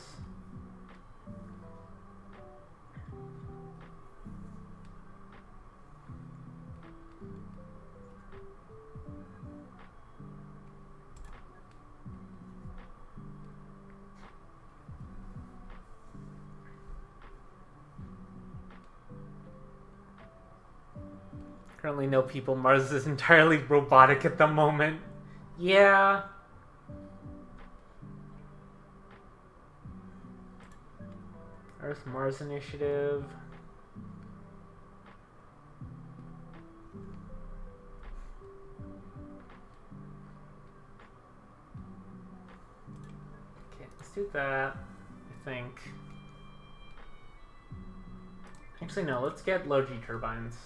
Currently no people. Mars is entirely robotic at the moment. Yeah. Earth-Mars initiative. Okay, let's do that, I think. Actually, no, let's get low-G turbines.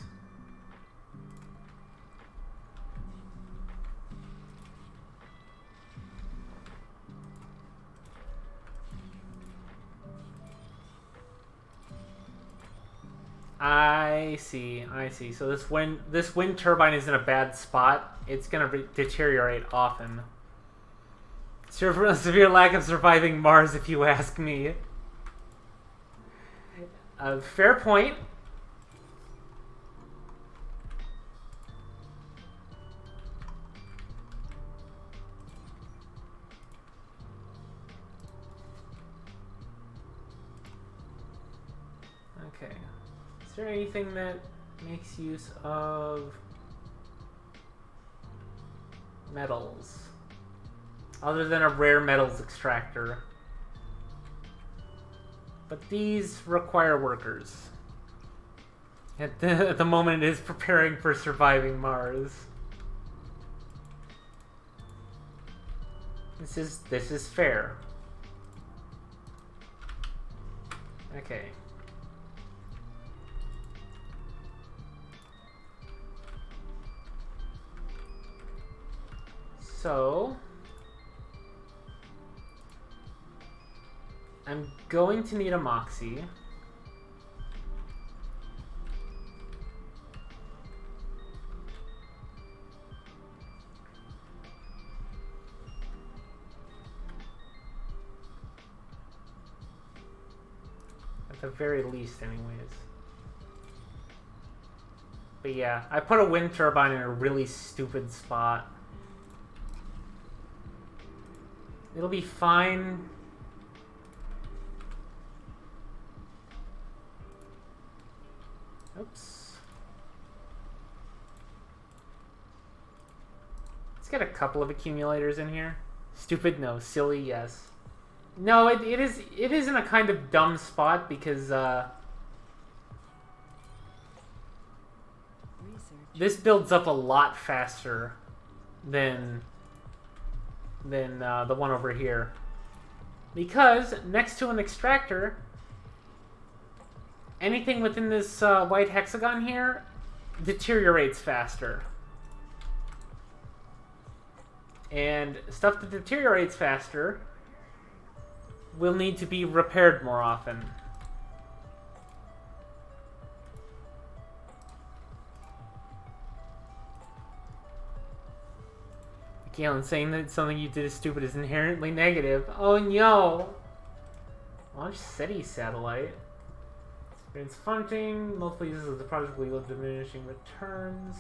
I see, I see. So this wind turbine is in a bad spot. It's gonna deteriorate often. Severe lack of surviving Mars, if you ask me. Fair point. Okay. Is there anything that makes use of metals? Other than a rare metals extractor. But these require workers. At the moment it is preparing for surviving Mars. This is fair. Okay. So I'm going to need a Moxie. At the very least, anyways. But yeah, I put a wind turbine in a really stupid spot. It'll be fine. Oops. Let's get a couple of accumulators in here. Stupid, no. Silly, yes. No, it is in a kind of dumb spot because this builds up a lot faster than the one over here. Because next to an extractor, anything within this white hexagon here deteriorates faster. And stuff that deteriorates faster will need to be repaired more often. Galen, saying that something you did is stupid is inherently negative. Oh no! Launch SETI satellite. Experience funding. Multiple uses of the project will yield diminishing returns.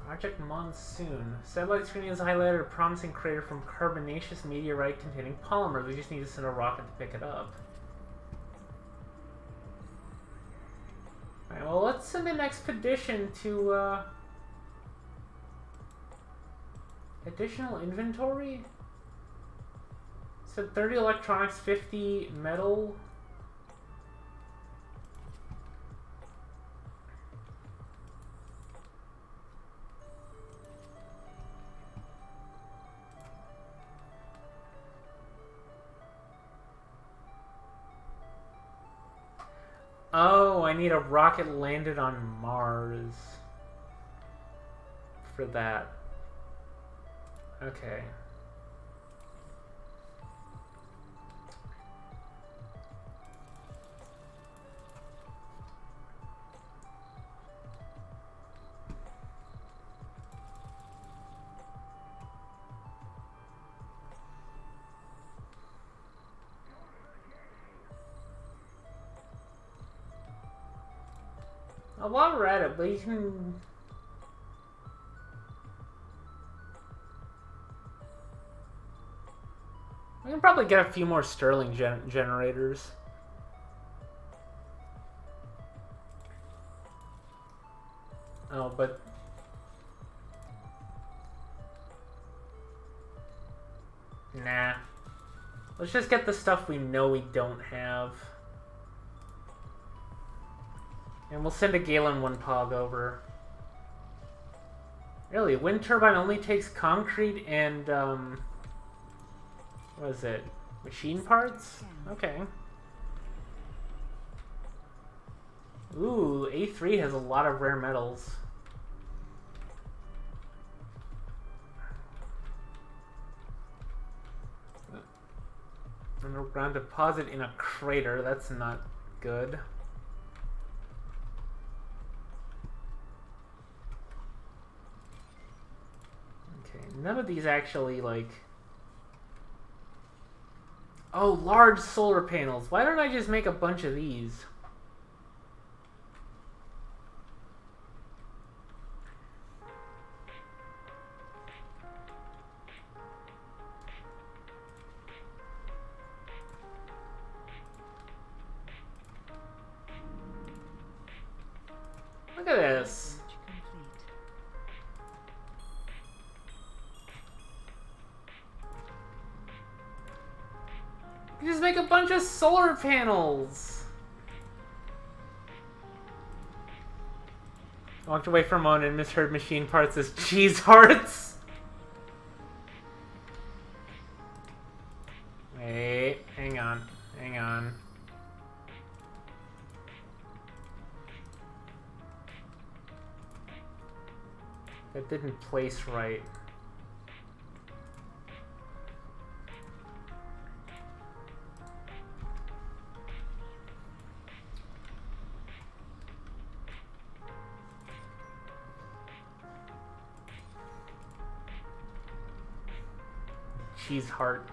Project Monsoon. Satellite screening has highlighted a promising crater from carbonaceous meteorite containing polymer. We just need to send a rocket to pick it up. Alright, well, let's send an expedition to, additional inventory? Said 30 electronics, 50 metal. Oh, I need a rocket landed on Mars for that. Okay. While we're at it, but you can... We can probably get a few more Stirling generators. Oh, but... Nah. Let's just get the stuff we know we don't have. And we'll send a Galen 1 Pog over. Really, wind turbine only takes concrete and, what is it? Machine parts? Okay. Ooh, A3 has a lot of rare metals. Underground deposit in a crater, that's not good. Okay, none of these actually, like... Oh, large solar panels. Why don't I just make a bunch of these? Look at this. You just make a bunch of solar panels. Walked away for a moment and misheard machine parts as cheese hearts. Wait, hang on, hang on. That didn't place right. Cheese heart.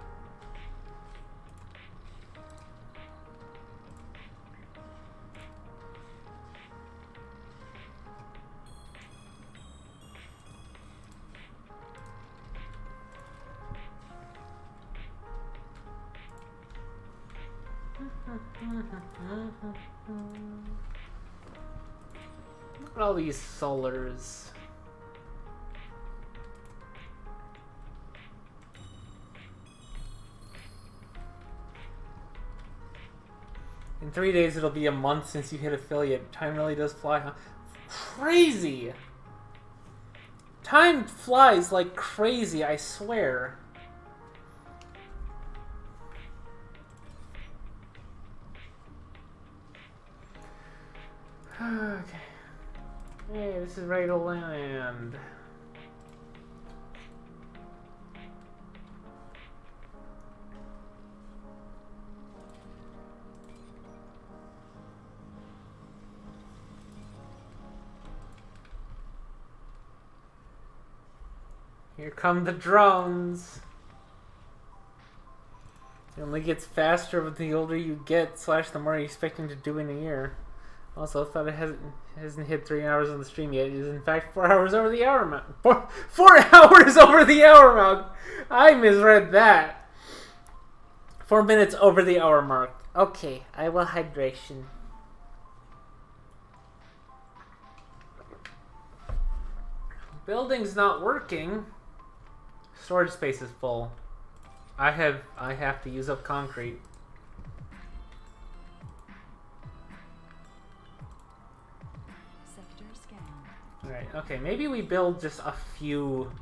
Look at all these solars. In 3 days, it'll be a month since you hit affiliate. Time really does fly, huh? Crazy! Time flies like crazy, I swear. Okay. Hey, this is ready to land. Here come the drones. It only gets faster with the older you get, / the more you're expecting to do in a year. Also, I thought it hasn't hit 3 hours on the stream yet. It is in fact 4 hours over the hour mark. 4 hours over the hour mark! I misread that. 4 minutes over the hour mark. Okay, I will hydration. Building's not working. Storage space is full. I have to use up concrete. Sector scan. Alright, okay, maybe we build just a few.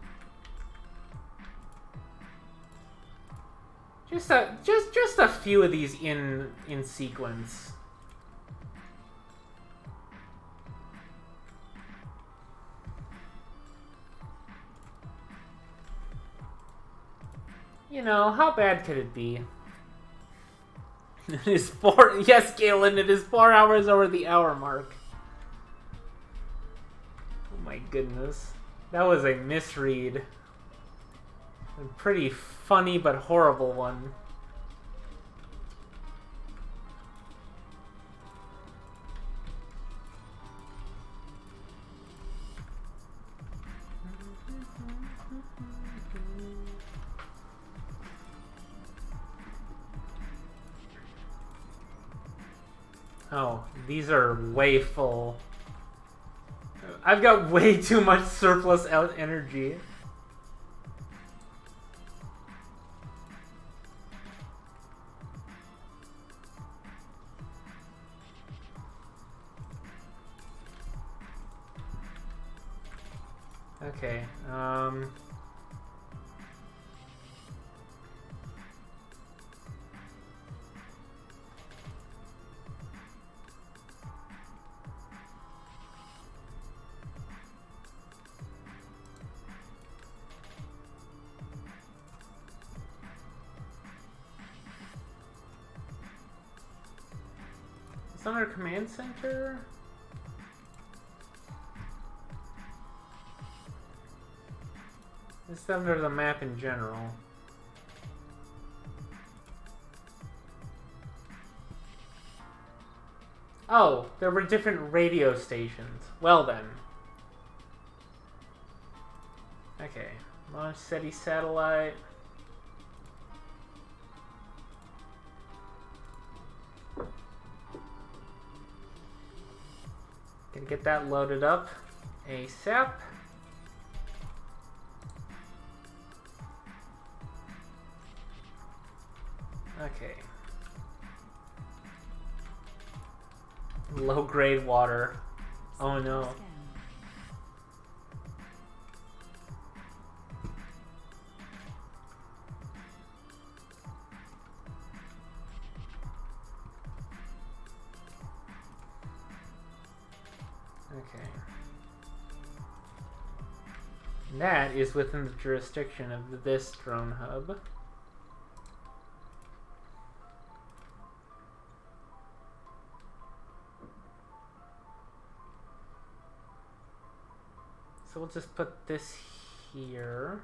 Just a few of these in sequence. You know, how bad could it be? It is 4. Yes, Galen, it is 4 hours over the hour mark. Oh my goodness. That was a misread. A pretty funny but horrible one. Oh, these are way full. I've got way too much surplus energy. Okay, it's under command center. It's under the map in general. Oh, there were different radio stations. Well then. Okay. Launch SETI satellite. Gonna get that loaded up ASAP. Okay. Low grade water. Oh no. Scan. Okay. That is within the jurisdiction of this drone hub. So we'll just put this here.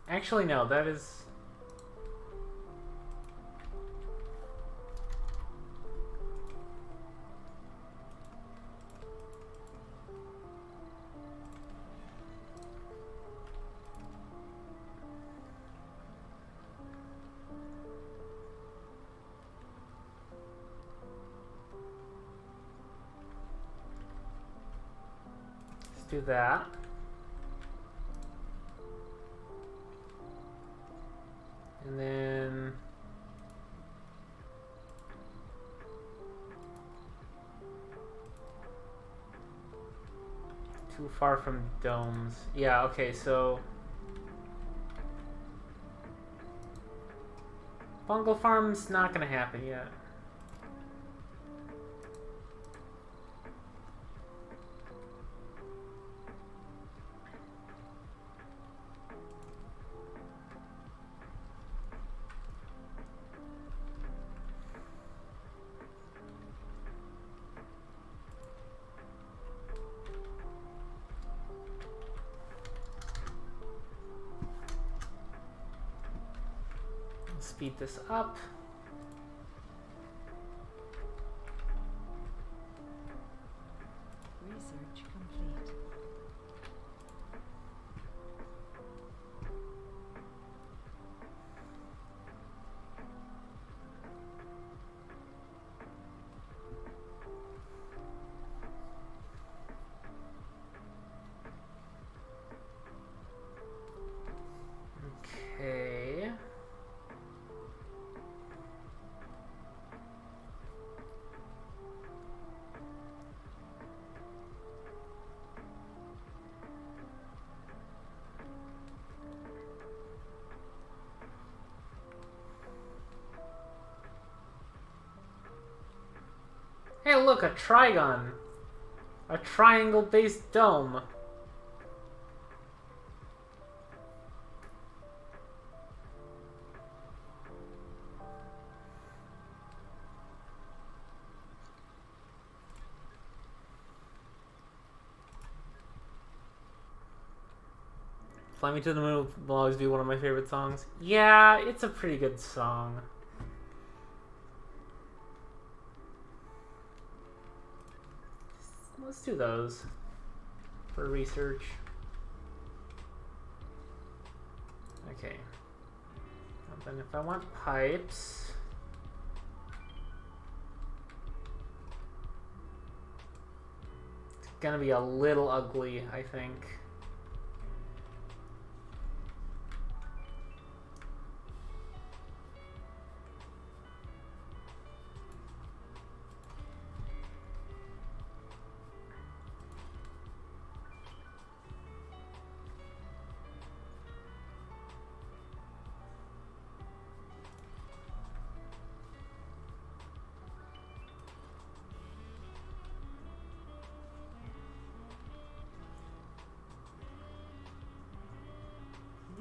Actually, no, that is... Let's do that. And then... Too far from domes. Yeah, okay, so... Bungle Farm's not gonna happen yet. Speed this up. Research complete. Okay. Hey, look, a trigon. A triangle-based dome. Fly Me to the Moon will always be one of my favorite songs. Yeah, it's a pretty good song. Let's do those for research. Okay. Now then if I want pipes... gonna be a little ugly, I think.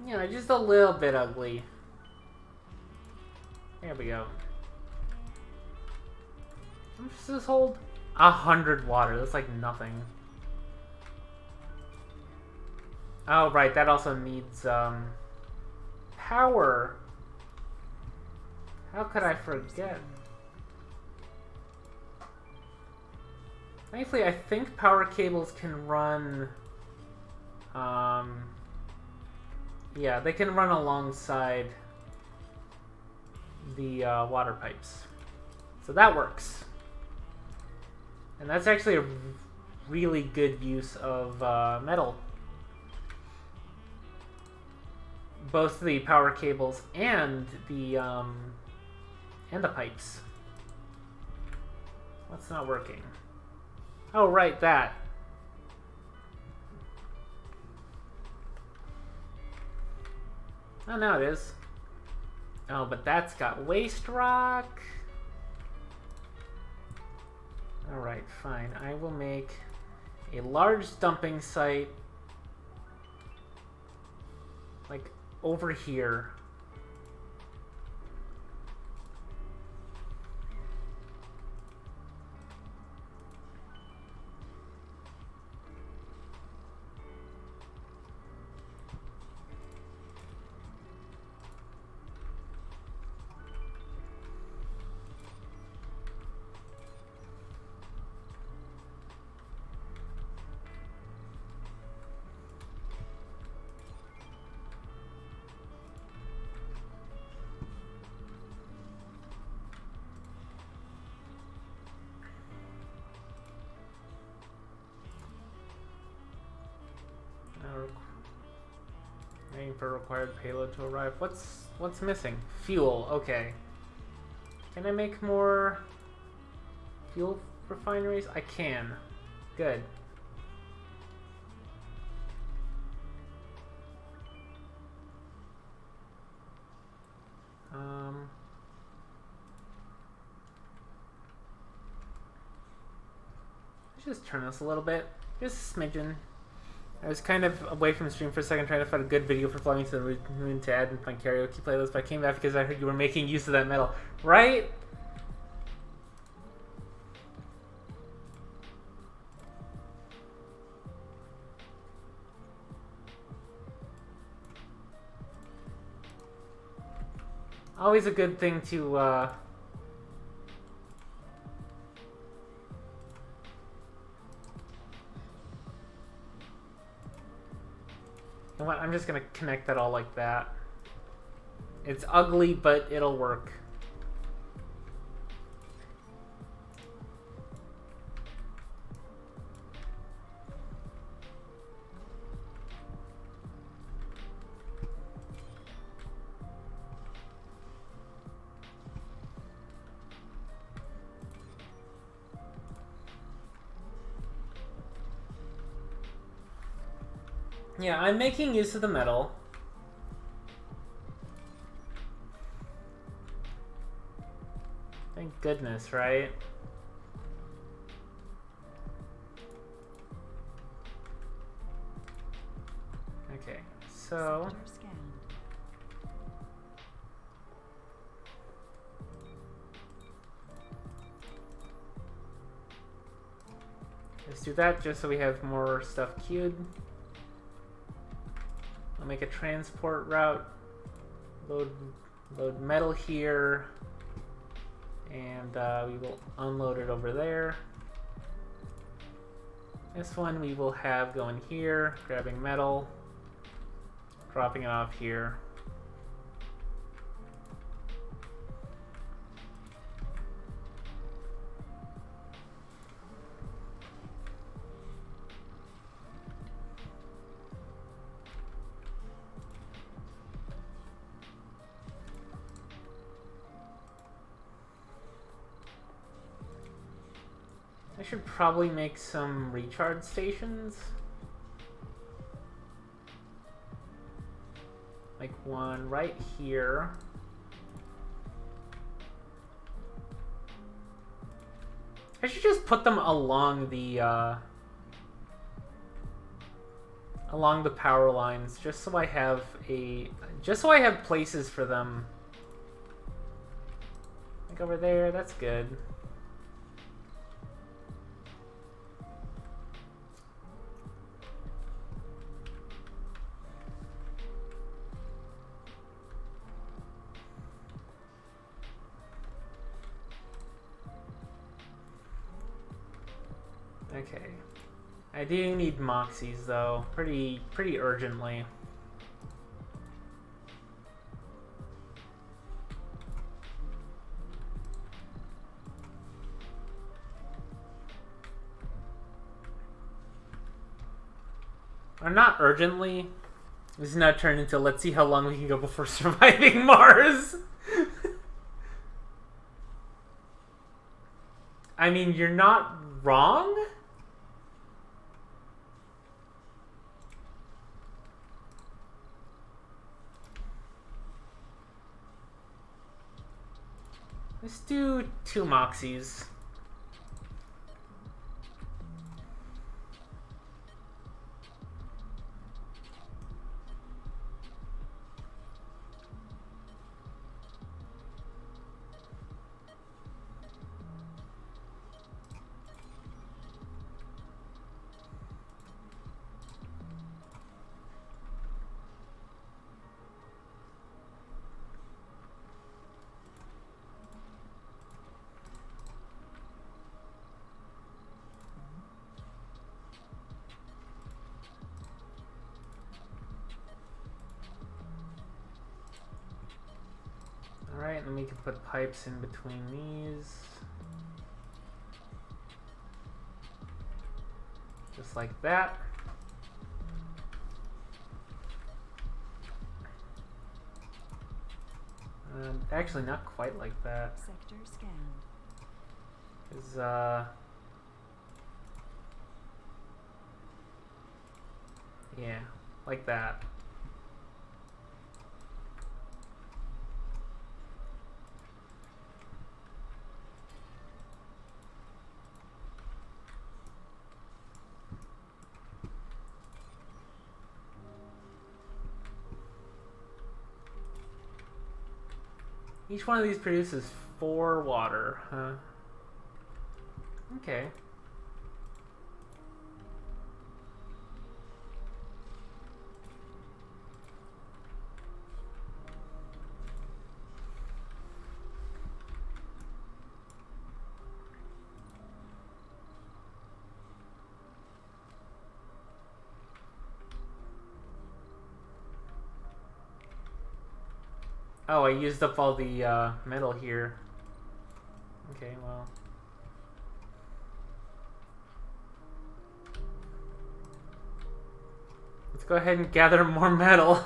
You know, just a little bit ugly. There we go. How much does this hold? 100 water. That's like nothing. Oh, right. That also needs power. How could I forget? Thankfully, I think power cables can run. Yeah, they can run alongside the water pipes. So that works. And that's actually a really good use of metal. Both the power cables and the pipes. What's not working? Oh, right, that. Oh, now it is. Oh, but that's got waste rock. Alright, fine. I will make a large dumping site like over here. Waiting for required payload to arrive. What's missing? Fuel. Okay. Can I make more fuel refineries? I can. Good. Let's just turn this a little bit. Just a smidgen. I was kind of away from the stream for a second trying to find a good video for flying to the moon to add and find karaoke playlists, but I came back because I heard you were making use of that metal. Right? Always a good thing to, You know what? I'm just gonna connect that all like that. It's ugly, but it'll work. Yeah, I'm making use of the metal. Thank goodness, right? Okay, so... Sector scanned. Let's do that just so we have more stuff queued. I'll make a transport route, load metal here, and we will unload it over there. This one we will have going here, grabbing metal, dropping it off here. I should probably make some recharge stations. Like one right here. I should just put them along the power lines, just so I have places for them. Like over there, that's good. Okay. I do need Moxies though, pretty urgently. Or not urgently. This is now turned into let's see how long we can go before surviving Mars. I mean, you're not wrong. Let's do 2 Moxies. Alright, and we can put pipes in between these. Just like that. Actually, not quite like that. Sector scanned. Is yeah, like that. Each one of these produces 4 water, huh? Okay. Oh, I used up all the metal here. Okay, well. Let's go ahead and gather more metal.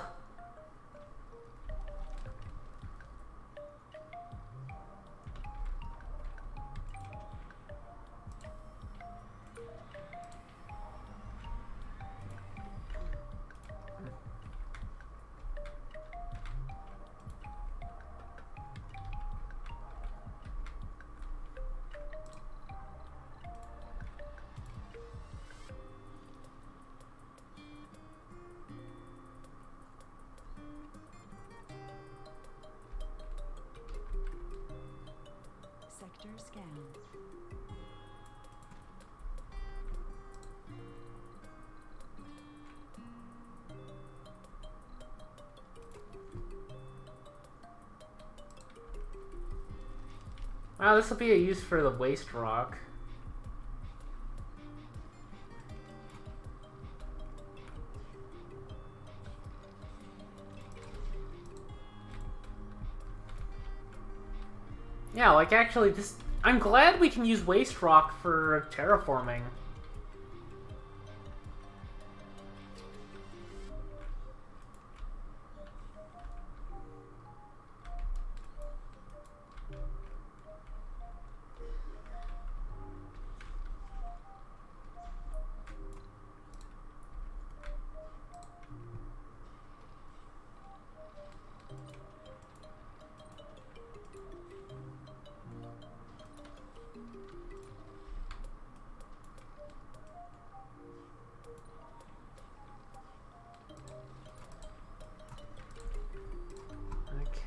Sector scanned. Wow, this will be a use for the waste rock. Yeah, like actually this... I'm glad we can use waste rock for terraforming.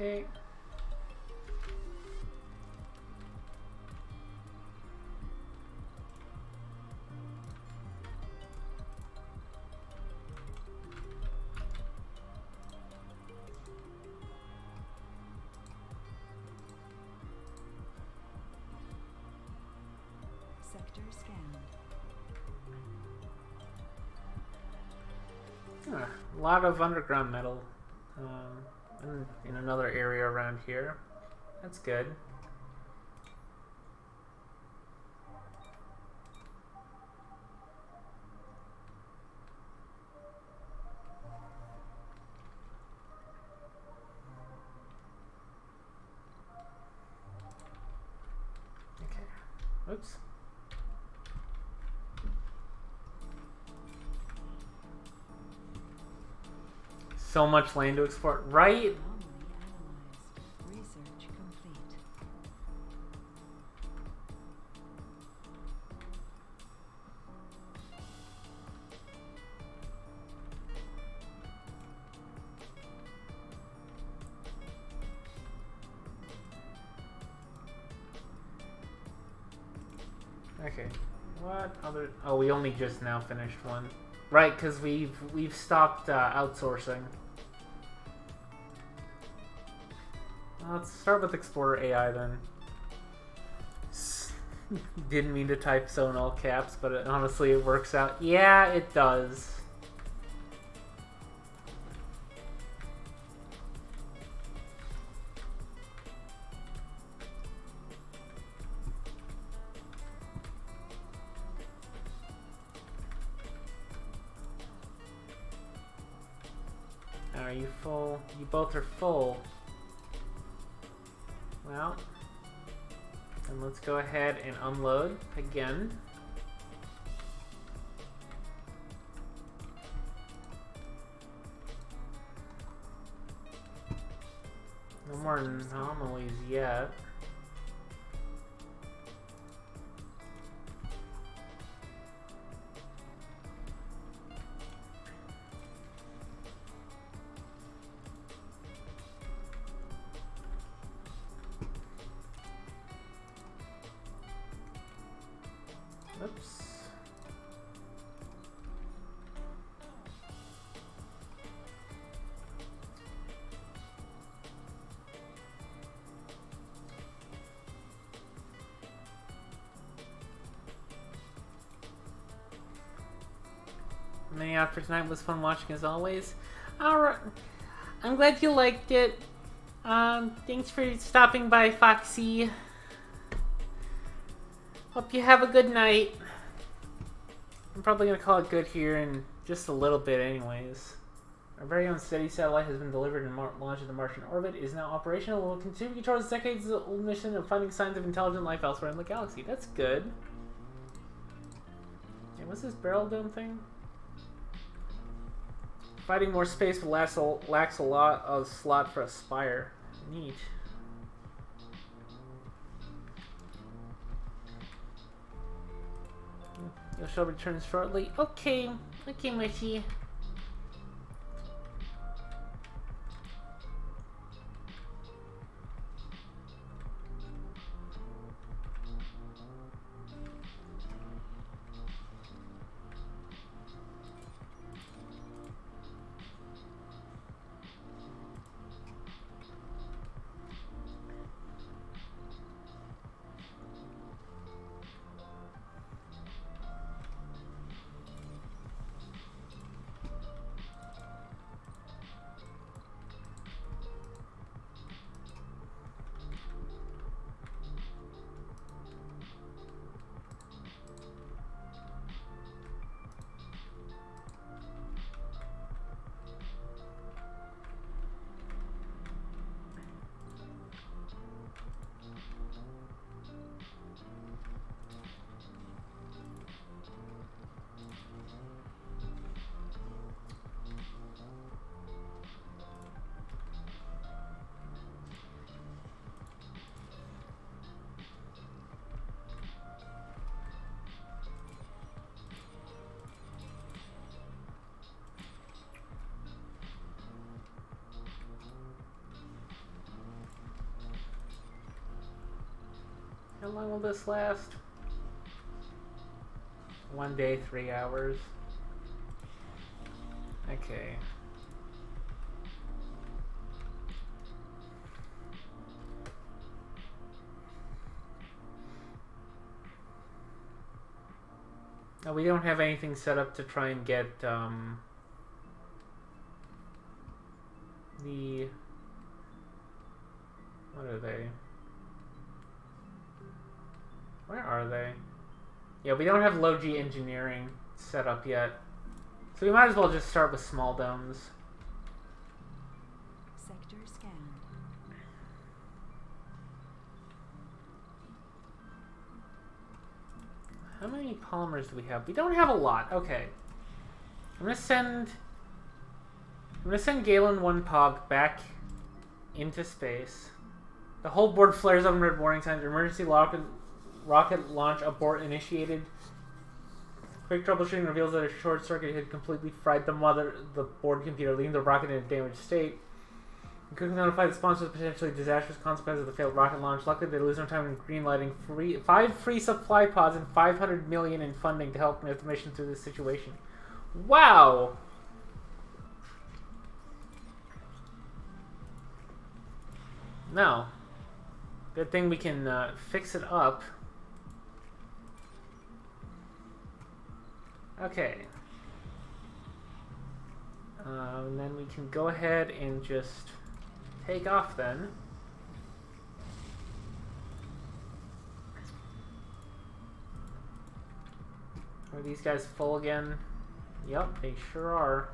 Okay. Sector scanned. A lot of underground metal in another area around here. That's good. Okay. Oops. So much land to explore, right? Anomaly analyzed. Research complete. Okay. What other? Oh, we only just now finished one. Right, because we've stopped outsourcing. Let's start with Explorer AI then. Didn't mean to type so in all caps, but honestly it works out. Yeah, it does. Are you full? You both are full. Well, and let's go ahead and unload again. No more anomalies yet. Oops. Mini after tonight was fun watching as always. Alright. I'm glad you liked it. Thanks for stopping by, Foxy. Hope you have a good night. I'm probably going to call it good here in just a little bit anyways. Our very own SimCity satellite has been delivered and launched into Martian orbit. It is now operational and will continue towards decades-old mission of finding signs of intelligent life elsewhere in the galaxy. That's good. Hey, what's this barrel dome thing? Fighting more space but lacks a lot of slot for a spire. Neat. You shall return shortly. Okay. Okay, Mushy. How long will this last? 1 day, 3 hours. Okay. No, we don't have anything set up to try and get the... What are they? Where are they? Yeah, we don't have low-G engineering set up yet. So we might as well just start with small domes. Sector scanned. How many polymers do we have? We don't have a lot. Okay. I'm gonna send Galen 1 Pog back into space. The whole board flares up in red warning signs. Emergency rocket launch abort initiated. Quick troubleshooting reveals that a short circuit had completely fried the board computer, leaving the rocket in a damaged state. We quickly notified the sponsors of potentially disastrous consequences of the failed rocket launch. Luckily, they lose no time in greenlighting 5 free supply pods and $500 million in funding to help with the mission through this situation. Wow! No. Good thing we can fix it up. Okay. And then we can go ahead and just take off then. Are these guys full again? Yep, they sure are.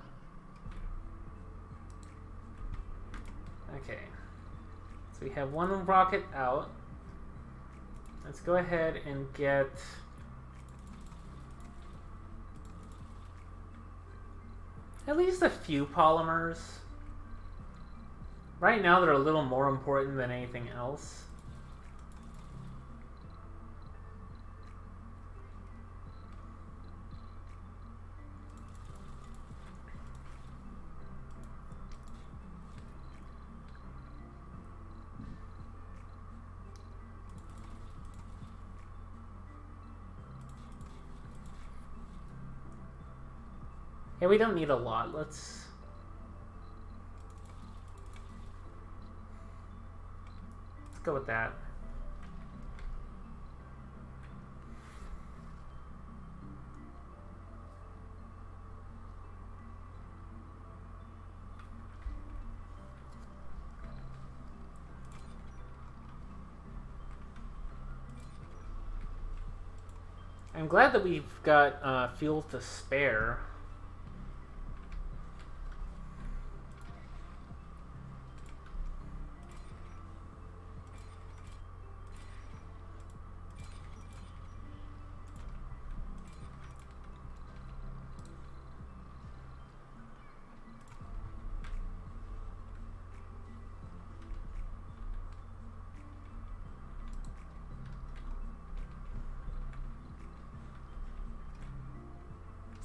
Okay. So we have one rocket out. Let's go ahead and get... at least a few polymers. Right now they're a little more important than anything else. Yeah, we don't need a lot. Let's go with that. I'm glad that we've got fuel to spare.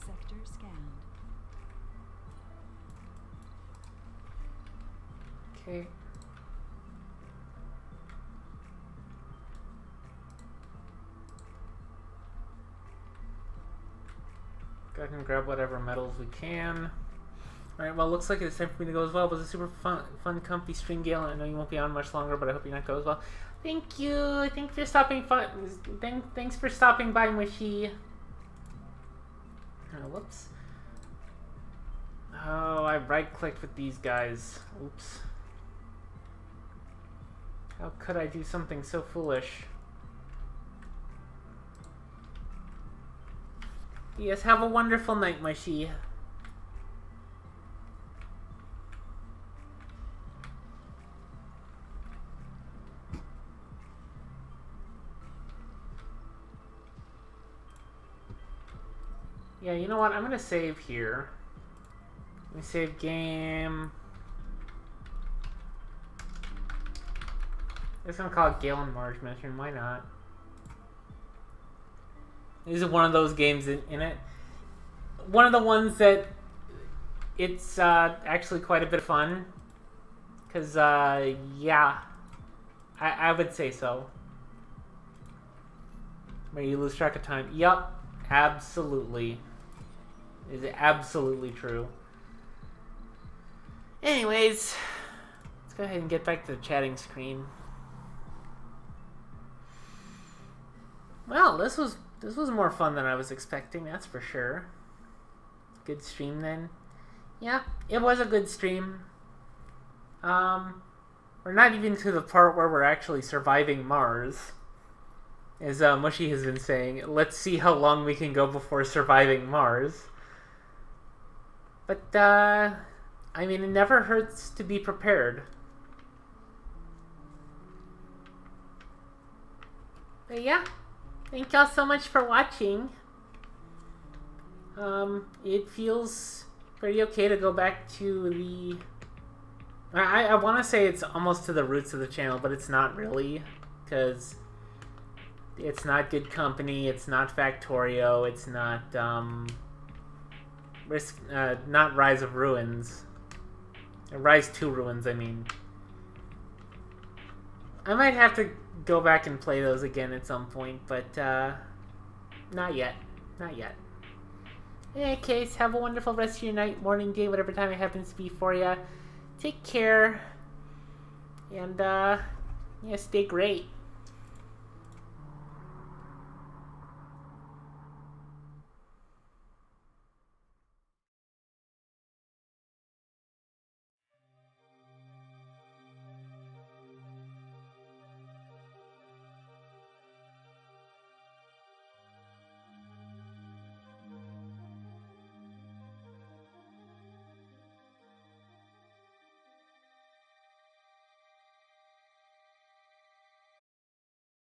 Sector scanned. Okay. Go ahead and grab whatever metals we can. Alright, well, looks like it's time for me to go as well. It was a super fun comfy stream, Gale. I know you won't be on much longer, but I hope you not go as well. Thank you. Thanks for stopping. Thanks for stopping by, Mushy. Oh, whoops. Oh, I right-clicked with these guys. Oops. How could I do something so foolish? Yes, have a wonderful night, Mushy. Yeah, you know what? I'm gonna save here. Let me save game. I'm just gonna call it Gale and Marge Mission. Why not? This is one of those games in it. One of the ones that it's actually quite a bit of fun. Because, yeah, I would say so. where you lose track of time. Yup, absolutely. Is absolutely true. Anyways, let's go ahead and get back to the chatting screen. Well, this was more fun than I was expecting, that's for sure. Good stream then. Yeah, it was a good stream. We're not even to the part where we're actually surviving Mars. As Mushy has been saying, let's see how long we can go before surviving Mars. But, I mean, it never hurts to be prepared. But yeah, thank y'all so much for watching. It feels pretty okay to go back to the... I want to say it's almost to the roots of the channel, but it's not really, because it's not Good Company, it's not Factorio, it's not, not Rise of Ruins. Rise to Ruins, I mean. I might have to go back and play those again at some point, but, not yet. Not yet. In any case, have a wonderful rest of your night, morning, day, whatever time it happens to be for you. Take care, and, yeah, stay great.